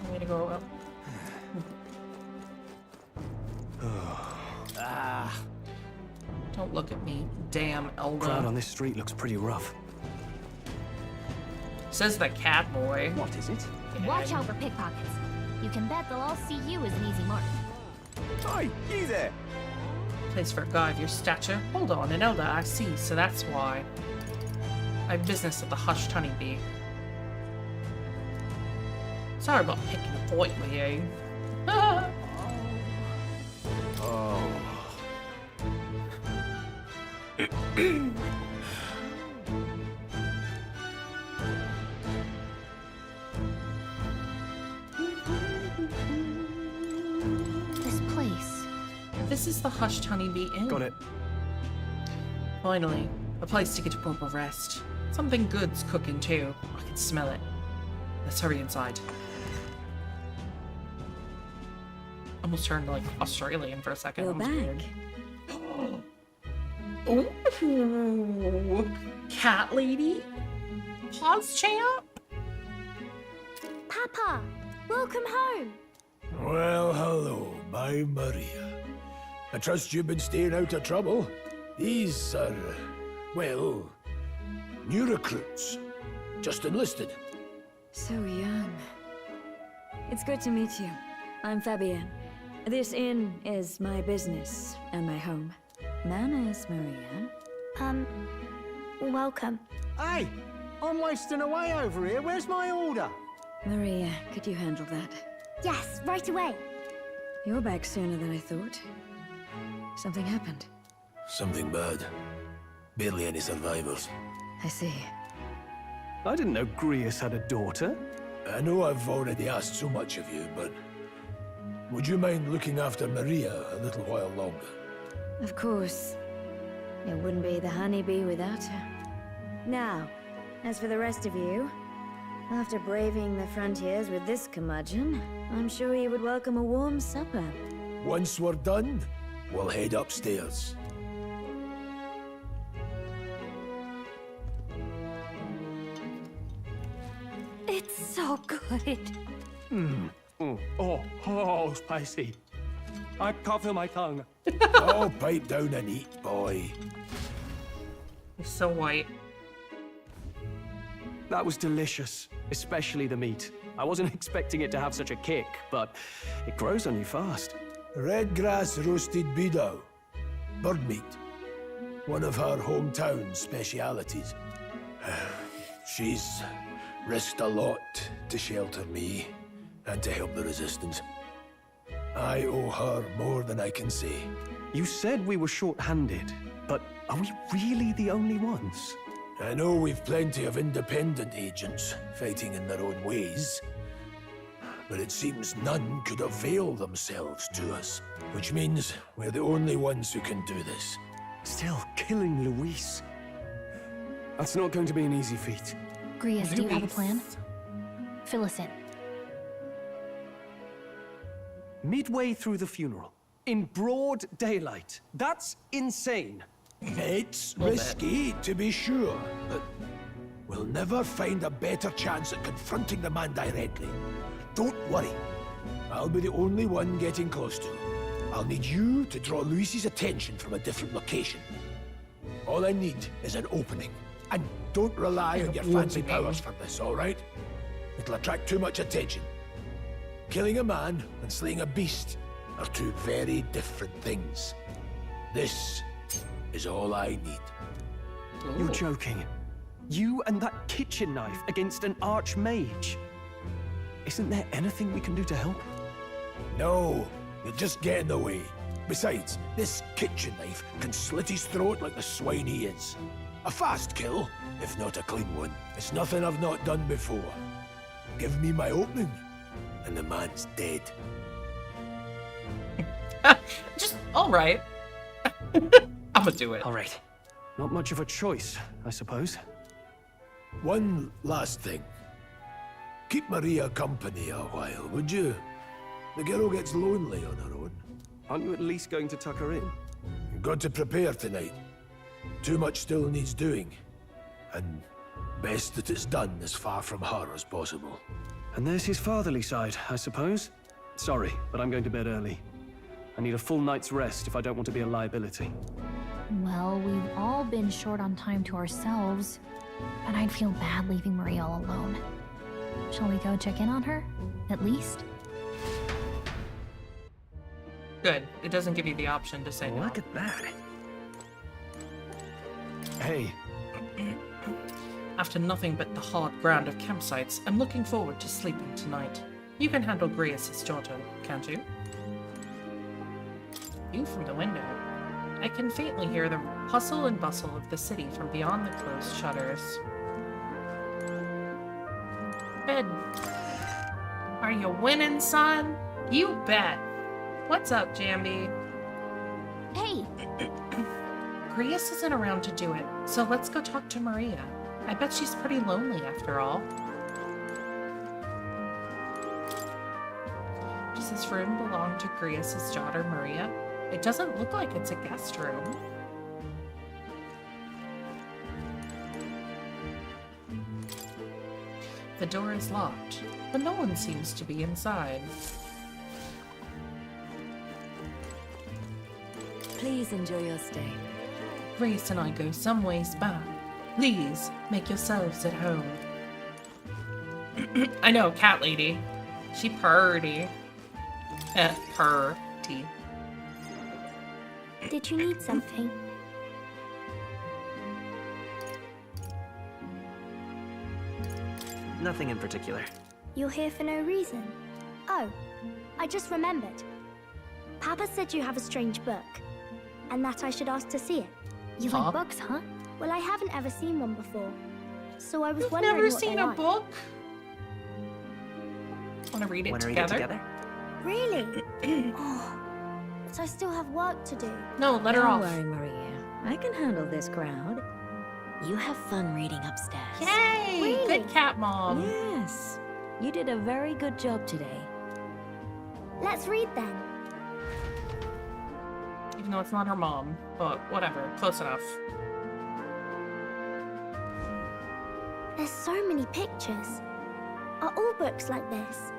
Speaker 1: I'm gonna go up. Don't look at me, damn elder.
Speaker 7: Crowd on this street looks pretty rough.
Speaker 1: Says the cat boy.
Speaker 7: What is it?
Speaker 9: Watch out for pickpockets. You can bet they'll all see you as an easy mark.
Speaker 11: Hey, you there!
Speaker 1: Place for a guy of your stature. Hold on, an elder I see, so that's why. I have business at the Hushed Honeybee. Sorry about picking a fight with you.
Speaker 11: Oh.
Speaker 9: This place.
Speaker 1: This is the Hushed Honeybee Inn.
Speaker 7: Got it.
Speaker 1: Finally, a place to get a proper rest. Something good's cooking too. I can smell it. Let's hurry inside. Almost turned like Australian for a second.
Speaker 12: You're
Speaker 1: That was
Speaker 12: back.
Speaker 1: weird. Ooh, cat lady? Pause champ?
Speaker 9: Papa, welcome home.
Speaker 3: Well, hello, my Maria. I trust you've been staying out of trouble. These are, well, new recruits. Just enlisted.
Speaker 15: So young. It's good to meet you. I'm Fabienne. This inn is my business and my home. Nana is Maria.
Speaker 9: Welcome.
Speaker 16: Hey, I'm wasting away over here. Where's my order?
Speaker 15: Maria, could you handle that?
Speaker 9: Yes, right away.
Speaker 15: You're back sooner than I thought. Something happened.
Speaker 3: Something bad. Barely any survivors.
Speaker 15: I see.
Speaker 7: I didn't know Grius had a daughter.
Speaker 3: I know I've already asked so much of you, but would you mind looking after Maria a little while longer?
Speaker 15: Of course. It wouldn't be the honeybee without her. Now, as for the rest of you, after braving the frontiers with this curmudgeon, I'm sure you would welcome a warm supper.
Speaker 3: Once we're done, we'll head upstairs.
Speaker 2: It's so good.
Speaker 7: Oh, spicy. I can't feel my tongue.
Speaker 3: Oh, pipe down and eat, boy.
Speaker 1: He's so white.
Speaker 7: That was delicious, especially the meat. I wasn't expecting it to have such a kick, but it grows on you fast.
Speaker 3: Red grass roasted beedow. Bird meat. One of her hometown specialities. She's risked a lot to shelter me and to help the resistance. I owe her more than I can say.
Speaker 7: You said we were short-handed, but are we really the only ones?
Speaker 3: I know we've plenty of independent agents fighting in their own ways, but it seems none could avail themselves to us, which means we're the only ones who can do this.
Speaker 7: Still, killing Luis. That's not going to be an easy feat.
Speaker 2: Grius, do you have a plan? Fill us in.
Speaker 7: Midway through the funeral, in broad daylight. That's insane.
Speaker 3: It's risky, to be sure, but we'll never find a better chance at confronting the man directly. Don't worry. I'll be the only one getting close to him. I'll need you to draw Luis's attention from a different location. All I need is an opening. And don't rely on your fancy powers for this, all right? It'll attract too much attention. Killing a man and slaying a beast are two very different things. This is all I need.
Speaker 7: You're joking. You and that kitchen knife against an archmage. Isn't there anything we can do to help?
Speaker 3: No, you'll just get in the way. Besides, this kitchen knife can slit his throat like the swine he is. A fast kill, if not a clean one. It's nothing I've not done before. Give me my opening, and the man's dead.
Speaker 1: Just, all right. I'm gonna do it.
Speaker 7: All right. Not much of a choice, I suppose.
Speaker 3: One last thing. Keep Maria company a while, would you? The girl gets lonely on her own.
Speaker 7: Aren't you at least going to tuck her in?
Speaker 3: You've got to prepare tonight. Too much still needs doing. And best that it's done as far from her as possible.
Speaker 7: And there's his fatherly side, I suppose. Sorry, but I'm going to bed early. I need a full night's rest if I don't want to be a liability.
Speaker 2: Well, we've all been short on time to ourselves, but I'd feel bad leaving Maria all alone. Shall we go check in on her, at least?
Speaker 1: Good. It doesn't give you the option to say no.
Speaker 10: Look at that.
Speaker 7: Hey.
Speaker 1: After nothing but the hard ground of campsites, I'm looking forward to sleeping tonight. You can handle Grius' daughter, can't you? View from the window. I can faintly hear the hustle and bustle of the city from beyond the closed shutters. Bed. Are you winning, son? You bet. What's up, Jambi?
Speaker 9: Hey!
Speaker 1: Grius isn't around to do it, so let's go talk to Maria. I bet she's pretty lonely after all. Does this room belong to Grius' daughter, Maria? It doesn't look like it's a guest room. The door is locked, but no one seems to be inside.
Speaker 15: Please enjoy your stay.
Speaker 1: Grace and I go some ways back. Please make yourselves at home. I know, cat lady. She purty. Purty.
Speaker 9: Did you need something?
Speaker 10: Nothing in particular.
Speaker 9: You're here for no reason. Oh, I just remembered. Papa said you have a strange book, and that I should ask to see it.
Speaker 2: You like books, huh?
Speaker 9: Well, I haven't ever seen one before. So I was
Speaker 1: You've
Speaker 9: wondering
Speaker 1: never
Speaker 9: what
Speaker 1: seen
Speaker 9: they
Speaker 1: a
Speaker 9: like.
Speaker 1: book? Want to read it together?
Speaker 9: Really? Oh, but I still have work to do.
Speaker 1: No, let her
Speaker 15: Don't
Speaker 1: off.
Speaker 15: worry, Maria. I can handle this crowd. You have fun reading upstairs.
Speaker 1: Yay!
Speaker 9: Really?
Speaker 1: Good cat mom.
Speaker 15: Yes. You did a very good job today.
Speaker 9: Let's read then.
Speaker 1: Even though it's not her mom, but whatever, close enough.
Speaker 9: There's so many pictures. Are all books like this?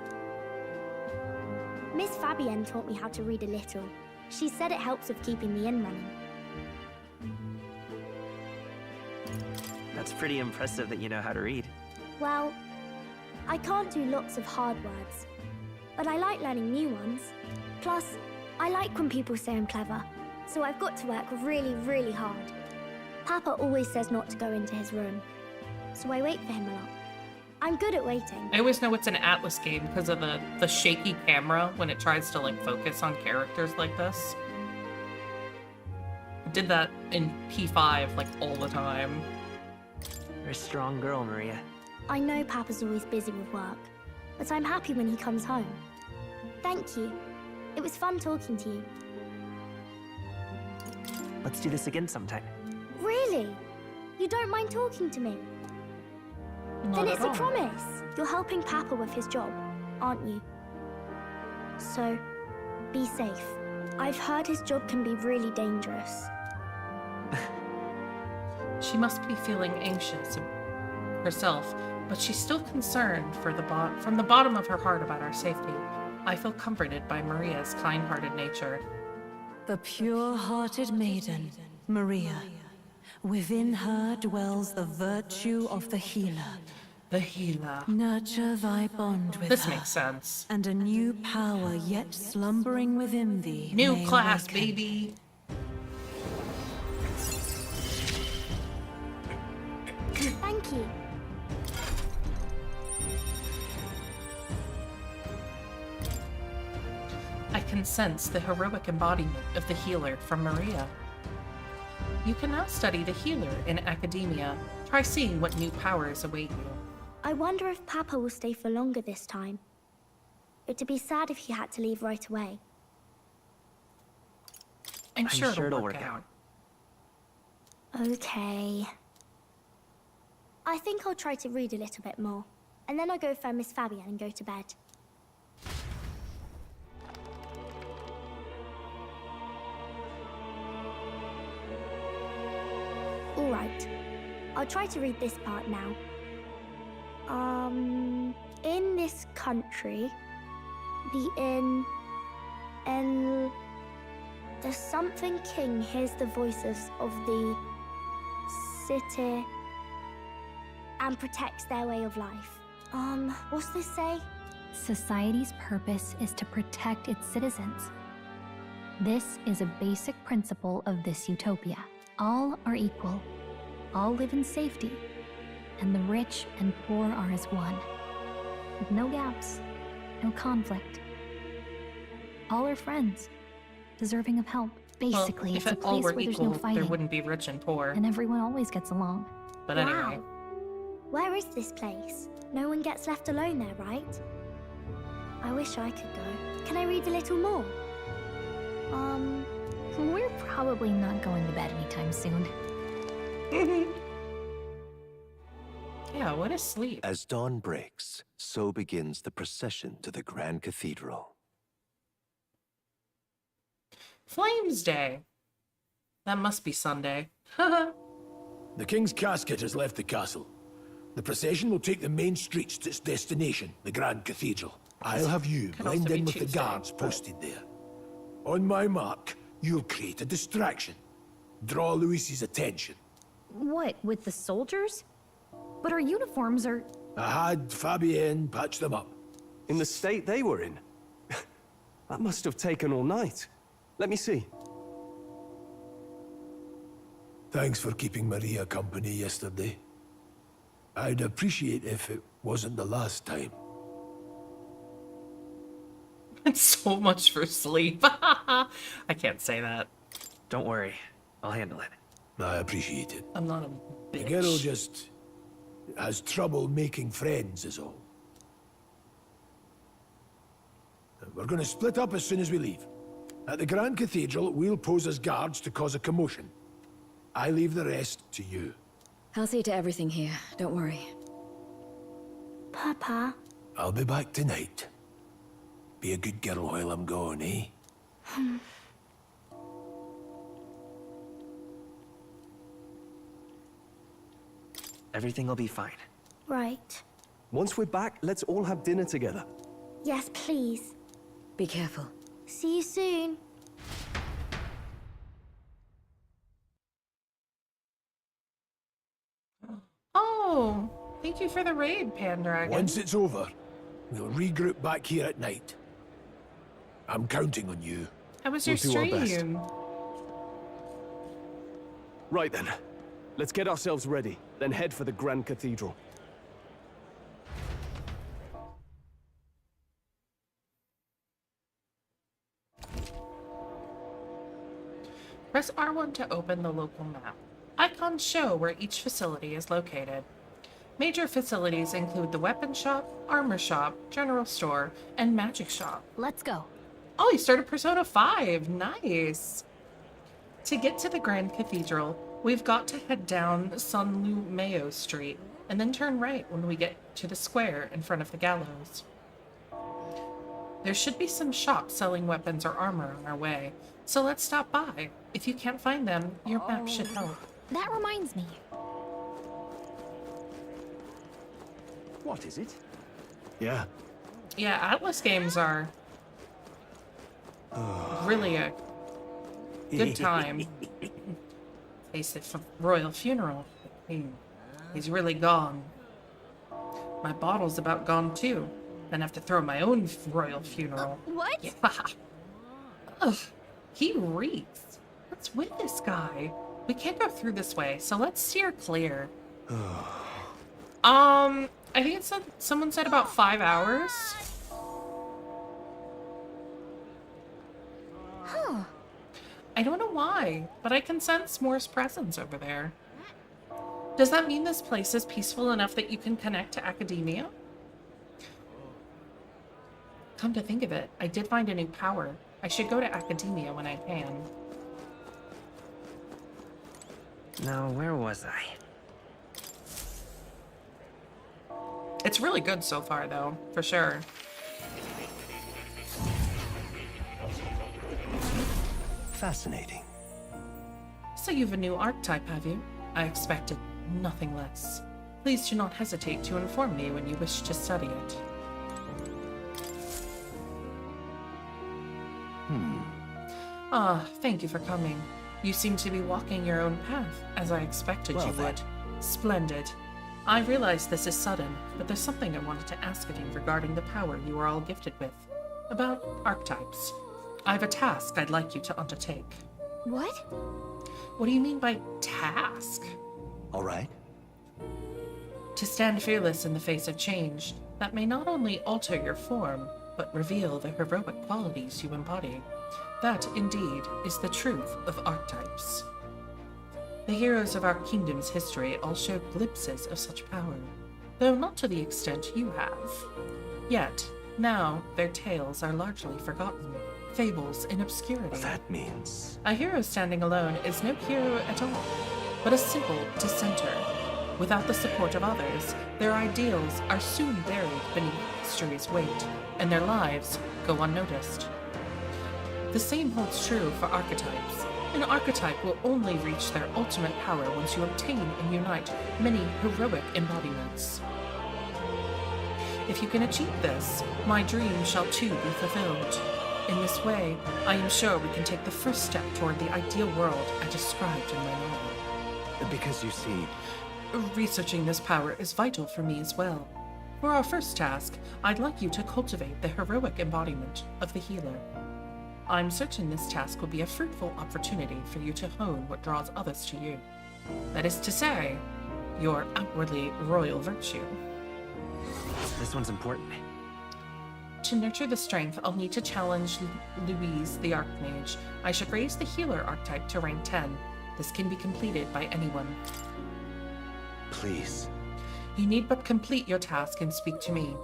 Speaker 9: Miss Fabienne taught me how to read a little. She said it helps with keeping the inn running.
Speaker 10: That's pretty impressive that you know how to read.
Speaker 9: Well, I can't do lots of hard words, but I like learning new ones. Plus, I like when people say I'm clever, so I've got to work really, really hard. Papa always says not to go into his room, so I wait for him a lot. I'm good at waiting.
Speaker 1: I always know it's an Atlas game because of the shaky camera when it tries to like focus on characters like this. I did that in P5 like all the time.
Speaker 10: You're a strong girl, Maria.
Speaker 9: I know Papa's always busy with work, but I'm happy when he comes home. Thank you. It was fun talking to you.
Speaker 10: Let's do this again sometime.
Speaker 9: Really? You don't mind talking to me?
Speaker 1: Not
Speaker 9: Then
Speaker 1: at
Speaker 9: it's a
Speaker 1: all.
Speaker 9: promise. You're helping Papa with his job, aren't you? So, be safe. I've heard his job can be really dangerous.
Speaker 1: She must be feeling anxious herself, but she's still concerned for from the bottom of her heart about our safety. I feel comforted by Maria's kind-hearted nature.
Speaker 6: The pure-hearted maiden, Maria. Within her dwells the virtue of the healer.
Speaker 1: The healer.
Speaker 6: Nurture thy bond with
Speaker 1: This
Speaker 6: her,
Speaker 1: makes sense.
Speaker 6: and a new power yet slumbering within thee.
Speaker 1: New
Speaker 6: may
Speaker 1: class,
Speaker 6: awaken.
Speaker 1: baby.
Speaker 9: Thank you.
Speaker 1: I can sense the heroic embodiment of the healer from Maria. You can now study the healer in academia. Try seeing what new powers await you.
Speaker 9: I wonder if Papa will stay for longer this time. It'd be sad if he had to leave right away.
Speaker 1: I'm sure it'll work out.
Speaker 9: Okay. I think I'll try to read a little bit more, and then I'll go find Miss Fabienne and go to bed. All right. I'll try to read this part now. In this country, the something king hears the voices of the city and protects their way of life. What's this say?
Speaker 2: Society's purpose is to protect its citizens. This is a basic principle of this utopia. All are equal, all live in safety, and the rich and poor are as one, with no gaps, no conflict. All are friends, deserving of help. Basically,
Speaker 1: well,
Speaker 2: it's a
Speaker 1: if all
Speaker 2: place
Speaker 1: were
Speaker 2: where there's
Speaker 1: equal,
Speaker 2: no fighting,
Speaker 1: there wouldn't be rich and poor.
Speaker 2: and everyone always gets along.
Speaker 1: But anyway.
Speaker 9: Wow. Where is this place? No one gets left alone there, right? I wish I could go. Can I read a little more?
Speaker 2: We're probably not going to bed anytime soon.
Speaker 1: Yeah, what is sleep?
Speaker 8: As dawn breaks, so begins the procession to the Grand Cathedral.
Speaker 1: Flames Day. That must be Sunday.
Speaker 3: The king's casket has left the castle. The procession will take the main streets to its destination, the Grand Cathedral. I'll have you
Speaker 1: Could also
Speaker 3: blend
Speaker 1: be
Speaker 3: in with the
Speaker 1: Tuesday,
Speaker 3: guards
Speaker 1: but-
Speaker 3: posted there. On my mark, you'll create a distraction. Draw Luis's attention.
Speaker 2: What, with the soldiers? But our uniforms are...
Speaker 3: I had Fabienne patch them up.
Speaker 7: In the state they were in? That must have taken all night. Let me see.
Speaker 3: Thanks for keeping Maria company yesterday. I'd appreciate if it wasn't the last time.
Speaker 1: It's so much for sleep. I can't say that.
Speaker 10: Don't worry. I'll handle it.
Speaker 3: I appreciate it.
Speaker 1: I'm not a
Speaker 3: The
Speaker 1: bitch.
Speaker 3: girl just Has trouble making friends is all. We're going to split up as soon as we leave. At the Grand Cathedral, we'll pose as guards to cause a commotion. I leave the rest to you.
Speaker 15: I'll see to everything here, don't worry.
Speaker 9: Papa.
Speaker 3: I'll be back tonight. Be a good girl while I'm gone, eh?
Speaker 10: Everything will be fine.
Speaker 9: Right.
Speaker 7: Once we're back, let's all have dinner together.
Speaker 9: Yes, please.
Speaker 15: Be careful.
Speaker 9: See you soon.
Speaker 1: Oh, thank you for the raid, Pandragon.
Speaker 3: Once it's over, we'll regroup back here at night. I'm counting on you.
Speaker 1: How was your
Speaker 7: We'll do our best.
Speaker 1: stream?
Speaker 7: Right then. Let's get ourselves ready, then head for the Grand Cathedral.
Speaker 1: Press R1 to open the local map. Icons show where each facility is located. Major facilities include the weapon shop, armor shop, general store, and magic shop.
Speaker 2: Let's go.
Speaker 1: Oh, you started Persona 5. Nice. To get to the Grand Cathedral, we've got to head down Sunlu Mayo Street and then turn right when we get to the square in front of the gallows. There should be some shops selling weapons or armor on our way, so let's stop by. If you can't find them, your map should help.
Speaker 2: That reminds me.
Speaker 7: What is it? Yeah.
Speaker 1: Yeah, Atlas games are really a good time. Face it, for Royal Funeral. He's really gone. My bottle's about gone too. Then I have to throw my own Royal Funeral.
Speaker 2: What?
Speaker 1: Yeah. Ugh, he reeks. What's with this guy? We can't go through this way, so let's steer clear. I think it said, someone said about 5 hours.
Speaker 2: Huh.
Speaker 1: I don't know why, but I can sense Moore's presence over there. Does that mean this place is peaceful enough that you can connect to academia? Come to think of it, I did find a new power. I should go to academia when I can.
Speaker 10: Now, where was I?
Speaker 1: It's really good so far, though, for sure.
Speaker 8: Fascinating.
Speaker 1: So you've a new archetype, have you? I expected nothing less. Please do not hesitate to inform me when you wish to study it. Ah, thank you for coming. You seem to be walking your own path, as I expected you would. Splendid. I realize this is sudden, but there's something I wanted to ask of you regarding the power you are all gifted with. About archetypes. I have a task I'd like you to undertake.
Speaker 2: What?
Speaker 1: What do you mean by task?
Speaker 8: All right.
Speaker 1: To stand fearless in the face of change that may not only alter your form, but reveal the heroic qualities you embody. That, indeed, is the truth of archetypes. The heroes of our kingdom's history all show glimpses of such power, though not to the extent you have. Yet, now, their tales are largely forgotten, fables in obscurity.
Speaker 8: That means...
Speaker 1: A hero standing alone is no hero at all, but a simple dissenter. Without the support of others, their ideals are soon buried beneath history's weight, and their lives go unnoticed. The same holds true for archetypes. An archetype will only reach their ultimate power once you obtain and unite many heroic embodiments. If you can achieve this, my dream shall too be fulfilled. In this way, I am sure we can take the first step toward the ideal world I described in my novel.
Speaker 8: Because you see...
Speaker 1: Researching this power is vital for me as well. For our first task, I'd like you to cultivate the heroic embodiment of the healer. I'm certain this task will be a fruitful opportunity for you to hone what draws others to you. That is to say, your outwardly royal virtue.
Speaker 10: This one's important.
Speaker 1: To nurture the strength, I'll need to challenge Louise the Archmage. I should raise the healer archetype to rank 10. This can be completed by anyone.
Speaker 8: Please.
Speaker 1: You need but complete your task and speak to me.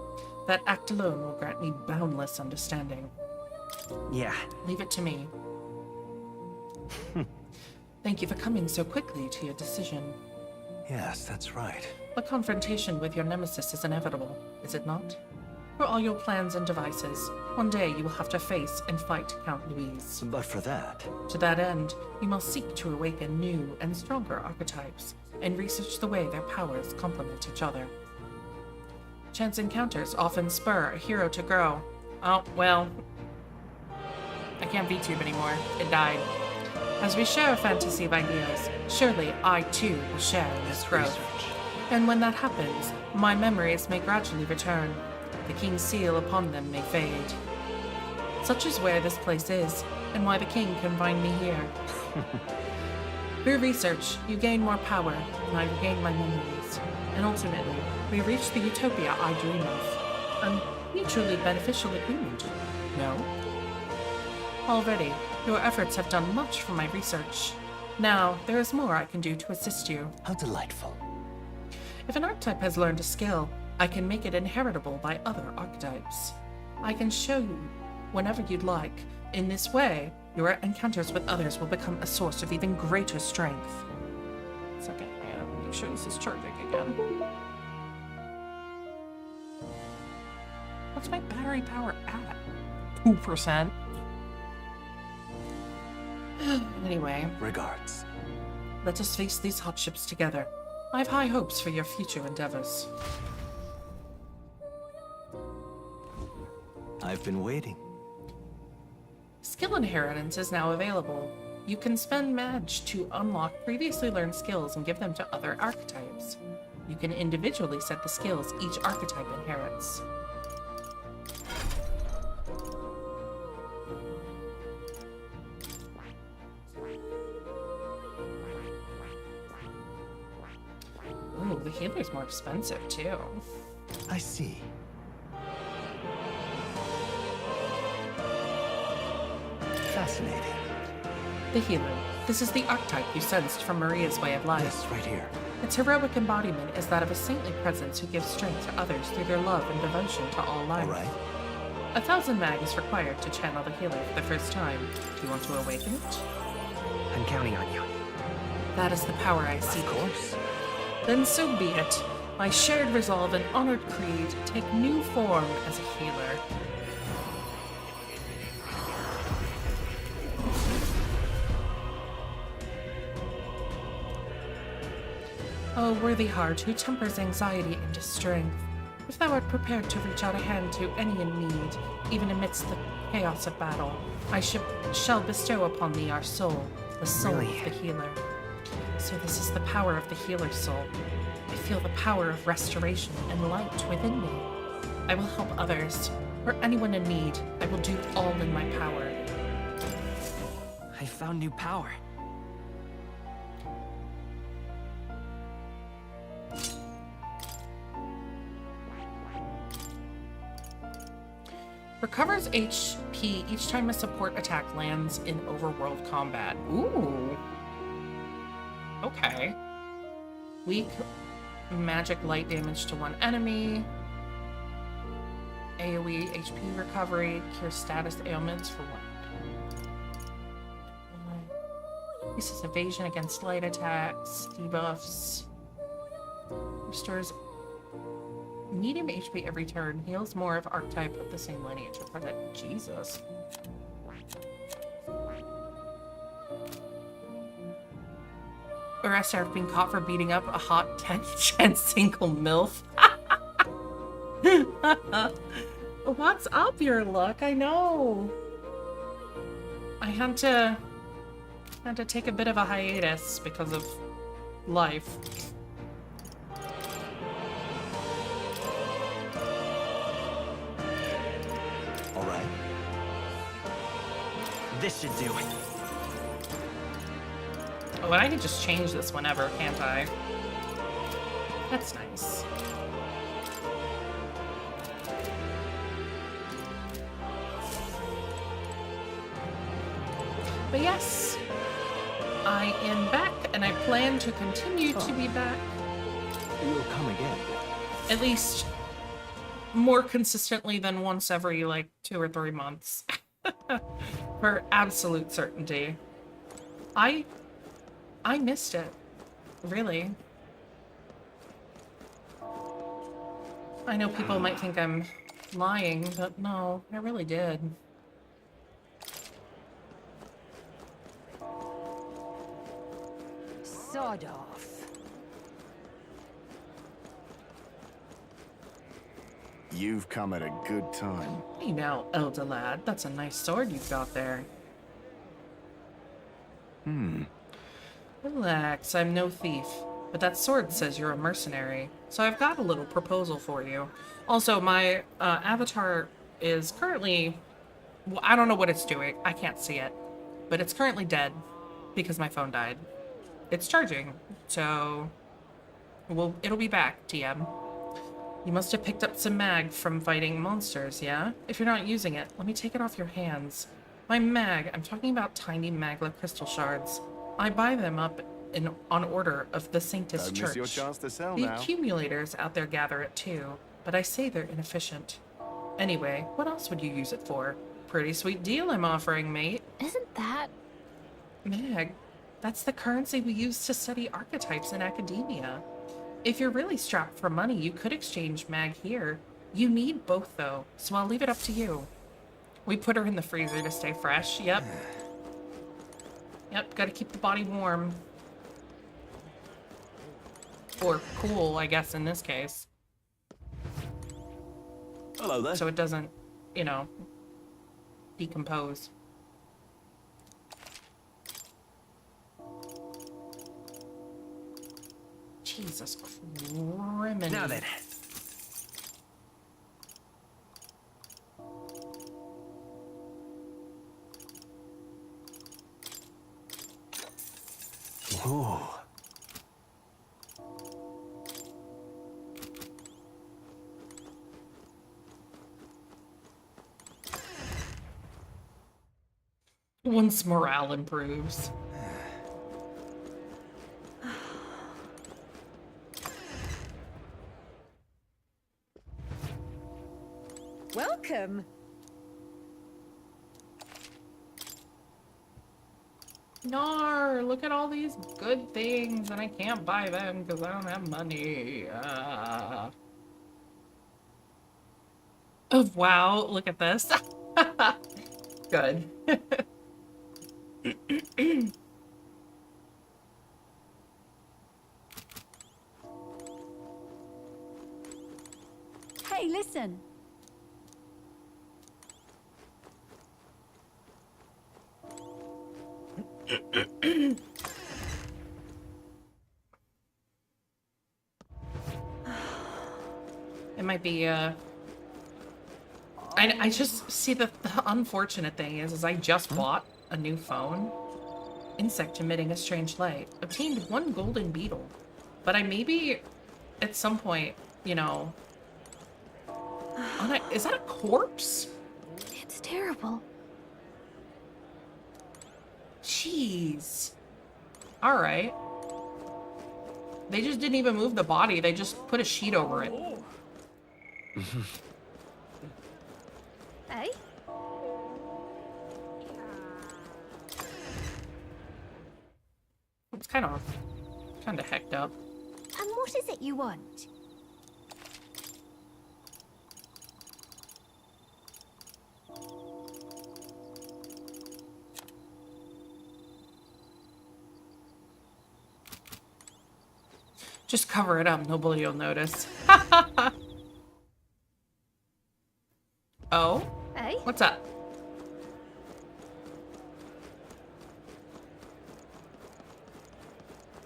Speaker 1: That act alone will grant me boundless understanding.
Speaker 10: Yeah.
Speaker 1: Leave it to me. Thank you for coming so quickly to your decision.
Speaker 8: Yes, that's right.
Speaker 1: A confrontation with your nemesis is inevitable, is it not? For all your plans and devices, one day you will have to face and fight Count Louise.
Speaker 8: But for that...
Speaker 1: To that end, you must seek to awaken new and stronger archetypes, and research the way their powers complement each other. Chance encounters often spur a hero to grow. Oh, well... I can't VTube anymore. It died. As we share a fantasy of ideas, surely I too will share in this growth. And when that happens, my memories may gradually return. The king's seal upon them may fade. Such is where this place is, and why the king can find me here. Through research, you gain more power, and I regain my memories. And ultimately, we reach the utopia I dream of. A mutually beneficial agreement, no? Already, your efforts have done much for my research. Now, there is more I can do to assist you.
Speaker 8: How delightful.
Speaker 1: If an archetype has learned a skill, I can make it inheritable by other archetypes. I can show you whenever you'd like. In this way, your encounters with others will become a source of even greater strength. Second, make sure this is charging again. What's my battery power at? 2%. Anyway.
Speaker 8: Regards.
Speaker 1: Let us face these hardships together. I have high hopes for your future endeavors.
Speaker 8: I've been waiting.
Speaker 1: Skill inheritance is now available. You can spend Madge to unlock previously learned skills and give them to other archetypes. You can individually set the skills each archetype inherits. Ooh, the healer's more expensive too.
Speaker 8: I see. Fascinating.
Speaker 1: The healer. This is the archetype you sensed from Maria's way of life.
Speaker 8: Yes, right here.
Speaker 1: Its heroic embodiment is that of a saintly presence who gives strength to others through their love and devotion to all life.
Speaker 8: All right.
Speaker 1: 1,000 mag is required to channel the healer for the first time. Do you want to awaken it?
Speaker 10: I'm counting on you.
Speaker 1: That is the power I seek.
Speaker 8: Of course.
Speaker 1: Then so be it. My shared resolve and honored creed take new form as a healer. O worthy heart who tempers anxiety into strength, if thou art prepared to reach out a hand to any in need, even amidst the chaos of battle, I shall bestow upon thee our soul, the soul of the healer. So this is the power of the healer's soul. I feel the power of restoration and light within me. I will help others, or anyone in need. I will do all in my power.
Speaker 10: I found new power.
Speaker 1: Recovers HP each time a support attack lands in overworld combat. Ooh. Okay. Weak magic light damage to one enemy. AoE HP recovery. Cure status ailments for one. Increases evasion against light attacks. Debuffs. Restores medium HP every turn. Heals more of archetype of the same lineage. Jesus. Arrested after being caught for beating up a hot 10-gen single MILF. What's up, your luck? I know. I had to take a bit of a hiatus because of life.
Speaker 8: All right.
Speaker 10: This should do it.
Speaker 1: Oh, and I can just change this whenever, can't I? That's nice. But yes, I am back, and I plan to continue to be back.
Speaker 8: You'll come again.
Speaker 1: At least more consistently than once every, like, 2 or 3 months. For absolute certainty. I missed it. Really. I know people might think I'm lying, but no, I really did.
Speaker 17: Sod off.
Speaker 18: You've come at a good time.
Speaker 1: Hey now, elder lad, that's a nice sword you've got there. Relax, I'm no thief. But that sword says you're a mercenary, so I've got a little proposal for you. Also, my avatar is currently... well, I don't know what it's doing. I can't see it. But it's currently dead because my phone died. It's charging, so... well, it'll be back, TM. You must have picked up some mag from fighting monsters, yeah? If you're not using it, let me take it off your hands. By mag, I'm talking about tiny magla crystal shards. I buy them up on order of the Sanctus
Speaker 18: Don't
Speaker 1: Church.
Speaker 18: miss your chance to sell
Speaker 1: The
Speaker 18: now.
Speaker 1: accumulators out there gather it too, but I say they're inefficient. Anyway, what else would you use it for? Pretty sweet deal I'm offering, mate.
Speaker 2: Isn't that...
Speaker 1: Mag, that's the currency we use to study archetypes in academia. If you're really strapped for money, you could exchange mag here. You need both, though, so I'll leave it up to you. We put her in the freezer to stay fresh, yep. Yep, gotta keep the body warm. Or cool, I guess, in this case.
Speaker 8: Hello there.
Speaker 1: So it doesn't, you know, decompose. Jesus criminy.
Speaker 10: Now then.
Speaker 8: Ooh.
Speaker 1: Once morale improves.
Speaker 17: Welcome.
Speaker 1: Nar, look at all these good things, and I can't buy them because I don't have money. Oh, wow, look at this. Good.
Speaker 17: Hey, listen.
Speaker 1: It might be, I just see the unfortunate thing is I just bought a new phone. Insect emitting a strange light. Obtained 1 golden beetle. But I maybe, at some point, you know... is that a corpse?
Speaker 2: It's terrible.
Speaker 1: Jeez. Alright. They just didn't even move the body, they just put a sheet over it.
Speaker 17: Hey?
Speaker 1: It's kind of hecked up.
Speaker 17: And what is it you want?
Speaker 1: Just cover it up, nobody will notice. Oh?
Speaker 17: Hey?
Speaker 1: What's up?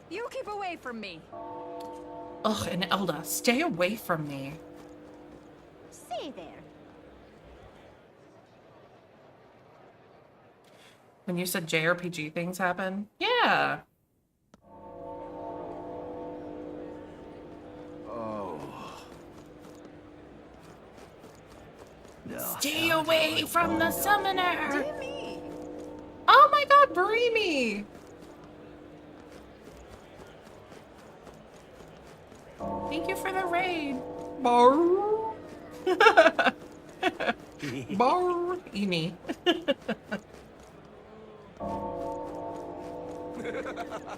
Speaker 17: You keep away from me.
Speaker 1: Ugh, and Elda, stay away from me.
Speaker 17: Stay there.
Speaker 1: When you said JRPG things happen? Yeah. Stay away from the summoner! Oh my god, Breamy! Thank you for the raid. Bar. Bar. Eni.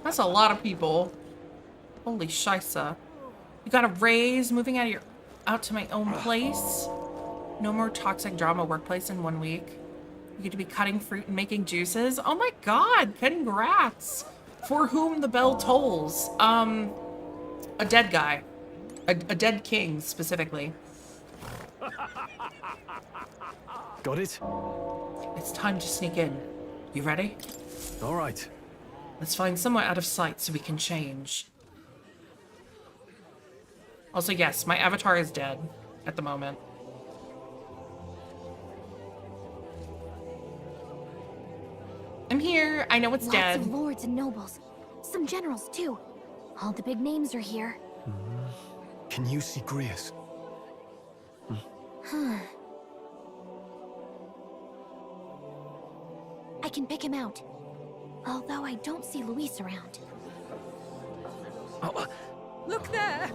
Speaker 1: That's a lot of people. Holy shisa. You got a raise, moving out to my own place. No more toxic drama workplace in 1 week. You get to be cutting fruit and making juices. Oh my god, congrats. For whom the bell tolls. A dead guy. A dead king, specifically.
Speaker 7: Got it?
Speaker 1: It's time to sneak in. You ready?
Speaker 7: All right.
Speaker 1: Let's find somewhere out of sight so we can change. Also, yes, my avatar is dead at the moment. I'm here. I know it's dead.
Speaker 2: Lots of lords and nobles. Some generals, too. All the big names are here.
Speaker 7: Can you see Grius?
Speaker 2: I can pick him out. Although I don't see Luis around.
Speaker 7: Oh,
Speaker 12: Look there!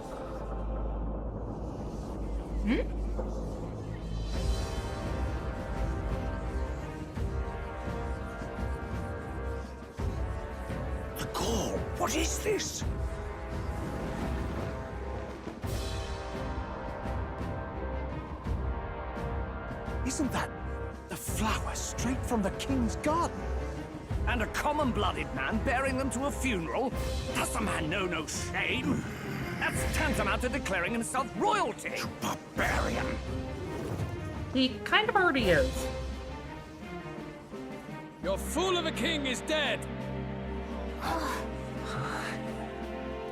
Speaker 5: The gall, what is this?
Speaker 4: Isn't that the flower straight from the king's garden? And a common-blooded man bearing them to a funeral? Does the man know no shame? That's tantamount to declaring himself royalty. You barbarian.
Speaker 1: He kind of already is.
Speaker 4: Your fool of a king is dead.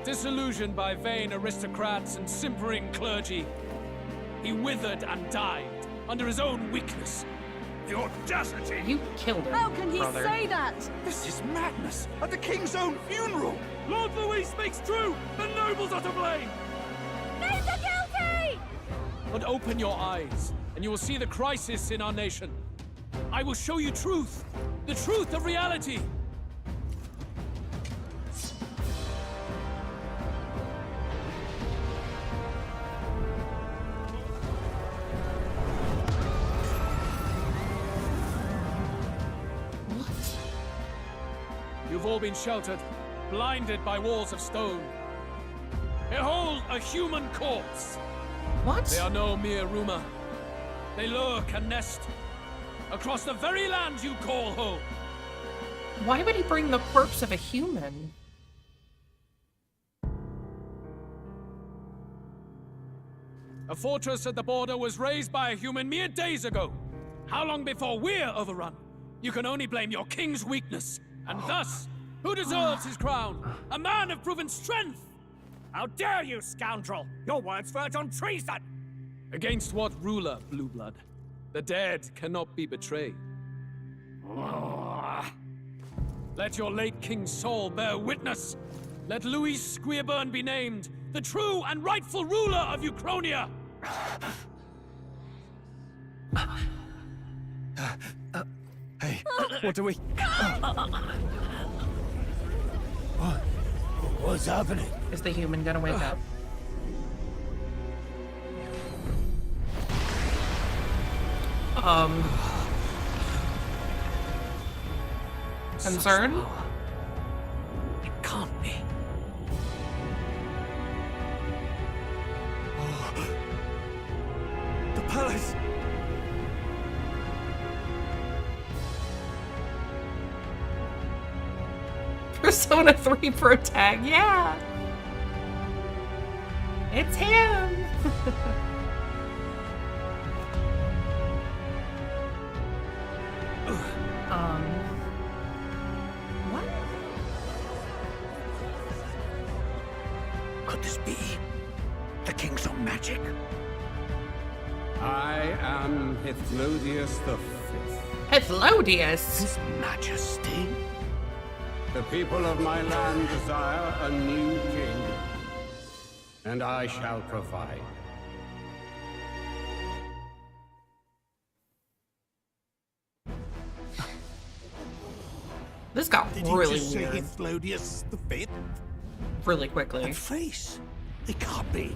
Speaker 4: Disillusioned by vain aristocrats and simpering clergy, he withered and died under his own weakness.
Speaker 5: The audacity!
Speaker 1: You killed him,
Speaker 12: How can he
Speaker 1: brother.
Speaker 12: say that?
Speaker 5: This is madness! At the king's own funeral!
Speaker 4: Lord Louis speaks true! The nobles are to blame!
Speaker 12: Names are guilty!
Speaker 4: But open your eyes, and you will see the crisis in our nation. I will show you truth! The truth of reality! You've all been sheltered, blinded by walls of stone. Behold a human corpse!
Speaker 1: What?
Speaker 4: They are no mere rumor. They lurk and nest across the very land you call home.
Speaker 1: Why would he bring the corpse of a human?
Speaker 4: A fortress at the border was raised by a human mere days ago. How long before we're overrun? You can only blame your king's weakness. And thus, who deserves his crown? A man of proven strength!
Speaker 5: How dare you, scoundrel! Your words verge on treason!
Speaker 4: Against what ruler, Blue Blood? The dead cannot be betrayed. Let your late king's soul bear witness. Let Louis Squeerburn be named the true and rightful ruler of Uchronia.
Speaker 7: Hey, what do we...
Speaker 3: What's happening?
Speaker 1: Is the human gonna wake up? Concern?
Speaker 4: It can't be.
Speaker 3: The palace!
Speaker 1: Persona 3 Pro Tag, yeah! It's him! What?
Speaker 5: Could this be the king's own magic?
Speaker 13: I am Hithlodius the Fifth.
Speaker 1: Hithlodius?
Speaker 5: His Majesty?
Speaker 13: The people of my land desire a new king, and I shall provide.
Speaker 1: This got
Speaker 5: Did
Speaker 1: really
Speaker 5: you just say
Speaker 1: weird.
Speaker 5: Hithlodius the Fifth?
Speaker 1: Really quickly.
Speaker 5: That face. It can't be.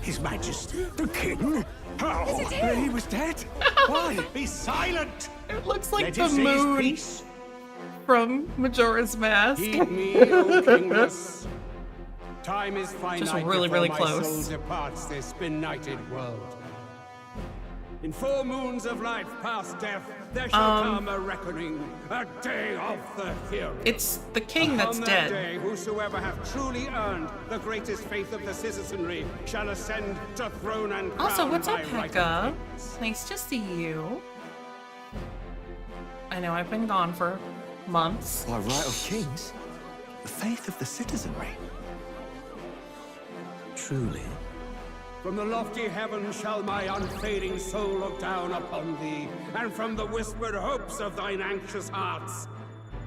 Speaker 5: His Majesty, the King? How?
Speaker 6: Is it him?
Speaker 5: He was dead? Why? Be silent!
Speaker 1: It looks like
Speaker 5: Let
Speaker 1: the
Speaker 5: him say his
Speaker 1: moon
Speaker 5: piece.
Speaker 1: from Majora's Mask.
Speaker 13: Heed me, O kingless. Time is finite.
Speaker 1: Just really, really
Speaker 13: before my
Speaker 1: close.
Speaker 13: soul departs this benighted world. In 4 moons of life past death, there shall come a reckoning, a day of the hero.
Speaker 1: It's the king that's
Speaker 13: On that
Speaker 1: dead.
Speaker 13: day, whosoever have truly earned the greatest faith of the citizenry shall ascend to throne and crown
Speaker 1: Also, what's up,
Speaker 13: by right
Speaker 1: Hecka?
Speaker 13: of
Speaker 1: Nice to see you. I know I've been gone for months.
Speaker 8: By right of kings? The faith of the citizenry? Truly?
Speaker 13: From the lofty heavens shall my unfading soul look down upon thee, and from the whispered hopes of thine anxious hearts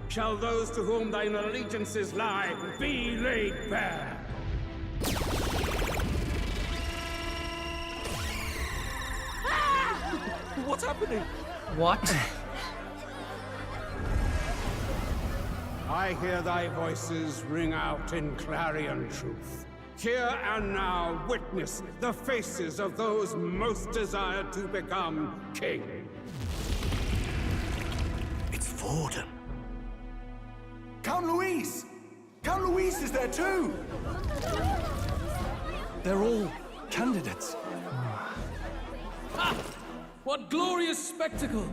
Speaker 13: shall those to whom thine allegiances lie be laid bare.
Speaker 11: What's happening?
Speaker 1: What?
Speaker 13: I hear thy voices ring out in clarion truth. Here and now, witness the faces of those most desired to become king.
Speaker 8: It's Forden.
Speaker 3: Count Louise! Count Louise is there too!
Speaker 11: They're all candidates.
Speaker 4: Ah! What glorious spectacle!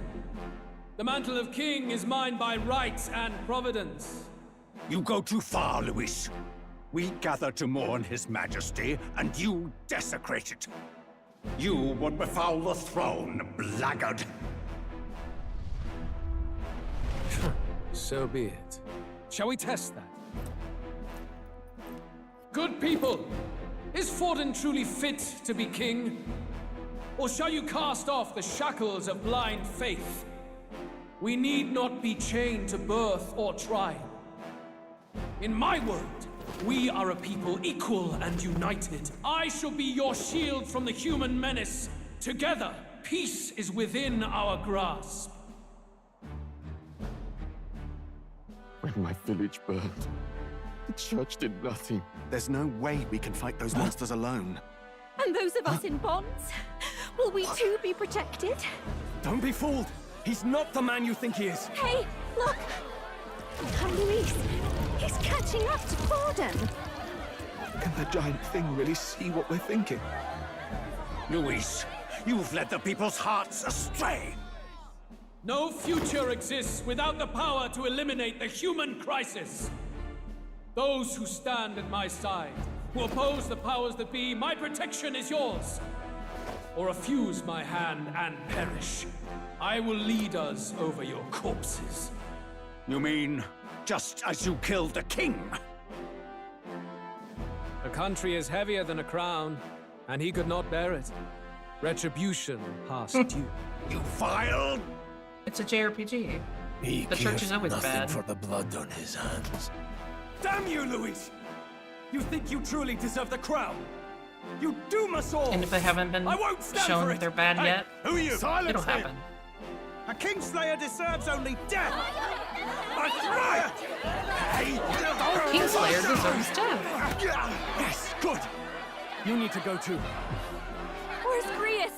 Speaker 4: The mantle of king is mine by right and providence.
Speaker 5: You go too far, Luis. We gather to mourn His Majesty, and you desecrate it. You would befoul the throne, blackguard.
Speaker 4: So be it. Shall we test that? Good people, is Forden truly fit to be king? Or shall you cast off the shackles of blind faith? We need not be chained to birth or trial. In my world, we are a people equal and united. I shall be your shield from the human menace. Together, peace is within our grasp.
Speaker 8: When my village burned, the church did nothing. There's no way we can fight those monsters alone.
Speaker 17: And those of us in bonds? Will we too be protected?
Speaker 11: Don't be fooled. He's not the man you think he is.
Speaker 17: Hey, look! Come, Luis. He's catching up to Forden.
Speaker 8: Can the giant thing really see what we're thinking?
Speaker 5: Luis, you've led the people's hearts astray.
Speaker 4: No future exists without the power to eliminate the human crisis. Those who stand at my side, who oppose the powers that be, my protection is yours. Or refuse my hand and perish. I will lead us over your corpses.
Speaker 5: You mean, just as you killed the king?
Speaker 4: A country is heavier than a crown, and he could not bear it. Retribution past due.
Speaker 5: You vile!
Speaker 1: It's a JRPG.
Speaker 3: He
Speaker 1: The church is
Speaker 3: cares
Speaker 1: always
Speaker 3: nothing
Speaker 1: bad.
Speaker 3: for the blood on his hands.
Speaker 11: Damn you, Luis! You think you truly deserve the crown? You doom us all!
Speaker 1: And if they haven't been
Speaker 11: I won't stand
Speaker 1: shown
Speaker 11: for
Speaker 1: that
Speaker 11: it.
Speaker 1: they're bad
Speaker 11: Hey,
Speaker 1: yet,
Speaker 11: who are you? Silence
Speaker 1: it'll
Speaker 11: him.
Speaker 1: happen.
Speaker 11: A Kingslayer deserves only death! That's right! Hey!
Speaker 1: Kingslayer deserves death.
Speaker 11: Yes, good! You need to go too.
Speaker 17: Where's Grius?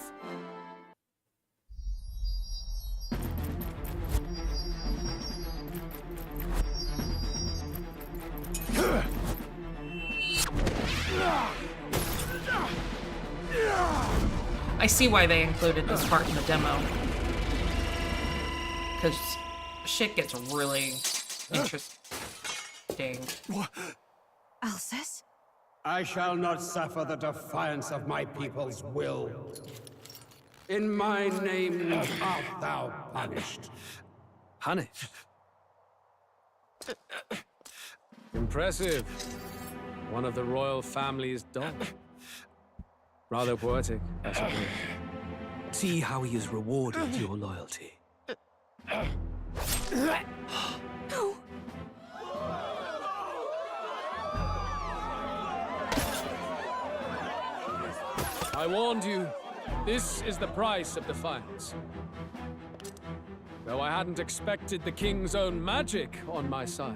Speaker 1: I see why they included this part in the demo. Because shit gets really interesting.
Speaker 17: Alsus?
Speaker 13: I shall not suffer the defiance of my people's will. In my name art thou punished.
Speaker 4: Punished? Impressive. One of the royal family's dog. Rather poetic, I suppose. See how he has rewarded your loyalty.
Speaker 17: No.
Speaker 4: I warned you, this is the price of defiance. Though I hadn't expected the king's own magic on my side.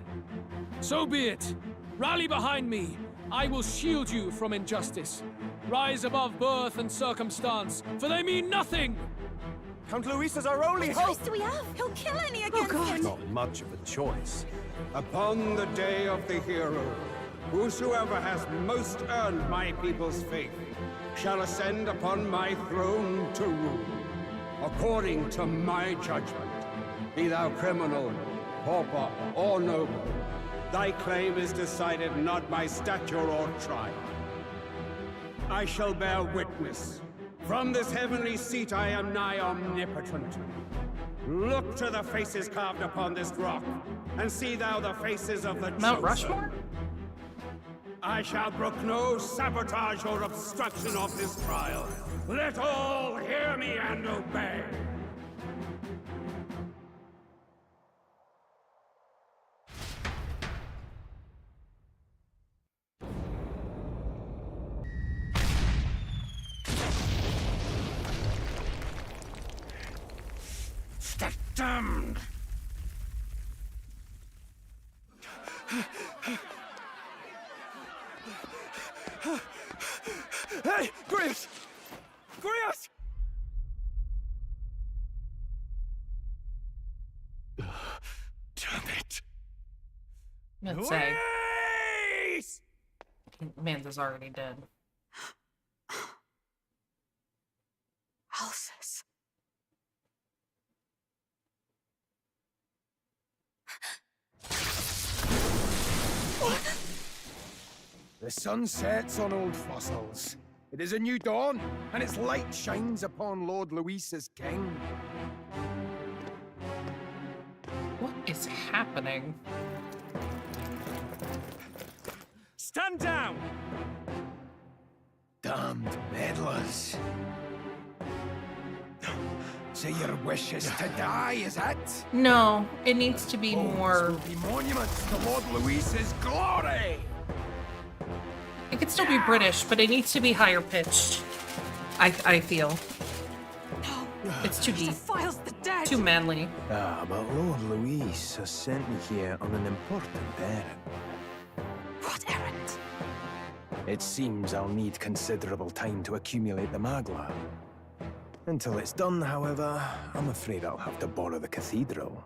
Speaker 4: So be it. Rally behind me. I will shield you from injustice. Rise above birth and circumstance, for they mean nothing!
Speaker 11: Count Luis is our only hope!
Speaker 17: What choice do we have? He'll kill any against him!
Speaker 8: Not much of a choice.
Speaker 13: Upon the day of the hero, whosoever has most earned my people's faith shall ascend upon my throne to rule, according to my judgment. Be thou criminal, pauper, or noble, thy claim is decided not by stature or trial. I shall bear witness. From this heavenly seat I am nigh omnipotent. Look to the faces carved upon this rock, and see thou the faces of the
Speaker 1: Mount
Speaker 13: chosen.
Speaker 1: Rushmore?
Speaker 13: I shall brook no sabotage or obstruction of this trial. Let all hear me and obey.
Speaker 3: Damned!
Speaker 11: Hey, Grius! Grius!
Speaker 3: Damn it!
Speaker 1: Let's say. Manza's already dead.
Speaker 17: Alphys.
Speaker 3: The sun sets on old fossils. It is a new dawn, and its light shines upon Lord Luis's king.
Speaker 1: What is happening?
Speaker 4: Stand down!
Speaker 3: Damned meddlers. So your wish is to die, is it?
Speaker 1: No, it needs to be more.
Speaker 3: Be monuments to Lord Luis's glory!
Speaker 1: It could still be British, but it needs to be higher pitched. I feel. It's too deep. Too manly.
Speaker 8: Ah, but Lord Luis has sent me here on an important errand.
Speaker 17: What errand?
Speaker 8: It seems I'll need considerable time to accumulate the Magla. Until it's done, however, I'm afraid I'll have to borrow the cathedral.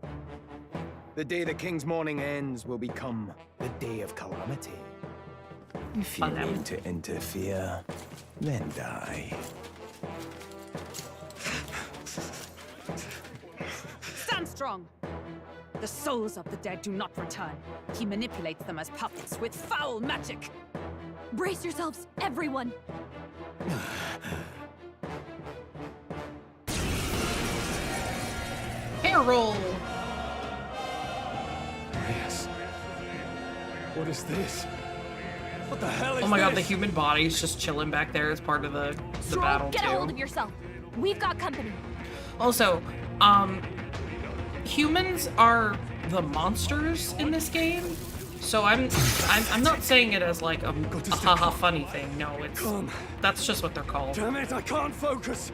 Speaker 8: The day the king's mourning ends will become the day of calamity. If you mean to interfere, then die.
Speaker 12: Stand strong! The souls of the dead do not return. He manipulates them as puppets with foul magic.
Speaker 2: Brace yourselves, everyone!
Speaker 1: Hair roll!
Speaker 3: Yes. What is this? What the hell is
Speaker 1: Oh my god, the
Speaker 3: this?
Speaker 1: human body's just chilling back there as part of the battle
Speaker 2: Get a hold
Speaker 1: too.
Speaker 2: of yourself. We've got company.
Speaker 1: Also, humans are the monsters in this game. So I'm not saying it as like a haha funny thing. No, it's that's just what they're called.
Speaker 11: Damn it, I can't focus!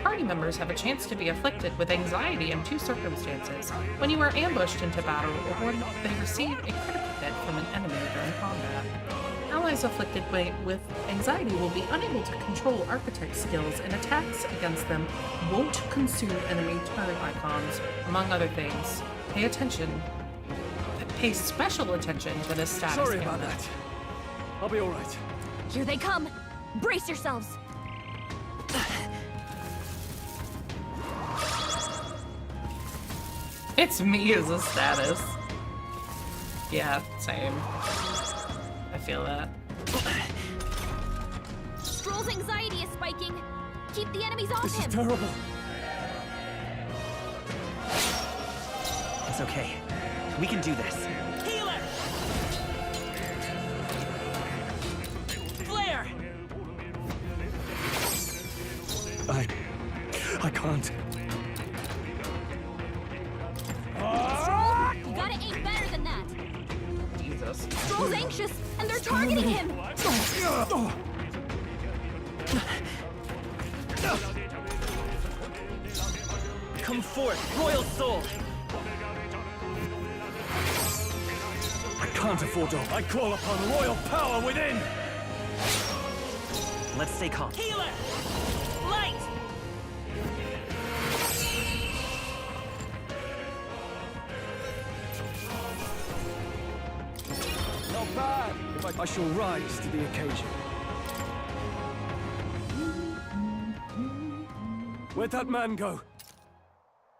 Speaker 1: Party members have a chance to be afflicted with anxiety in two circumstances: when you are ambushed into battle, or when they receive a critical hit from an enemy during combat. Allies afflicted with anxiety will be unable to control architect skills, and attacks against them won't consume enemy turn icons, among other things. Pay special attention to this status.
Speaker 11: Sorry about that. I'll be alright.
Speaker 2: Here they come. Brace yourselves.
Speaker 1: It's me as a status. Yeah, same. I feel that.
Speaker 2: Stroll's anxiety is spiking. Keep the enemies off
Speaker 11: This
Speaker 2: him.
Speaker 11: is terrible.
Speaker 10: It's okay. We can do this.
Speaker 12: Healer! Flare!
Speaker 11: I can't.
Speaker 2: Stroll, you gotta aim better than that.
Speaker 1: Jesus.
Speaker 2: Stroll's anxious, and they're targeting him.
Speaker 10: Come forth, royal soul!
Speaker 7: can't afford to...
Speaker 4: I call upon royal power within!
Speaker 10: Let's stay calm.
Speaker 17: Healer! Light!
Speaker 7: Not bad. I shall rise to the occasion.
Speaker 4: Where'd that man go?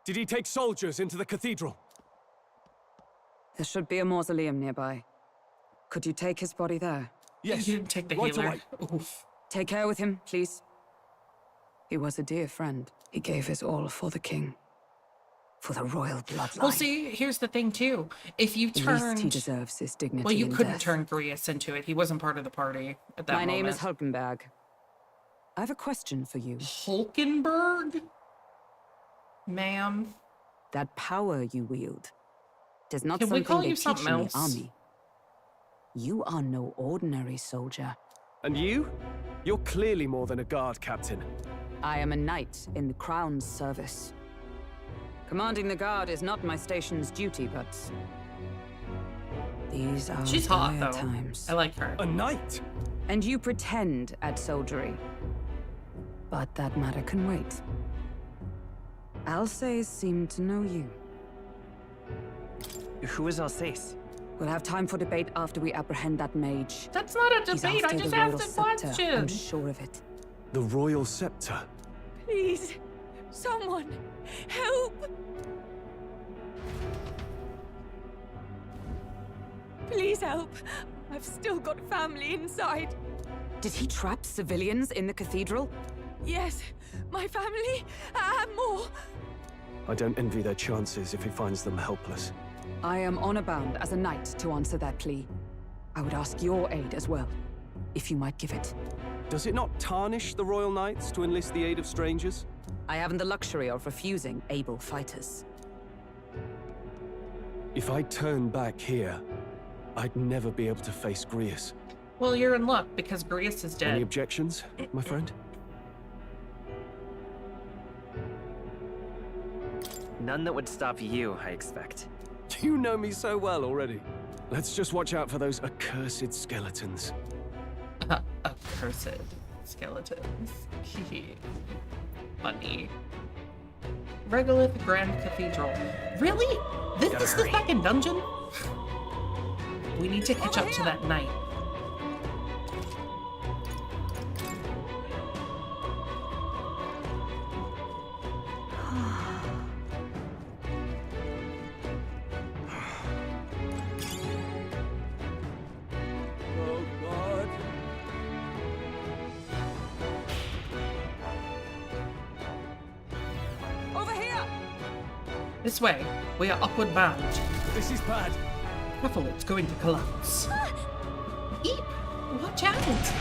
Speaker 4: Did he take soldiers into the cathedral?
Speaker 12: There should be a mausoleum nearby. Could you take his body there?
Speaker 4: Yes.
Speaker 1: You didn't take the
Speaker 4: right
Speaker 1: healer.
Speaker 4: away.
Speaker 1: Oof.
Speaker 12: Take care with him, please. He was a dear friend. He gave his all for the king. For the royal bloodline.
Speaker 1: Well, see, here's the thing, too. If you
Speaker 12: The
Speaker 1: turned...
Speaker 12: least he deserves his dignity.
Speaker 1: Well, you
Speaker 12: in
Speaker 1: couldn't
Speaker 12: death.
Speaker 1: turn Grius into it. He wasn't part of the party at that
Speaker 12: My
Speaker 1: moment.
Speaker 12: name is Hulkenberg. I have a question for you.
Speaker 1: Hulkenberg? Ma'am?
Speaker 12: That power you wield is not
Speaker 1: Can we
Speaker 12: something
Speaker 1: call
Speaker 12: they
Speaker 1: you
Speaker 12: teach
Speaker 1: something
Speaker 12: in
Speaker 1: else?
Speaker 12: the army. You are no ordinary soldier.
Speaker 7: And you? You're clearly more than a guard captain.
Speaker 12: I am a knight in the Crown's service. Commanding the guard is not my station's duty, but... these are
Speaker 1: She's hot,
Speaker 12: dire
Speaker 1: though.
Speaker 12: times.
Speaker 1: I like her.
Speaker 4: A knight?
Speaker 12: And you pretend at soldiery. But that matter can wait. Alsace seemed to know you.
Speaker 10: Who is Alsace?
Speaker 12: We'll have time for debate after we apprehend that mage.
Speaker 1: That's not a
Speaker 12: He's
Speaker 1: debate. I
Speaker 12: after
Speaker 1: just
Speaker 12: the
Speaker 1: asked
Speaker 12: royal
Speaker 1: a
Speaker 12: scepter, I'm
Speaker 1: question.
Speaker 12: sure of it.
Speaker 7: The royal scepter.
Speaker 17: Please, someone, help! Please help. I've still got family inside.
Speaker 12: Did he trap civilians in the cathedral?
Speaker 17: Yes, my family and more.
Speaker 7: I don't envy their chances if he finds them helpless.
Speaker 12: I am honor bound as a knight to answer that plea. I would ask your aid as well, if you might give it.
Speaker 7: Does it not tarnish the royal knights to enlist the aid of strangers?
Speaker 12: I haven't the luxury of refusing able fighters.
Speaker 7: If I turn back here, I'd never be able to face Grius.
Speaker 1: Well, you're in luck because Grius is
Speaker 7: Any
Speaker 1: dead.
Speaker 7: objections, my friend?
Speaker 10: None that would stop you, I expect.
Speaker 7: You know me so well already. Let's just watch out for those accursed skeletons.
Speaker 1: Accursed skeletons. Funny. Regolith Grand Cathedral. Really? This is the second dungeon? We need to catch up to that night.
Speaker 4: Oh, God.
Speaker 17: Over here!
Speaker 1: This way. We are upward bound.
Speaker 4: This is bad.
Speaker 1: Careful, it's going to collapse. Eep! Watch out!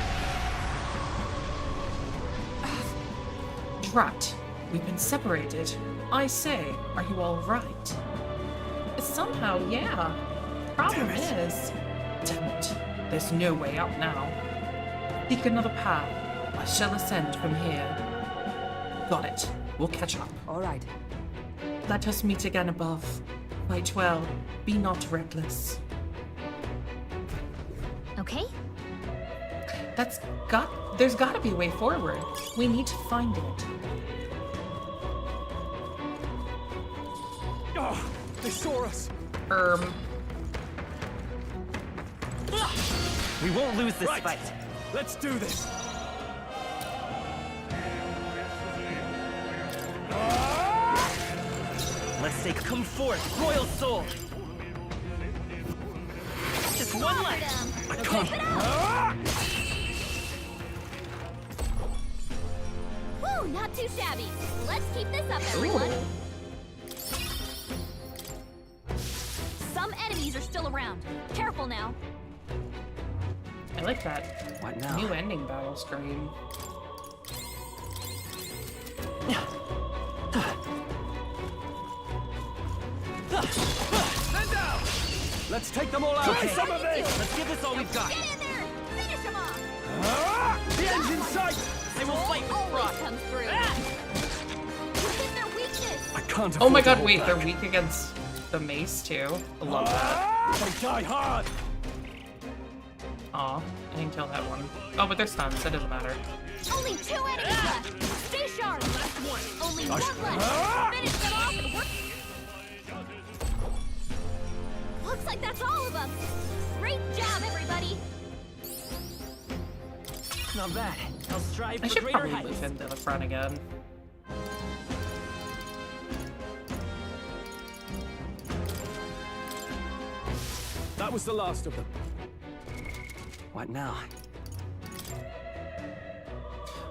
Speaker 1: Drat, we've been separated. I say, are you all right? Somehow, yeah. Problem is... Damn it. There's no way out now. Seek another path. I shall ascend from here. Got it. We'll catch up.
Speaker 12: All right.
Speaker 1: Let us meet again above. Fight well. Be not reckless.
Speaker 2: Okay?
Speaker 1: There's gotta be a way forward. We need to find it.
Speaker 4: Oh, they saw us.
Speaker 10: We won't lose this
Speaker 4: Right.
Speaker 10: fight.
Speaker 4: Let's do this.
Speaker 10: Let's say, come forth, royal soul. Just one left.
Speaker 7: I can't.
Speaker 17: Woo, not too shabby. Let's keep this up, everyone. Some enemies are still around. Careful now.
Speaker 1: I like that.
Speaker 10: What now?
Speaker 1: New ending battle screen.
Speaker 4: Stand down. Let's take them all out.
Speaker 10: Okay.
Speaker 4: Some of it.
Speaker 10: Let's give this all we've got.
Speaker 17: Get in there! Finish him off!
Speaker 4: The end's in sight.
Speaker 10: They will fight with
Speaker 17: Always
Speaker 10: pride.
Speaker 17: comes through. You hit their weakness.
Speaker 7: I can't
Speaker 1: Oh my
Speaker 7: afford to
Speaker 1: god,
Speaker 7: hold
Speaker 1: wait,
Speaker 7: back.
Speaker 1: they're weak against the mace too. I love that.
Speaker 4: They die hard.
Speaker 1: Aw, I didn't kill that one. Oh, but they're stunned, so it doesn't matter.
Speaker 17: Only 2 enemies left. Stay sharp. Last one. Only one left. Finish them off and work. Looks like that's all of them. Great job, everybody.
Speaker 10: Not bad. I'll strive
Speaker 1: I
Speaker 10: for
Speaker 1: should
Speaker 10: greater
Speaker 1: probably
Speaker 10: heights.
Speaker 1: move him to the front again.
Speaker 7: That was the last of them.
Speaker 10: What now?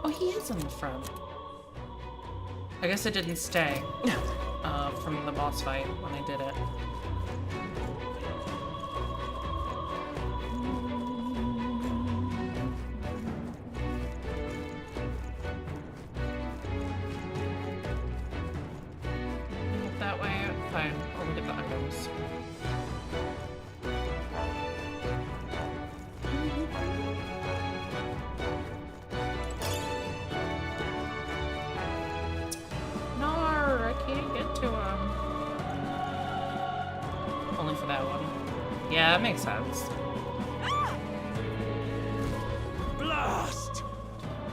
Speaker 1: Oh, he is in the front. I guess it didn't stay from the boss fight when I did it. That way, fine. I'll look at the items. I can't get to him. Only for that one. Yeah, that makes sense.
Speaker 4: Blast!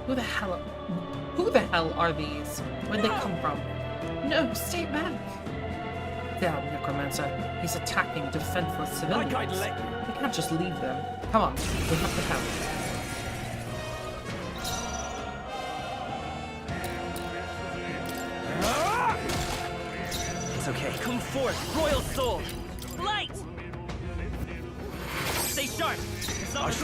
Speaker 1: Who the hell are these? Where'd they come from? No, stay back! Damn, Necromancer. He's attacking defenseless civilians.
Speaker 4: Like I'd let you.
Speaker 1: We can't just leave them. Come on, we have to help.
Speaker 10: It's okay. Come forth, royal soul. Light! Stay sharp. It's not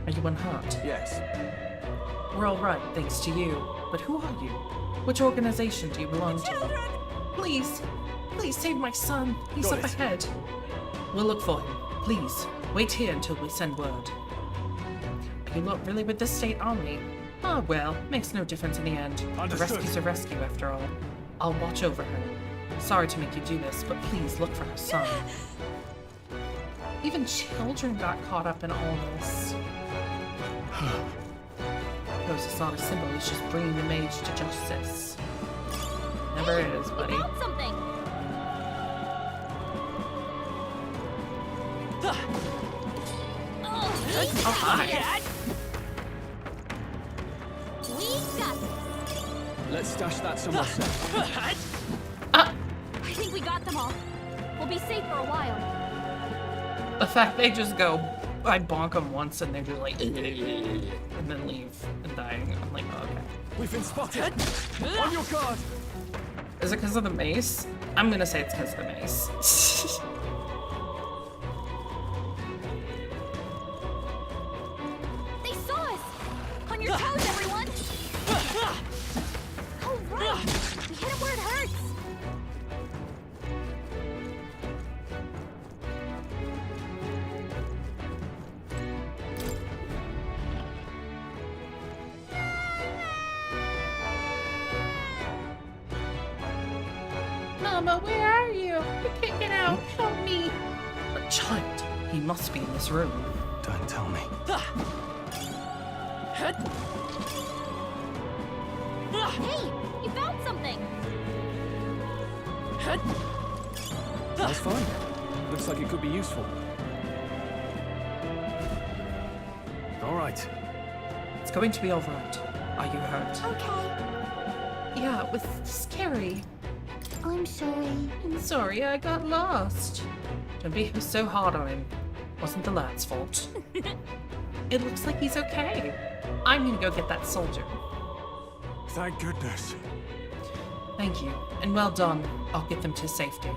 Speaker 1: Are you unhurt?
Speaker 7: Yes.
Speaker 1: We're all right, thanks to you. But who are you? Which organization do you belong to? Please, please save my son. He's
Speaker 7: Got
Speaker 1: up
Speaker 7: it.
Speaker 1: ahead. We'll look for him. Please, wait here until we send word. Are you not really with the state army? Ah, well, makes no difference in the end. A
Speaker 4: Understood.
Speaker 1: rescue's a rescue, after all. I'll watch over her. Sorry to make you do this, but please look for her son. Even children got caught up in all this. Suppose it's not a symbol, it's just bringing the mage to justice. Never is, buddy.
Speaker 17: Found something.
Speaker 1: Oh, hi.
Speaker 17: We got this.
Speaker 7: Let's stash that somewhere safe.
Speaker 17: I think we got them all. We'll be safe for a while.
Speaker 1: The fact they just go, I bonk them once and they're just like, and then leave and dying. I'm like, oh, okay.
Speaker 7: We've been spotted. On your guard.
Speaker 1: Is it because of the mace? I'm gonna say it's because of the mace.
Speaker 17: They saw us. On your toes, everyone. Oh, right. We hit it where it hurts.
Speaker 1: Mama, where are you? I can't get out. Help me. A child. He must be in this room.
Speaker 7: Don't tell me.
Speaker 17: Hey, you found something.
Speaker 7: That's fine. Looks like it could be useful. All right.
Speaker 1: It's going to be all right. Are you hurt?
Speaker 17: Okay.
Speaker 1: Yeah, it was scary.
Speaker 17: I'm sorry.
Speaker 1: I'm sorry, I got lost. Don't be so hard on him. Wasn't the lad's fault. It looks like he's okay. I'm gonna go get that soldier.
Speaker 4: Thank goodness.
Speaker 1: Thank you, and well done. I'll get them to safety.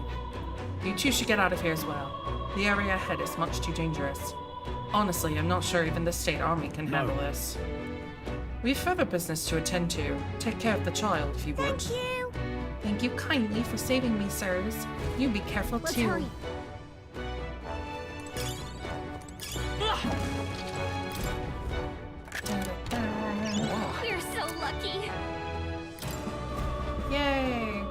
Speaker 1: You two should get out of here as well. The area ahead is much too dangerous. Honestly, I'm not sure even the state army can handle this. We have further business to attend to. Take care of the child, if you would.
Speaker 17: Thank you.
Speaker 1: Thank you kindly for saving me, sirs. You be careful
Speaker 17: Let's
Speaker 1: too.
Speaker 17: hurry. We're so lucky.
Speaker 1: Yay!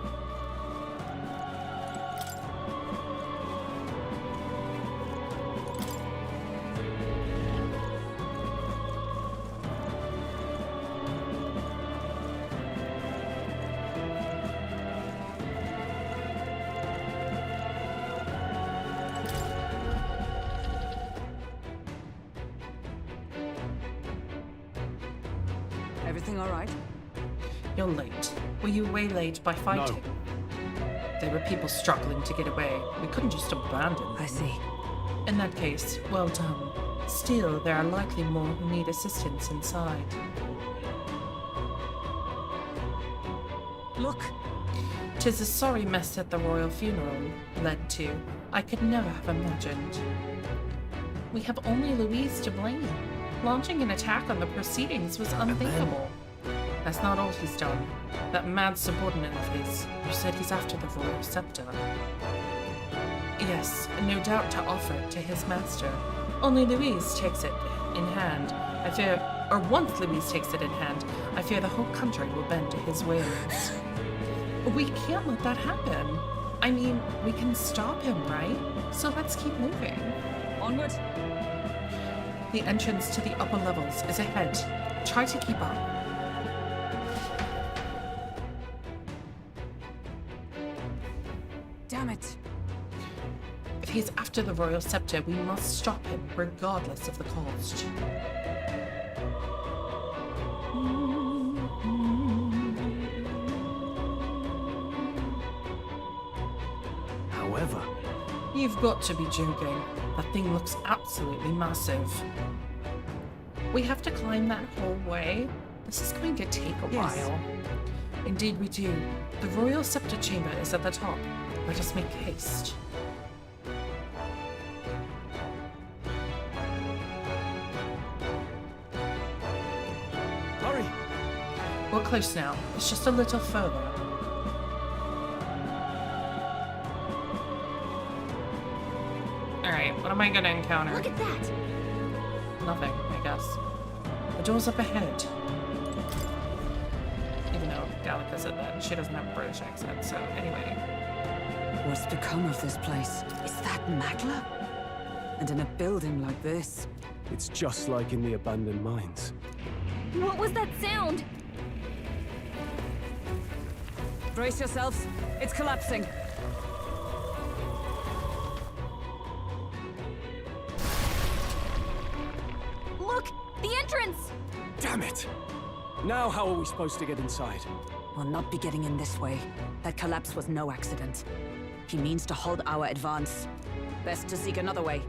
Speaker 12: Everything all right?
Speaker 1: You're late. Were you waylaid by fighting? There were people struggling to get away. We couldn't just abandon them.
Speaker 12: I see.
Speaker 1: In that case, well done. Still, there are likely more who need assistance inside.
Speaker 12: Look!
Speaker 1: 'Tis a sorry mess at the royal funeral led to. I could never have imagined. We have only Louise to blame. Launching an attack on the proceedings was unthinkable. That's not all he's done. That mad subordinate of his, who said he's after the royal scepter. Yes, no doubt to offer it to his master. Only Louise takes it in hand. I fear, or once Louise takes it in hand, I fear the whole country will bend to his whims. We can't let that happen. I mean, we can stop him, right? So let's keep moving.
Speaker 12: Onward!
Speaker 1: The entrance to the upper levels is ahead. Try to keep up.
Speaker 12: Damn it!
Speaker 1: If he's after the royal scepter, we must stop him, regardless of the cost.
Speaker 7: However...
Speaker 1: You've got to be joking. That thing looks absolutely massive. We have to climb that whole way? This is going to take a while. Indeed we do. The royal scepter chamber is at the top. Let us make haste.
Speaker 7: Hurry!
Speaker 1: We're close now. It's just a little further. Alright, what am I gonna encounter?
Speaker 9: Look at that!
Speaker 1: Nothing, I guess. The door's up ahead. Even though Gallica said that, she doesn't have a British accent, so anyway.
Speaker 12: What's become of this place? Is that Magla? And in a building like this?
Speaker 7: It's just like in the abandoned mines.
Speaker 2: What was that sound?
Speaker 12: Brace yourselves. It's collapsing.
Speaker 2: Look! The entrance!
Speaker 7: Damn it! Now how are we supposed to get inside?
Speaker 12: We'll not be getting in this way. That collapse was no accident. He means to hold our advance. Best to seek another way.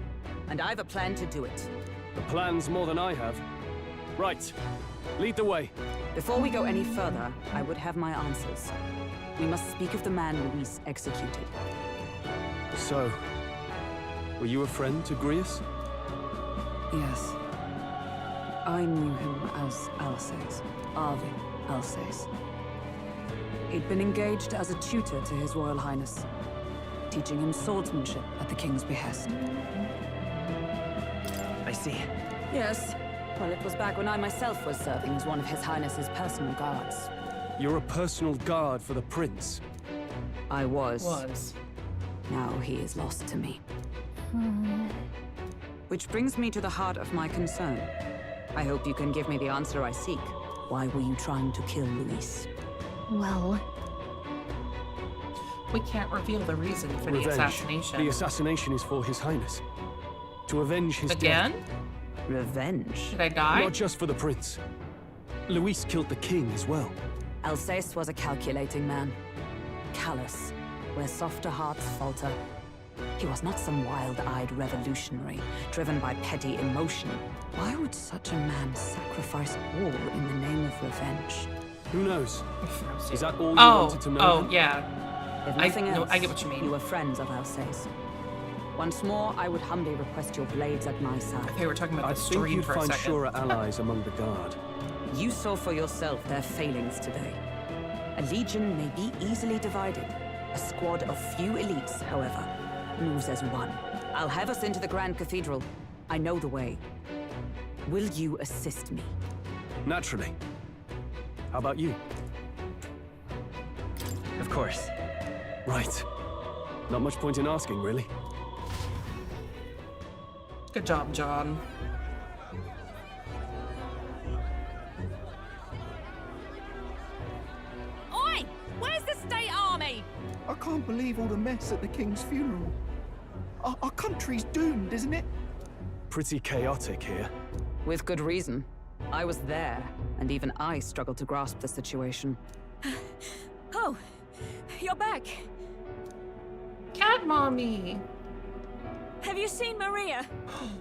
Speaker 12: And I've a plan to do it.
Speaker 7: The plan's more than I have. Right. Lead the way.
Speaker 12: Before we go any further, I would have my answers. We must speak of the man Luis executed.
Speaker 7: So, were you a friend to Grius?
Speaker 12: Yes. I knew him as Alsace. Arvin Alsace. He'd been engaged as a tutor to His Royal Highness, teaching him swordsmanship at the king's behest.
Speaker 10: I see.
Speaker 12: Yes. Well, it was back when I myself was serving as one of His Highness's personal guards.
Speaker 7: You're a personal guard for the prince.
Speaker 12: I was. Now he is lost to me. Which brings me to the heart of my concern. I hope you can give me the answer I seek. Why were you trying to kill Luis?
Speaker 2: Well...
Speaker 1: We can't reveal the reason for
Speaker 7: Revenge.
Speaker 1: the assassination.
Speaker 7: The assassination is for His Highness. To avenge his
Speaker 1: Again?
Speaker 7: death.
Speaker 12: Revenge?
Speaker 1: Did I die?
Speaker 7: Not just for the prince. Luis killed the king as well.
Speaker 12: Alsace was a calculating man. Callous, where softer hearts falter. He was not some wild-eyed revolutionary, driven by petty emotion. Why would such a man sacrifice all in the name of revenge?
Speaker 7: Who knows? Is that all you
Speaker 1: Oh,
Speaker 7: wanted to know?
Speaker 1: oh,
Speaker 7: then?
Speaker 1: yeah.
Speaker 12: If nothing else,
Speaker 1: I get what you mean.
Speaker 12: You were friends of Alsace. Once more, I would humbly request your blades at my side.
Speaker 1: Okay, we're talking about
Speaker 7: I
Speaker 1: the
Speaker 7: think
Speaker 1: stream
Speaker 7: you'd
Speaker 1: for a
Speaker 7: find
Speaker 1: second.
Speaker 7: surer allies among the guard.
Speaker 12: You saw for yourself their failings today. A legion may be easily divided. A squad of few elites, however, moves as one. I'll have us into the Grand Cathedral. I know the way. Will you assist me?
Speaker 7: Naturally. How about you?
Speaker 10: Of course.
Speaker 7: Right. Not much point in asking, really.
Speaker 1: Good job, John.
Speaker 17: Oi! Where's the state army?
Speaker 19: I can't believe all the mess at the king's funeral. Our country's doomed, isn't it?
Speaker 7: Pretty chaotic here.
Speaker 12: With good reason. I was there. and even I struggle to grasp the situation.
Speaker 17: Oh, you're back.
Speaker 1: Cat mommy.
Speaker 17: Have you seen Maria?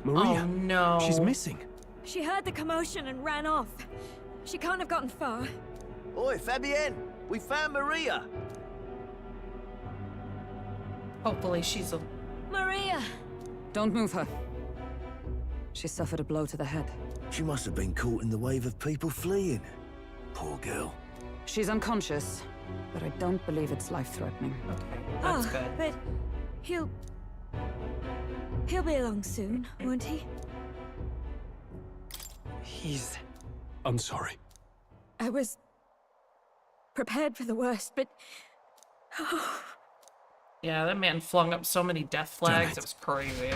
Speaker 7: Maria?
Speaker 1: Oh no.
Speaker 7: She's missing.
Speaker 17: She heard the commotion and ran off. She can't have gotten far.
Speaker 20: Oi, Fabienne! We found Maria!
Speaker 1: Hopefully she's a...
Speaker 17: Maria!
Speaker 12: Don't move her. She suffered a blow to the head.
Speaker 20: She must have been caught in the wave of people fleeing. Poor girl.
Speaker 12: She's unconscious, but I don't believe it's life-threatening.
Speaker 1: Okay, that's good.
Speaker 17: But he'll be along soon, won't he?
Speaker 7: I'm sorry.
Speaker 17: I was prepared for the worst, but
Speaker 1: Yeah, that man flung up so many death flags.
Speaker 7: Damn it.
Speaker 1: It was crazy.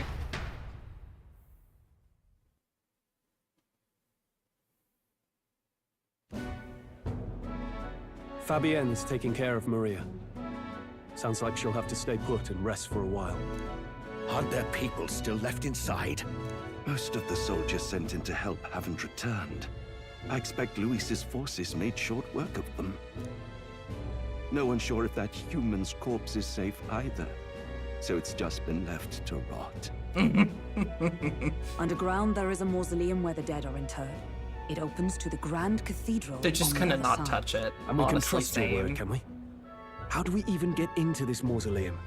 Speaker 7: Fabienne is taking care of Maria. Sounds like she'll have to stay put and rest for a while.
Speaker 8: Aren't there people still left inside? Most of the soldiers sent in to help haven't returned. I expect Luis's forces made short work of them. No one's sure if that human's corpse is safe either. So it's just been left to rot.
Speaker 12: Underground, there is a mausoleum where the dead are interred. It opens to the Grand Cathedral.
Speaker 1: They're just
Speaker 12: on the
Speaker 1: gonna
Speaker 12: other
Speaker 1: not
Speaker 12: side.
Speaker 1: touch it.
Speaker 7: And we can
Speaker 1: Honestly,
Speaker 7: trust your word,
Speaker 1: same.
Speaker 7: can we? How do we even get into this mausoleum?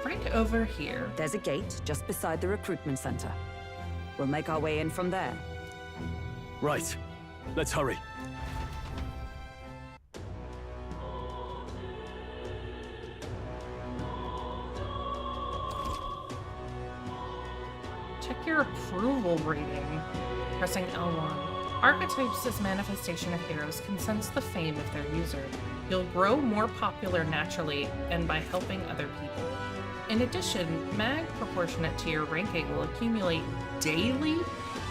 Speaker 1: Right over here.
Speaker 12: There's a gate just beside the recruitment center. We'll make our way in from there.
Speaker 7: Right. Let's hurry.
Speaker 1: Check your approval rating. Pressing L1. Archetypes as manifestation of heroes can sense the fame of their user. You'll grow more popular naturally and by helping other people. In addition, mag proportionate to your ranking will accumulate daily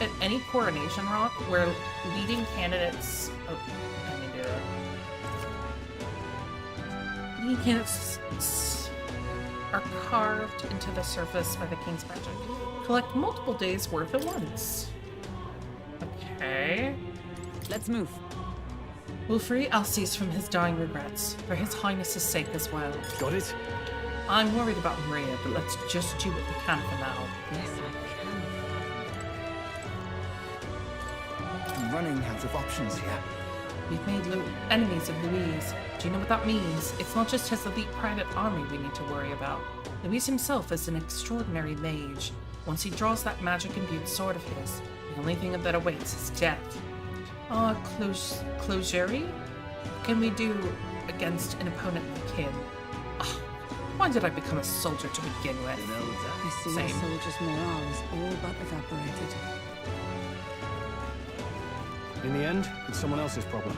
Speaker 1: at any coronation rock where leading candidates... Oh, I need to... Leading candidates are carved into the surface by the king's magic. Collect multiple days' worth at once. Okay.
Speaker 12: Let's move.
Speaker 1: We'll free Alceste from his dying regrets, for his highness's sake as well.
Speaker 7: Got it?
Speaker 1: I'm worried about Maria, but let's just do what we can for now.
Speaker 19: Yes, I can. I'm running out of options here.
Speaker 1: We've made enemies of Louise. Do you know what that means? It's not just his elite private army we need to worry about. Louise himself is an extraordinary mage. Once he draws that magic-imbued sword of his, the only thing that awaits is death. Closure? What can we do against an opponent like him? Ugh, why did I become a soldier to begin with?
Speaker 12: I see the soldiers' morale is all but evaporated.
Speaker 7: In the end, it's someone else's problem.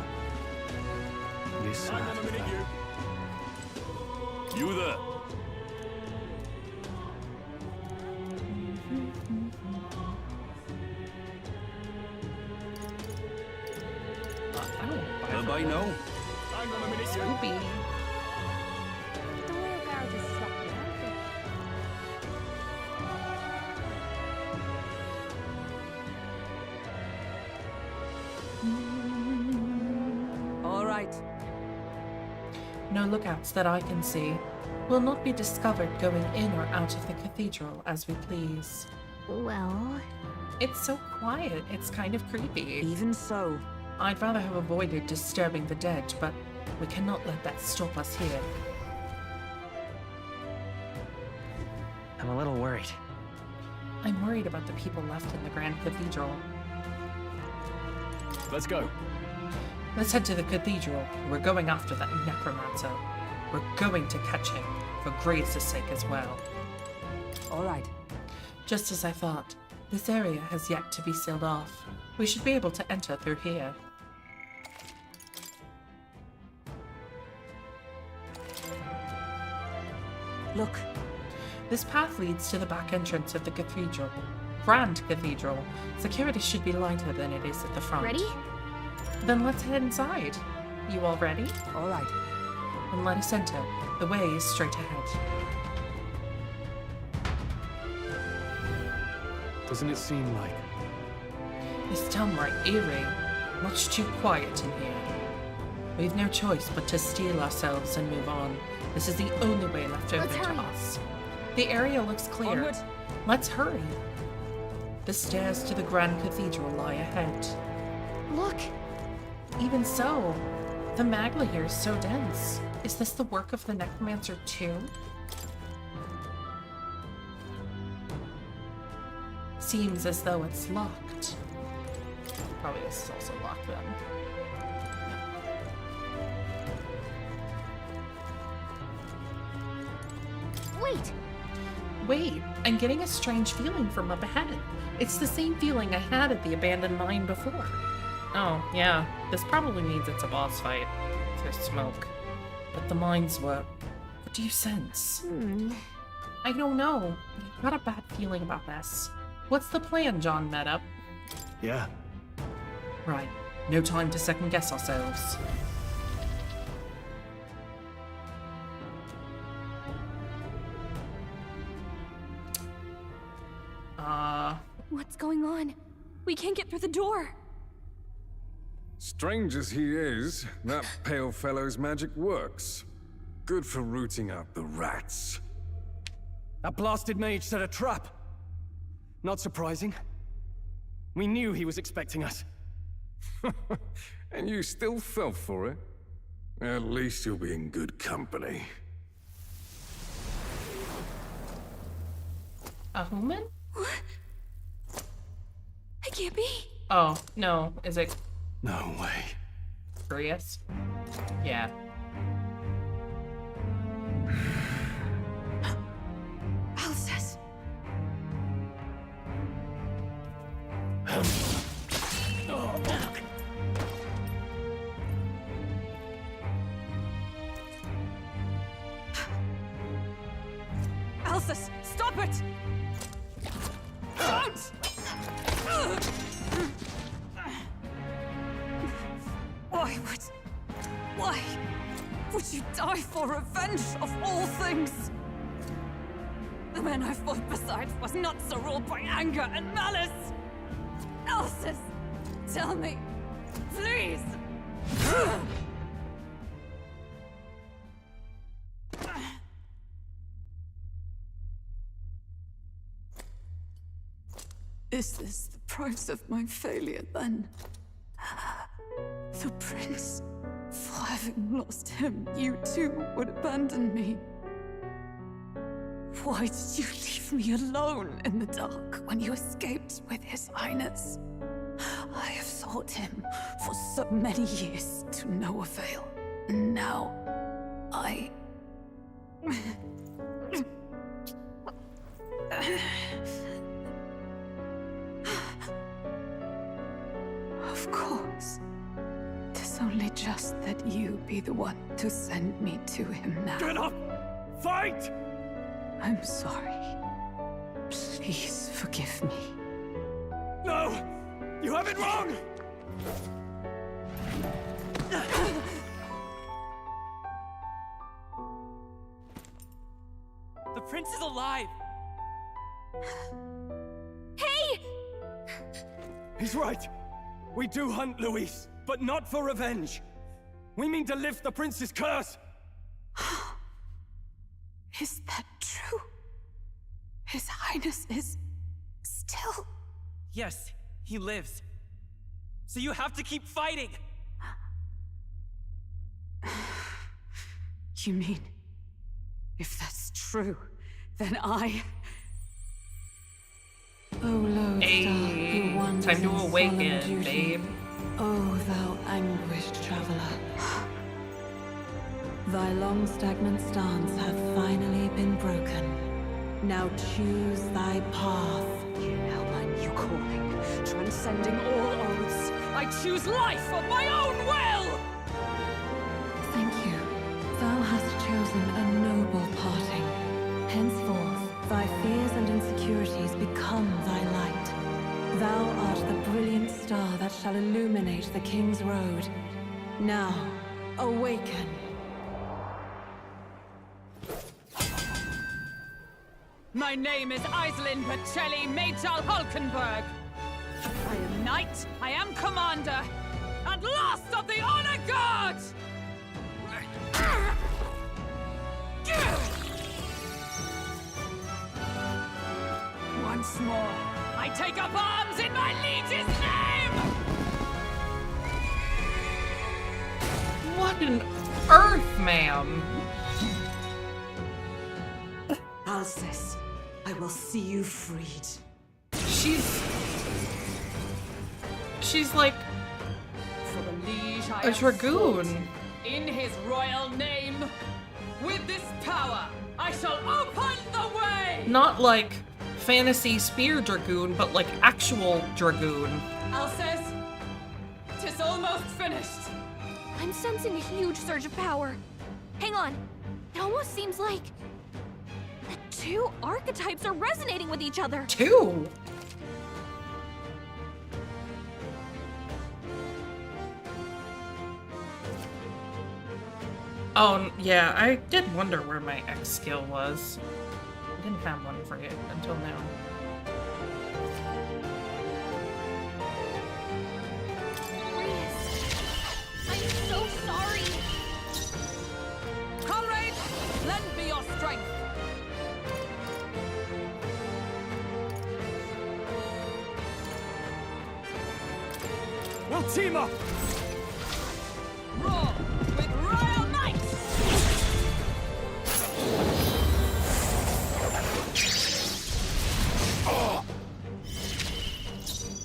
Speaker 7: This
Speaker 5: I'm gonna meet you. You there?
Speaker 4: Nobody know?
Speaker 5: I'm gonna meet you.
Speaker 1: Spoopy.
Speaker 9: The wheel garage is sloppy, aren't they?
Speaker 12: All right.
Speaker 1: No lookouts that I can see. We'll not be discovered going in or out of the cathedral as we please.
Speaker 9: Well...
Speaker 1: It's so quiet, it's kind of creepy.
Speaker 12: Even so.
Speaker 1: I'd rather have avoided disturbing the dead, but we cannot let that stop us here.
Speaker 10: I'm a little worried.
Speaker 1: I'm worried about the people left in the Grand Cathedral.
Speaker 7: Let's go.
Speaker 1: Let's head to the cathedral. We're going after that necromancer. We're going to catch him, for Graves' sake as well.
Speaker 12: All right.
Speaker 1: Just as I thought, this area has yet to be sealed off. We should be able to enter through here.
Speaker 12: Look.
Speaker 1: This path leads to the back entrance of the cathedral. Grand Cathedral. Security should be lighter than it is at the front.
Speaker 9: Ready?
Speaker 1: Then let's head inside. You all ready?
Speaker 12: All right.
Speaker 1: Then let us enter. The way is straight ahead.
Speaker 7: Doesn't it seem like
Speaker 1: It's downright eerie. Much too quiet in here. We've no choice but to steel ourselves and move on. This is the only way left open to us. The area looks clear.
Speaker 12: Onward.
Speaker 1: Let's hurry. The stairs to the Grand Cathedral lie ahead.
Speaker 2: Look!
Speaker 1: Even so, the magma here is so dense. Is this the work of the Necromancer too? Seems as though it's locked. Probably this is also locked then.
Speaker 17: Wait!
Speaker 1: Wait, I'm getting a strange feeling from up ahead. It's the same feeling I had at the abandoned mine before. Oh, yeah, this probably means it's a boss fight. There's smoke. But the mines were... What do you sense? I don't know, but I've got a bad feeling about this. What's the plan, John Meadow?
Speaker 7: Yeah.
Speaker 1: Right, no time to second guess ourselves.
Speaker 2: What's going on? We can't get through the door.
Speaker 21: Strange as he is, that pale fellow's magic works. Good for rooting out the rats.
Speaker 7: That blasted mage set a trap. Not surprising. We knew he was expecting us.
Speaker 21: And you still fell for it? At least you'll be in good company.
Speaker 1: A human?
Speaker 2: I can't be.
Speaker 1: Oh, no. Is it...
Speaker 7: No way.
Speaker 1: Curious? Yeah.
Speaker 2: Alcest.
Speaker 12: Alcest, stop it! Don't! Why would you die for revenge of all things? The man I fought beside was not so ruled by anger and malice. Alcest, tell me, please. Is this the price of my failure, then? The prince? For having lost him, you too would abandon me. Why did you leave me alone in the dark when you escaped with his highness? I have sought him for so many years to no avail. And now, I... Of course. 'Tis only just that you be the one to send me to him now.
Speaker 21: Get up! Fight!
Speaker 12: I'm sorry. Please forgive me.
Speaker 21: No! You have it wrong!
Speaker 10: The prince is alive!
Speaker 17: Hey!
Speaker 7: He's right. We do hunt Luis, but not for revenge. We mean to lift the prince's curse.
Speaker 12: Is that true? His highness is... still...
Speaker 10: Yes, he lives. So you have to keep fighting!
Speaker 12: You mean... if that's true, then I... O lone star who wanders
Speaker 1: time to
Speaker 12: in
Speaker 1: awaken,
Speaker 12: solemn duty,
Speaker 1: babe.
Speaker 12: O thou anguished traveler. Thy long stagnant stance hath finally been broken. Now choose thy path.
Speaker 22: Now my new calling, transcending all oaths, I choose life of my own will!
Speaker 12: Thank you. Thou hast chosen a noble parting. Henceforth, thy fears and insecurities become thy light. Thou art the brilliant star that shall illuminate the King's Road. Now, awaken.
Speaker 22: My name is Iselin Pacelli Maytal Hulkenberg. I am Knight, I am commander, and last of the honor guard! Once more, I take up arms in my liege's name!
Speaker 1: What on earth, ma'am?
Speaker 22: Alcest, I will see you freed.
Speaker 1: She's like
Speaker 22: For the liege I
Speaker 1: a dragoon.
Speaker 22: in his royal name, with this power, I shall open the way!
Speaker 1: Not like fantasy spear dragoon, but like actual dragoon.
Speaker 22: Alcest, 'tis almost finished.
Speaker 2: I'm sensing a huge surge of power. Hang on. It almost seems like the two archetypes are resonating with each other.
Speaker 1: Two? Oh, yeah, I did wonder where my X skill was. I didn't have one for it until now.
Speaker 2: I'm so sorry.
Speaker 22: Comrades, lend me your strength.
Speaker 4: We'll team up!
Speaker 22: Roar with royal might!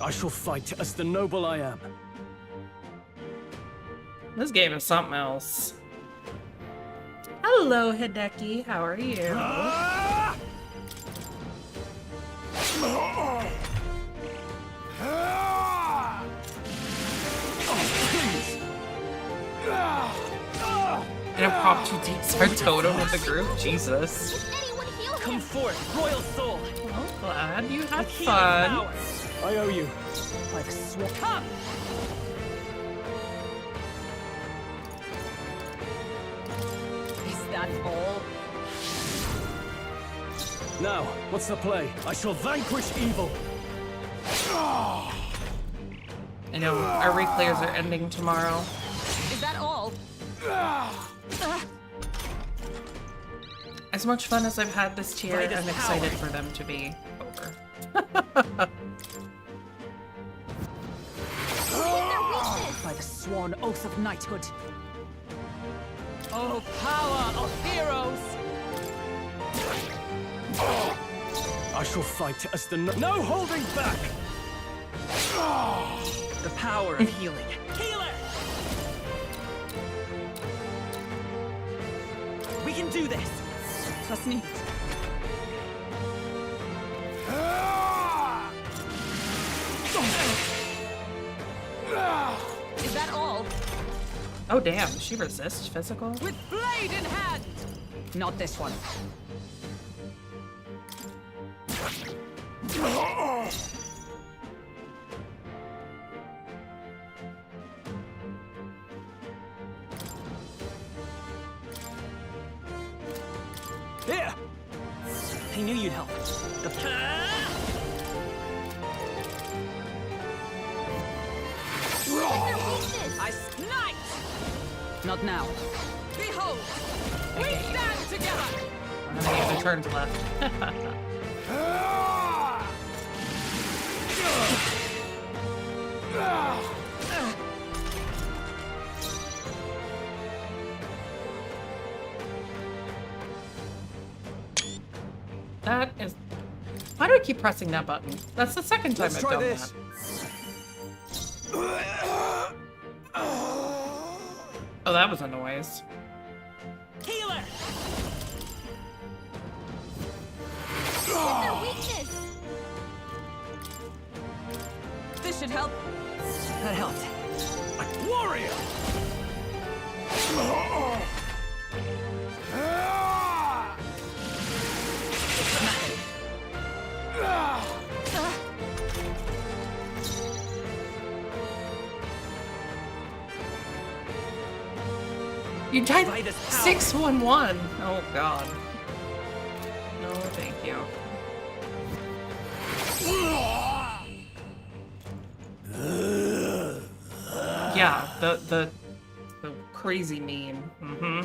Speaker 7: I shall fight as the noble I am.
Speaker 1: This game is something else. Hello, Hideki. How are you? And a prop to takes our totem with the group. Jesus.
Speaker 10: Come forth, royal soul.
Speaker 1: Well, glad you had
Speaker 10: With healing
Speaker 1: fun.
Speaker 10: power.
Speaker 7: I owe you.
Speaker 10: By the swan. Come!
Speaker 22: Is that all?
Speaker 7: Now, what's the play? I shall vanquish evil.
Speaker 1: I know our replayers are ending tomorrow.
Speaker 22: Is that all?
Speaker 1: As much fun as I've had this tier,
Speaker 22: By this
Speaker 1: I'm excited
Speaker 22: power.
Speaker 1: for them to be over.
Speaker 22: By the sworn oath of knighthood. Oh, power of heroes!
Speaker 7: I shall fight as the no holding back.
Speaker 10: The power of healing. Healer! We can do this!
Speaker 22: Trust me. Is that all?
Speaker 1: Oh damn, she resists physical?
Speaker 22: With blade in hand! Not this one.
Speaker 10: Here! I knew you'd help.
Speaker 22: I snipe! Not now. Behold! We stand together!
Speaker 1: I don't have any turns left. That is... Why do I keep pressing that button? That's the second time I've done that. Oh, that was a noise.
Speaker 10: Healer!
Speaker 2: Their weakness.
Speaker 22: This should help.
Speaker 10: That helped.
Speaker 4: Warrior!
Speaker 1: You died 611. Oh god. No, thank you. Yeah, the crazy meme. Mm-hmm.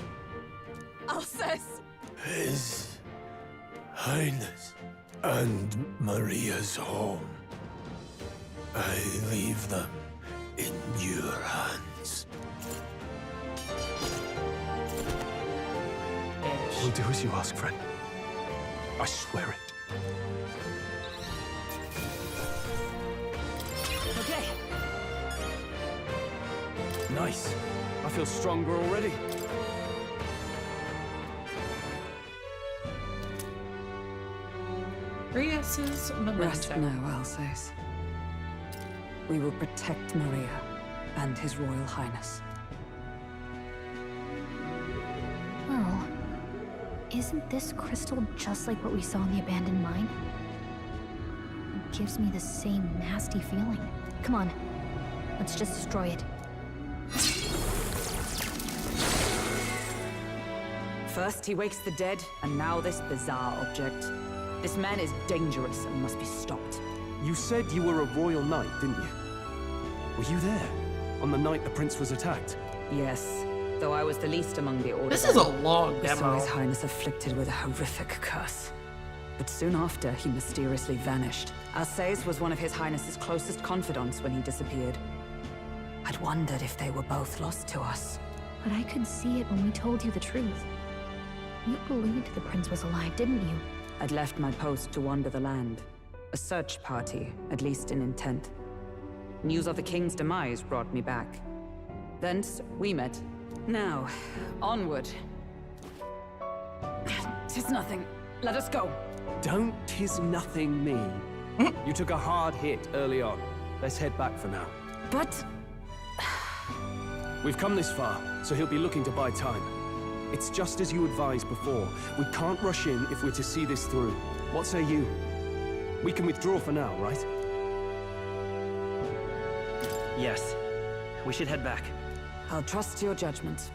Speaker 12: Alsace!
Speaker 3: His Highness and Maria's home. I leave them in your hands.
Speaker 7: We'll do as you ask, friend. I swear it.
Speaker 12: Okay.
Speaker 7: Nice. I feel stronger already.
Speaker 1: Rias's
Speaker 12: Rest
Speaker 1: memento.
Speaker 12: now, Alsace. We will protect Maria and His Royal Highness.
Speaker 2: Well, isn't this crystal just like what we saw in the abandoned mine? It gives me the same nasty feeling. Come on, let's just destroy it.
Speaker 12: First he wakes the dead, and now this bizarre object. This man is dangerous and must be stopped.
Speaker 7: You said you were a royal knight, didn't you? Were you there on the night the prince was attacked?
Speaker 12: Yes, though I was the least among the order.
Speaker 1: This is a long
Speaker 12: I saw
Speaker 1: demo.
Speaker 12: His Highness afflicted with a horrific curse. But soon after, he mysteriously vanished. Alsace was one of His Highness's closest confidants when he disappeared. I'd wondered if they were both lost to us.
Speaker 2: But I could see it when we told you the truth. You believed the prince was alive, didn't you?
Speaker 12: I'd left my post to wander the land. A search party, at least in intent. News of the king's demise brought me back. Thence, we met. Now, onward. 'Tis nothing. Let us go.
Speaker 7: Don't tis nothing me. You took a hard hit early on. Let's head back for now.
Speaker 12: But...
Speaker 7: We've come this far, so he'll be looking to buy time. It's just as you advised before. We can't rush in if we're to see this through. What say you? We can withdraw for now, right?
Speaker 10: Yes. We should head back.
Speaker 12: I'll trust your judgment.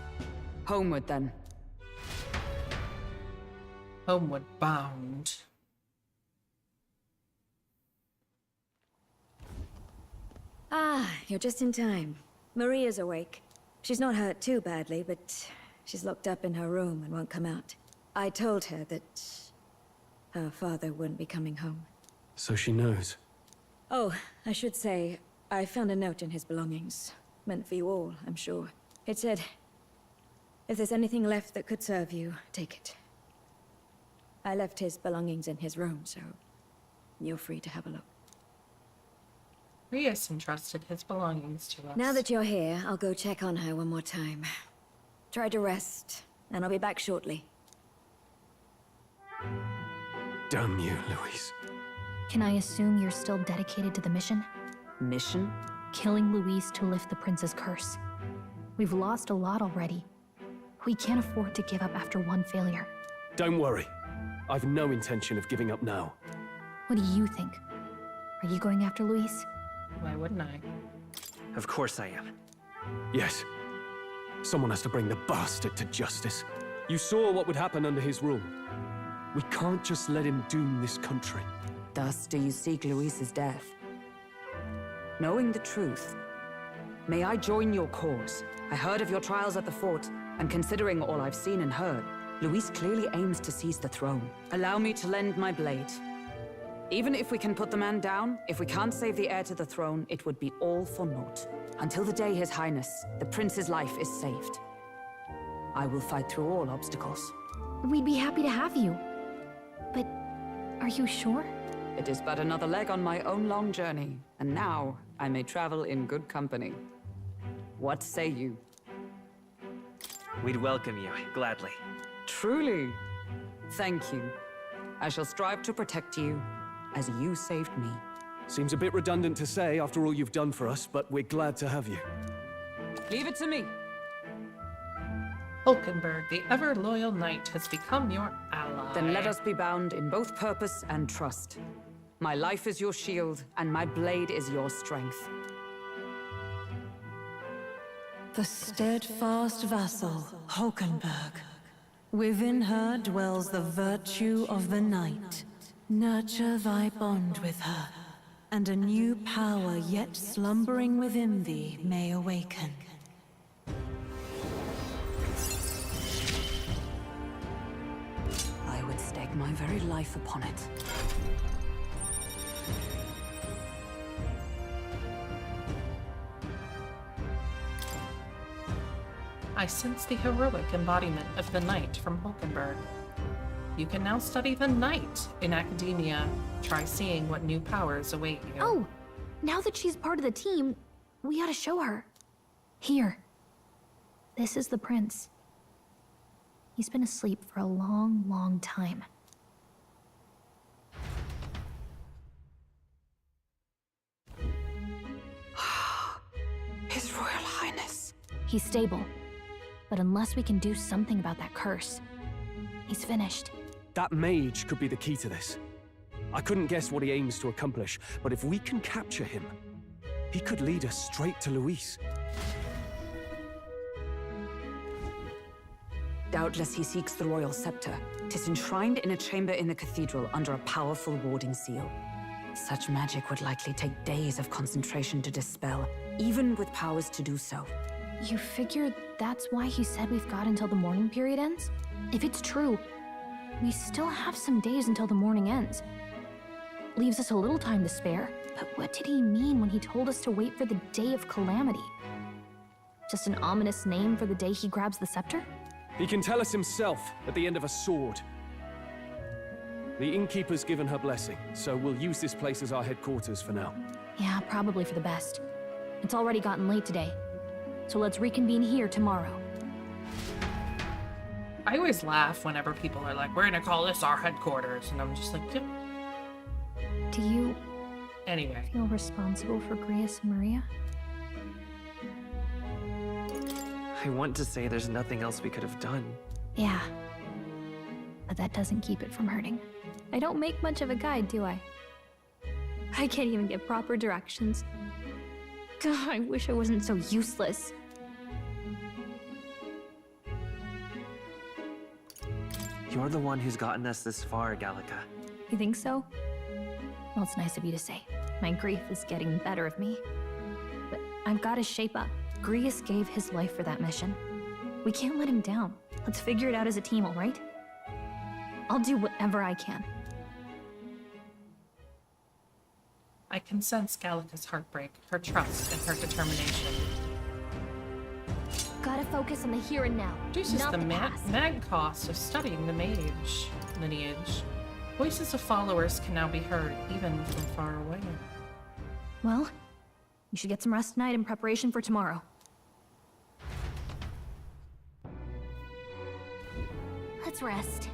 Speaker 12: Homeward, then.
Speaker 1: Homeward bound.
Speaker 15: Ah, you're just in time. Maria's awake. She's not hurt too badly, but she's locked up in her room and won't come out. I told her that her father wouldn't be coming home.
Speaker 7: So she knows.
Speaker 15: Oh, I should say, I found a note in his belongings. Meant for you all, I'm sure. It said, if there's anything left that could serve you, take it. I left his belongings in his room, so you're free to have a look.
Speaker 1: Rias entrusted his belongings to us.
Speaker 15: Now that you're here, I'll go check on her one more time. Try to rest, and I'll be back shortly.
Speaker 7: Damn you, Louise.
Speaker 2: Can I assume you're still dedicated to the mission?
Speaker 12: Mission?
Speaker 2: Killing Louise to lift the prince's curse. We've lost a lot already. We can't afford to give up after one failure.
Speaker 7: Don't worry. I've no intention of giving up now.
Speaker 2: What do you think? Are you going after Louise?
Speaker 1: Why wouldn't I?
Speaker 10: Of course I am.
Speaker 7: Yes. Someone has to bring the bastard to justice. You saw what would happen under his rule. We can't just let him doom this country.
Speaker 12: Thus do you seek Louise's death. Knowing the truth, may I join your cause? I heard of your trials at the fort, and considering all I've seen and heard, Louise clearly aims to seize the throne. Allow me to lend my blade. Even if we can put the man down, if we can't save the heir to the throne, it would be all for naught. Until the day His Highness, the prince's life, is saved. I will fight through all obstacles.
Speaker 2: We'd be happy to have you. But are you sure?
Speaker 12: It is but another leg on my own long journey, and now I may travel in good company. What say you?
Speaker 10: We'd welcome you, gladly.
Speaker 12: Truly. Thank you. I shall strive to protect you, as you saved me.
Speaker 7: Seems a bit redundant to say after all you've done for us, but we're glad to have you.
Speaker 12: Leave it to me.
Speaker 1: Hulkenberg, the ever-loyal knight, has become your ally.
Speaker 12: Then let us be bound in both purpose and trust. My life is your shield, and my blade is your strength.
Speaker 6: The steadfast vassal, Hulkenberg. Within her dwells the virtue of the knight. Nurture thy bond with her,
Speaker 14: and a new power yet slumbering within thee may awaken.
Speaker 12: I would stake my very life upon it.
Speaker 1: I sense the heroic embodiment of the knight from Hulkenberg. You can now study the knight in academia. Try seeing what new powers await you.
Speaker 2: Oh, now that she's part of the team, we ought to show her. Here. This is the prince. He's been asleep for a long, long time.
Speaker 12: His Royal Highness.
Speaker 2: He's stable. But unless we can do something about that curse, he's finished.
Speaker 7: That mage could be the key to this. I couldn't guess what he aims to accomplish, but if we can capture him, he could lead us straight to Luis.
Speaker 12: Doubtless he seeks the royal scepter. 'Tis enshrined in a chamber in the cathedral under a powerful warding seal. Such magic would likely take days of concentration to dispel, even with powers to do so.
Speaker 2: You figure that's why he said we've got until the mourning period ends? If it's true, we still have some days until the mourning ends. Leaves us a little time to spare. But what did he mean when he told us to wait for the Day of Calamity? Just an ominous name for the day he grabs the scepter?
Speaker 7: He can tell us himself at the end of a sword. The innkeeper's given her blessing, so we'll use this place as our headquarters for now.
Speaker 2: Yeah, probably for the best. It's already gotten late today, so let's reconvene here tomorrow.
Speaker 1: I always laugh whenever people are like, we're gonna call this our headquarters, and I'm just like, yep.
Speaker 2: Do you
Speaker 1: Anyway.
Speaker 2: feel responsible for Grius and Maria?
Speaker 10: I want to say there's nothing else we could have done.
Speaker 2: Yeah. But that doesn't keep it from hurting. I don't make much of a guide, do I? I can't even get proper directions. God, I wish I wasn't so useless.
Speaker 10: You're the one who's gotten us this far, Gallica.
Speaker 2: You think so? Well, it's nice of you to say. My grief is getting the better of me. But I've got to shape up. Grius gave his life for that mission. We can't let him down. Let's figure it out as a team, all right? I'll do whatever I can.
Speaker 1: I can sense Gallica's heartbreak, her trust, and her determination.
Speaker 2: Gotta focus on the here and now,
Speaker 1: Reduces
Speaker 2: not
Speaker 1: the
Speaker 2: the past.
Speaker 1: mad cost of studying the mage lineage. Voices of followers can now be heard, even from far away.
Speaker 2: Well, you should get some rest tonight in preparation for tomorrow. Let's rest.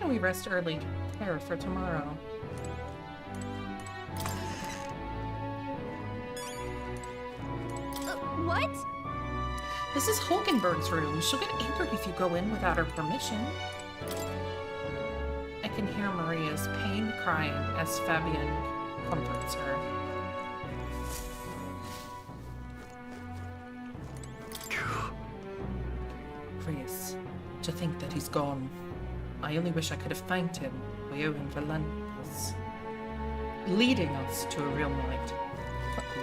Speaker 1: And we rest early to prepare for tomorrow.
Speaker 2: What?
Speaker 1: This is Hulkenberg's room. She'll get angry if you go in without her permission. I can hear Maria's pained crying as Fabian comforts her. Chris, to think that he's gone. I only wish I could have thanked him. We owe him for leading us to a real light.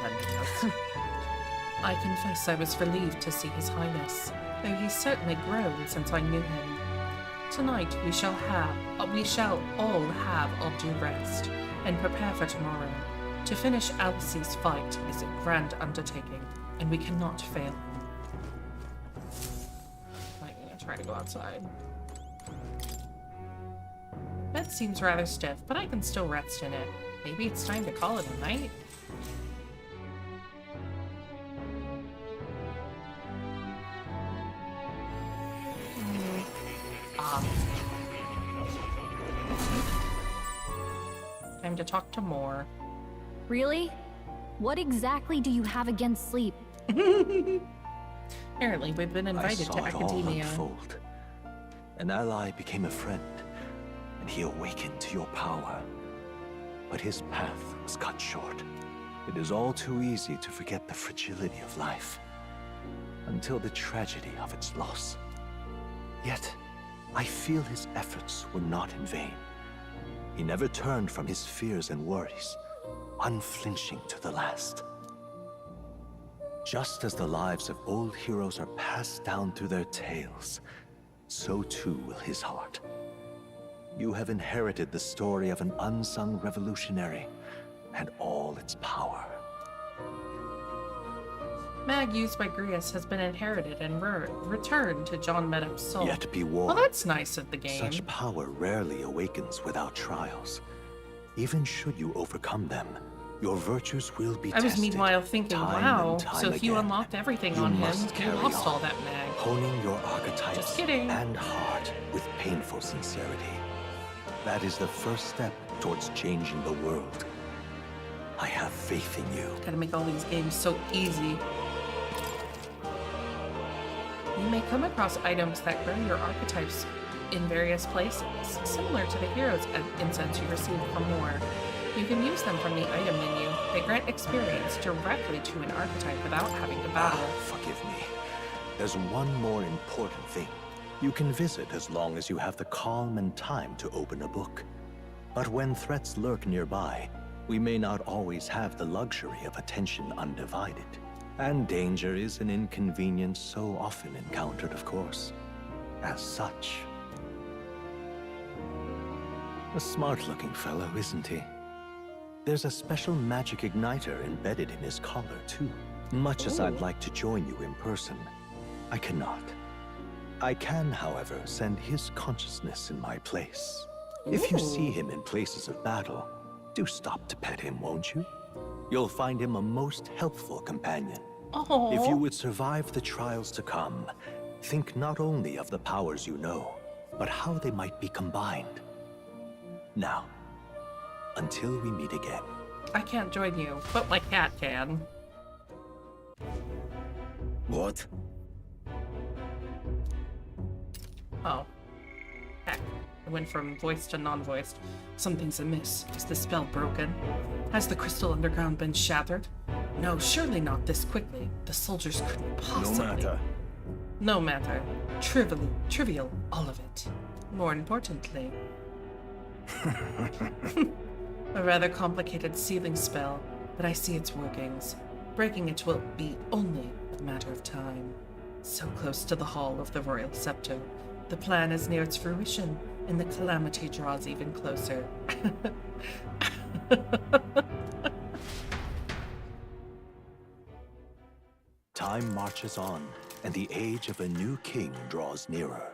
Speaker 1: Lending us. I confess I was relieved to see His Highness, though he's certainly grown since I knew him. Tonight we shall all have our due rest and prepare for tomorrow. To finish Alcie's fight is a grand undertaking, and we cannot fail him. I'm gonna try to go outside. Bed seems rather stiff, but I can still rest in it. Maybe it's time to call it a night? Time to talk to Moore.
Speaker 2: Really? What exactly do you have against sleep?
Speaker 1: Apparently, we've been invited to
Speaker 8: I saw it all
Speaker 1: academia.
Speaker 8: unfold. An ally became a friend, and he awakened to your power. But his path was cut short. It is all too easy to forget the fragility of life, until the tragedy of its loss. Yet, I feel his efforts were not in vain. He never turned from his fears and worries, unflinching to the last. Just as the lives of old heroes are passed down through their tales, so too will his heart. You have inherited the story of an unsung revolutionary and all its power.
Speaker 1: Mag used by Grius has been inherited and returned to John Medup's soul.
Speaker 8: Yet be warned.
Speaker 1: Well, that's nice of the game.
Speaker 8: Such power rarely awakens without trials. Even should you overcome them, your virtues will be tested.
Speaker 1: I was meanwhile thinking, wow, so if you
Speaker 8: again.
Speaker 1: unlocked everything
Speaker 8: You
Speaker 1: on him,
Speaker 8: must
Speaker 1: you
Speaker 8: carry
Speaker 1: lost
Speaker 8: on,
Speaker 1: all that Mag.
Speaker 8: honing your archetypes
Speaker 1: Just kidding.
Speaker 8: and heart with painful sincerity. That is the first step towards changing the world. I have faith in you.
Speaker 1: Gotta make all these games so easy. You may come across items that grow your archetypes in various places, similar to the hero's incense you receive from War. You can use them from the item menu. They grant experience directly to an archetype without having to battle.
Speaker 8: Forgive me. There's one more important thing. You can visit as long as you have the calm and time to open a book. But when threats lurk nearby, we may not always have the luxury of attention undivided. And danger is an inconvenience so often encountered, of course. As such. A smart-looking fellow, isn't he? There's a special magic igniter embedded in his collar, too. Much as I'd like to join you in person, I cannot. I can, however, send his consciousness in my place. If you see him in places of battle, do stop to pet him, won't you? You'll find him a most helpful companion.
Speaker 1: Aww.
Speaker 8: If you would survive the trials to come, think not only of the powers you know, but how they might be combined. Now, until we meet again.
Speaker 1: I can't join you, but my cat can.
Speaker 20: What?
Speaker 1: Oh. Heck. I went from voiced to non-voiced. Something's amiss. Is the spell broken? Has the crystal underground been shattered? No, surely not this quickly. The soldiers couldn't possibly.
Speaker 20: No matter.
Speaker 1: No matter. Trivial, all of it. More importantly. A rather complicated sealing spell, but I see its workings. Breaking it will be only a matter of time. So close to the Hall of the Royal Scepter. The plan is near its fruition, and the calamity draws even closer.
Speaker 8: Time marches on, and the age of a new king draws nearer.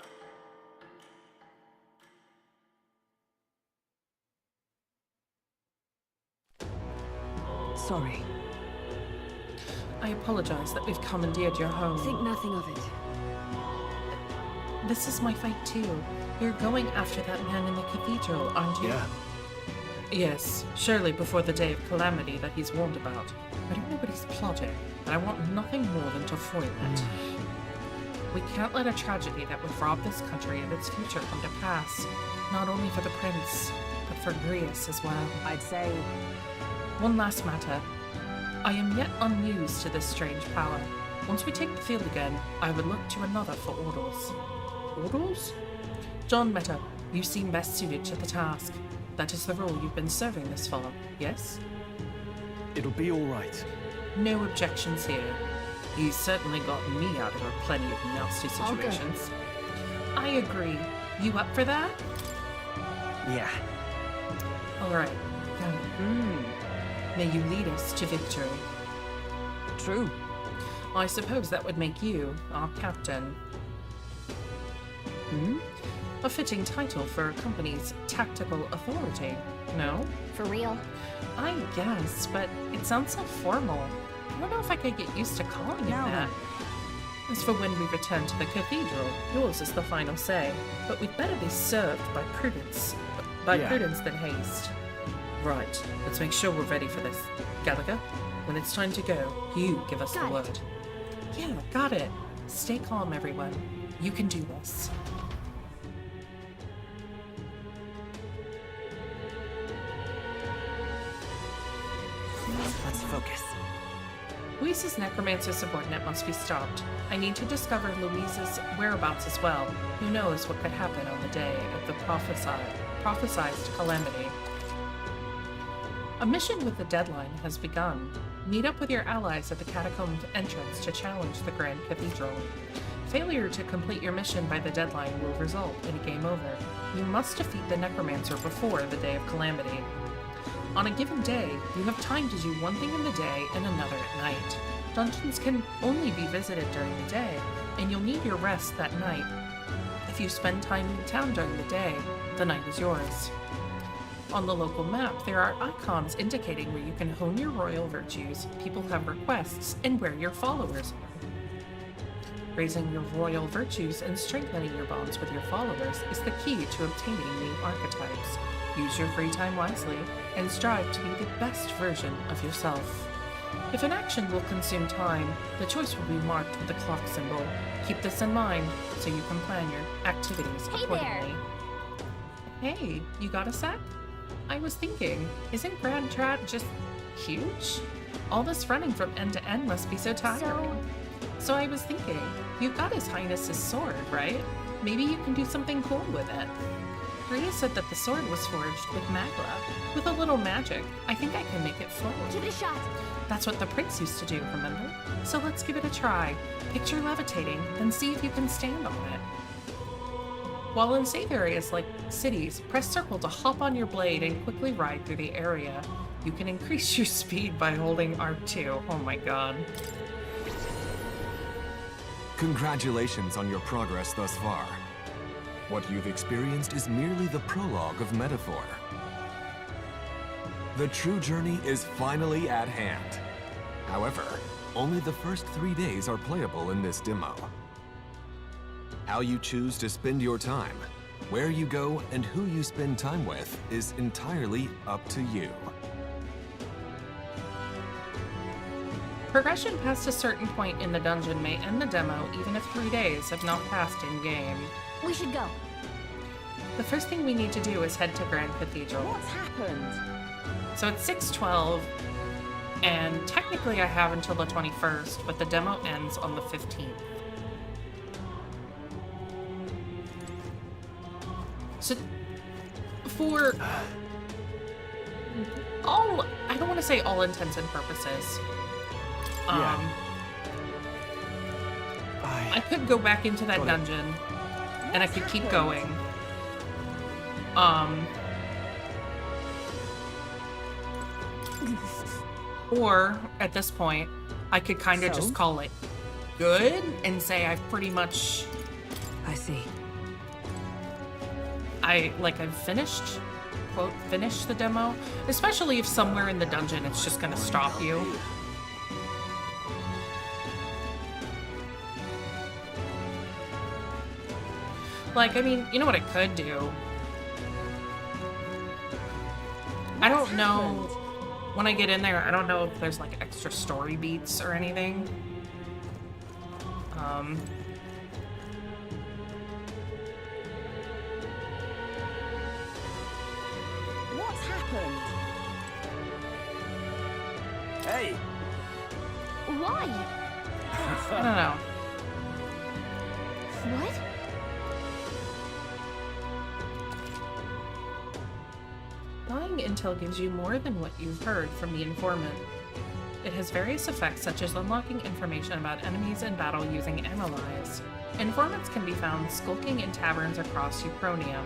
Speaker 12: Sorry.
Speaker 1: I apologize that we've commandeered your home.
Speaker 15: Think nothing of it.
Speaker 1: This is my fight too. You're going after that man in the cathedral, aren't you?
Speaker 8: Yeah.
Speaker 1: Yes, surely before the day of calamity that he's warned about. I don't know what he's plotting, but I want nothing more than to foil it. We can't let a tragedy that would rob this country of its future come to pass. Not only for the prince, but for Grius as well.
Speaker 12: I'd say...
Speaker 1: One last matter. I am yet unused to this strange power. Once we take the field again, I would look to another for orders. Orders? John Meta, you seem best suited to the task. That is the role you've been serving this far, yes?
Speaker 7: It'll be all right.
Speaker 1: No objections here. He's certainly gotten me out of a plenty of nasty
Speaker 2: All good.
Speaker 1: situations. I agree. You up for that?
Speaker 10: Yeah.
Speaker 1: All right. May you lead us to victory.
Speaker 12: True.
Speaker 1: I suppose that would make you our captain. A fitting title for a company's tactical authority, no?
Speaker 17: For real.
Speaker 1: I guess, but it sounds so formal. I don't know if I could get used to calling it that. As for when we return to the cathedral, yours is the final say. But we'd better be served by prudence. Prudence than haste. Right, let's make sure we're ready for this. Gallagher, when it's time to go, you give us the word. Yeah, got it. Stay calm, everyone. You can do this.
Speaker 10: Let's focus.
Speaker 1: Luis's necromancer subordinate must be stopped. I need to discover Louise's whereabouts as well. Who knows what could happen on the day of the prophesized calamity. A mission with a deadline has begun. Meet up with your allies at the catacombs entrance to challenge the Grand Cathedral. Failure to complete your mission by the deadline will result in a game over. You must defeat the Necromancer before the Day of Calamity. On a given day, you have time to do one thing in the day and another at night. Dungeons can only be visited during the day, and you'll need your rest that night. If you spend time in town during the day, the night is yours. On the local map, there are icons indicating where you can hone your royal virtues, people have requests, and where your followers are. Raising your royal virtues and strengthening your bonds with your followers is the key to obtaining new archetypes. Use your free time wisely, and strive to be the best version of yourself. If an action will consume time, the choice will be marked with the clock symbol. Keep this in mind so you can plan your activities accordingly. Hey, you got a sec? I was thinking, isn't Grand Trad just huge? All this running from end to end must be so tiring. So I was thinking, you've got His Highness's sword, right? Maybe you can do something cool with it. Rhea said that the sword was forged with magla. With a little magic, I think I can make it float.
Speaker 17: Give it a shot.
Speaker 1: That's what the prince used to do, remember? So let's give it a try. Picture levitating, then see if you can stand on it. While in safe areas like cities, press circle to hop on your blade and quickly ride through the area. You can increase your speed by holding R2. Oh my god.
Speaker 16: Congratulations on your progress thus far. What you've experienced is merely the prologue of Metaphor. The true journey is finally at hand. However, only the first 3 days are playable in this demo. How you choose to spend your time, where you go, and who you spend time with is entirely up to you.
Speaker 1: Progression past a certain point in the dungeon may end the demo even if 3 days have not passed in-game.
Speaker 17: We should go.
Speaker 1: The first thing we need to do is head to Grand Cathedral.
Speaker 12: What's happened?
Speaker 1: So it's 6/12, and technically I have until the 21st, but the demo ends on the 15th. So, for all, I don't want to say all intents and purposes, I could go back into that dungeon, and I could keep going. Or, at this point, I could kind of just call it good and say I've pretty much...
Speaker 12: I see.
Speaker 1: I've finished, quote, finished the demo, especially if somewhere in the dungeon it's just gonna stop you. Like, I mean, you know what I could do? I don't know, when I get in there, I don't know if there's like extra story beats or anything.
Speaker 12: What's happened?
Speaker 10: Hey!
Speaker 17: Why?
Speaker 1: I don't know.
Speaker 17: What?
Speaker 1: Buying intel gives you more than what you've heard from the informant. It has various effects such as unlocking information about enemies in battle using Analyze. Informants can be found skulking in taverns across Euchronia.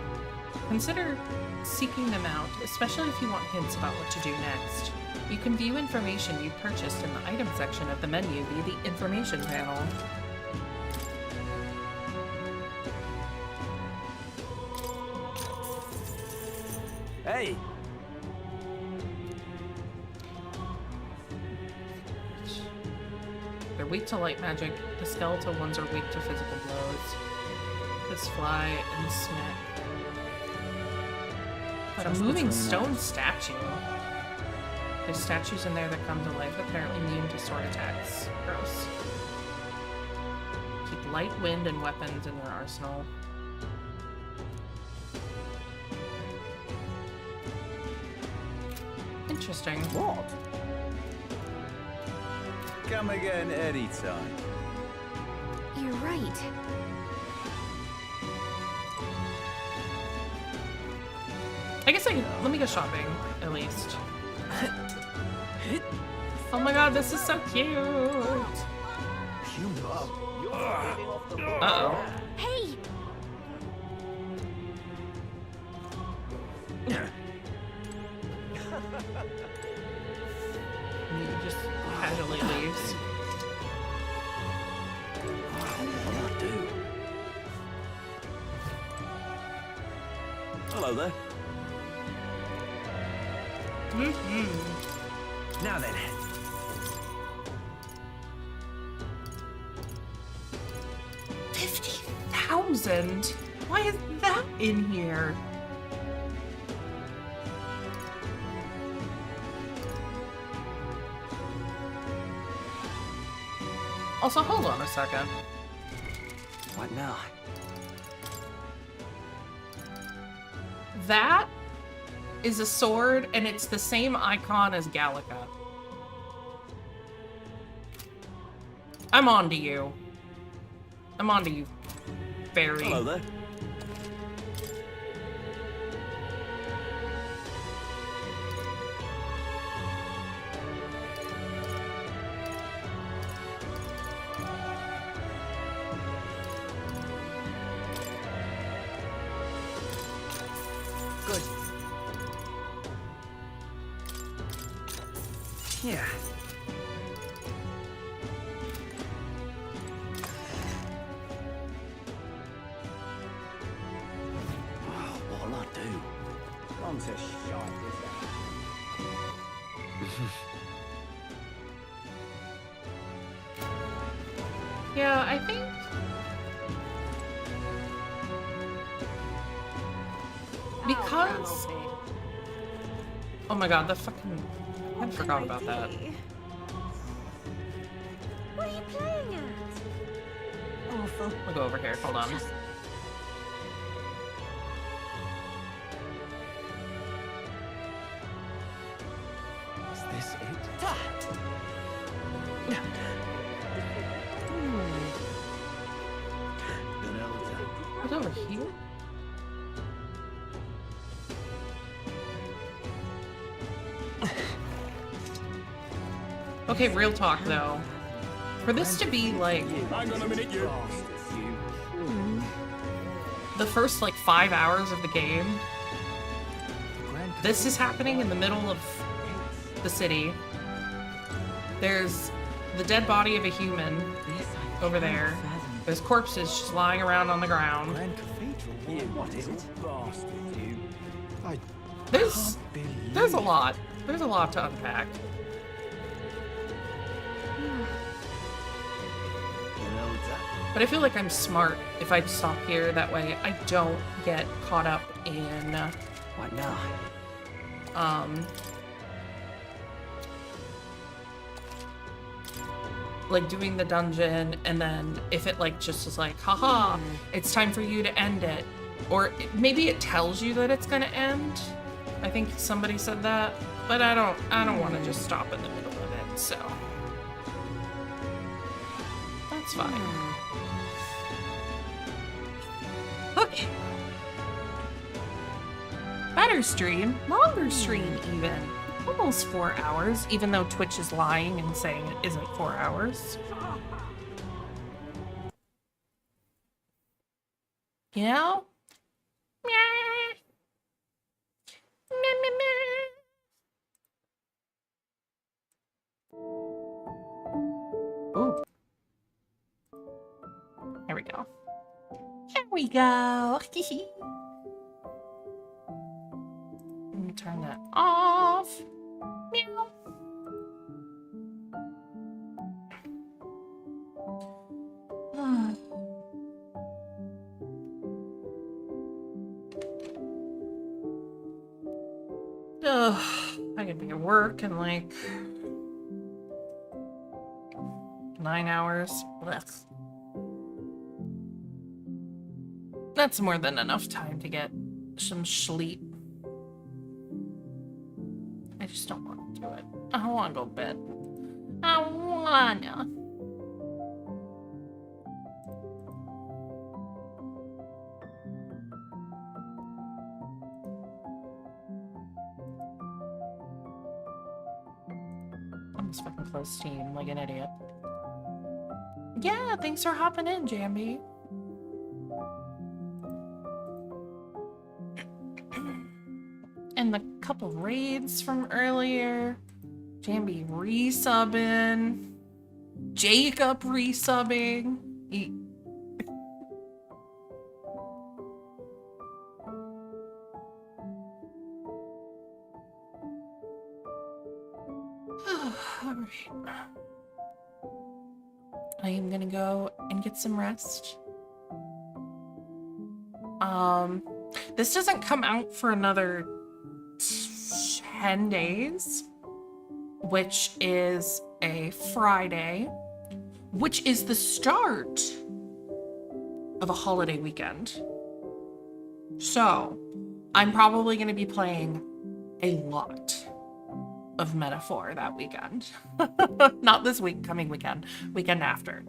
Speaker 1: Consider seeking them out, especially if you want hints about what to do next. You can view information you purchased in the item section of the menu via the information panel.
Speaker 10: Hey!
Speaker 1: They're weak to light magic. The skeletal ones are weak to physical blows. This fly and smack. But a moving stone statue. There's statues in there that come to life, apparently immune to sword attacks. Gross. Keep light, wind, and weapons in their arsenal. Interesting.
Speaker 10: What? Come again anytime.
Speaker 2: You're right.
Speaker 1: I guess let me go shopping, at least. Oh my god, this is so cute. Uh-oh.
Speaker 9: Hey!
Speaker 1: He just casually leaves.
Speaker 20: Hello there.
Speaker 4: Now then.
Speaker 1: 50,000? Why is that in here? Also, hold on a second.
Speaker 10: What now?
Speaker 1: That is a sword, and it's the same icon as Gallica. I'm on to you. I'm on to you, fairy.
Speaker 20: Hello there.
Speaker 10: Good. Yeah.
Speaker 20: What'll I do?
Speaker 10: I'm so sharp,
Speaker 1: Yeah, I think... Because... Oh my god, the fucking... I forgot about that.
Speaker 9: What are you playing at?
Speaker 1: Awful. I'll go over here, hold on.
Speaker 8: Is this it?
Speaker 1: What's over here? Okay, real talk though. For this to be like
Speaker 5: Hang on a minute, you.
Speaker 1: the first like 5 hours of the game, this is happening in the middle of the city. There's the dead body of a human over there. There's corpses just lying around on the ground.
Speaker 10: What is it?
Speaker 1: There's a lot. There's a lot to unpack. But I feel like I'm smart if I stop here. That way I don't get caught up in...
Speaker 10: What now?
Speaker 1: Like doing the dungeon, and then if it like just is like, haha, it's time for you to end it. Or maybe it tells you that it's gonna end. I think somebody said that. But I don't want to just stop in the middle of it, so... That's fine. Okay. Better stream. Longer stream, even. Almost 4 hours, even though Twitch is lying and saying it isn't 4 hours. You know? Ooh. There we go. There we go. Let me turn that off. Meow. Ugh, I could be at work in like 9 hours. Blech. That's more than enough time to get some sleep. I just don't want to do it. I don't want to go to bed. I wanna. almost fucking closed Steam like an idiot. Yeah, thanks for hopping in, Jambi. And the couple raids from earlier. Jambi resubbing. Jacob resubbing. Alright. I am gonna go and get some rest. This doesn't come out for another 10 days, which is a Friday, which is the start of a holiday weekend. So, I'm probably going to be playing a lot of Metaphor that weekend. Not this week, coming weekend, weekend after.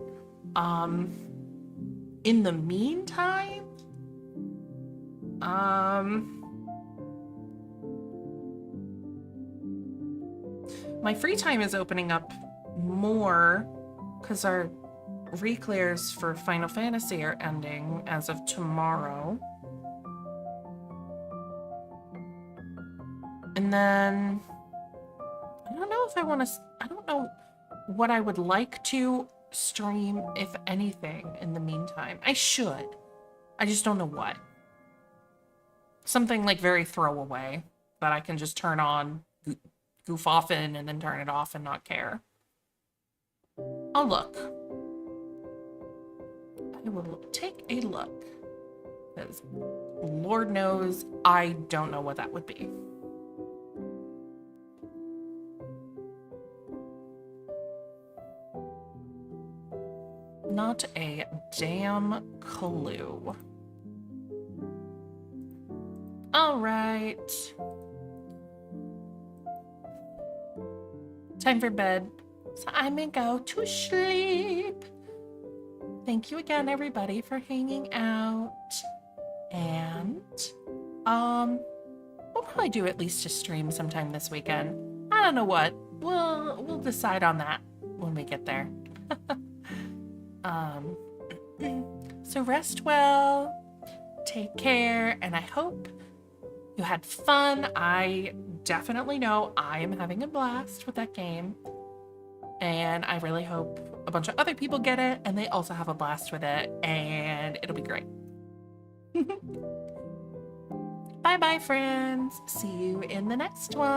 Speaker 1: In the meantime, my free time is opening up more because our reclears for Final Fantasy are ending as of tomorrow. And then I don't know if I want to, I don't know what I would like to stream, if anything, in the meantime. I should. I just don't know what. Something like very throwaway that I can just turn on, goof off in, and then turn it off and not care. I'll look. I will take a look. Because Lord knows I don't know what that would be. Not a damn clue. All right. Time for bed. So I'm gonna go to sleep. Thank you again, everybody, for hanging out. And we'll probably do at least a stream sometime this weekend. I don't know what. We'll decide on that when we get there. So rest well, take care, and I hope you had fun. I definitely know I am having a blast with that game, and I really hope a bunch of other people get it and they also have a blast with it, and it'll be great. Bye bye, friends. See you in the next one.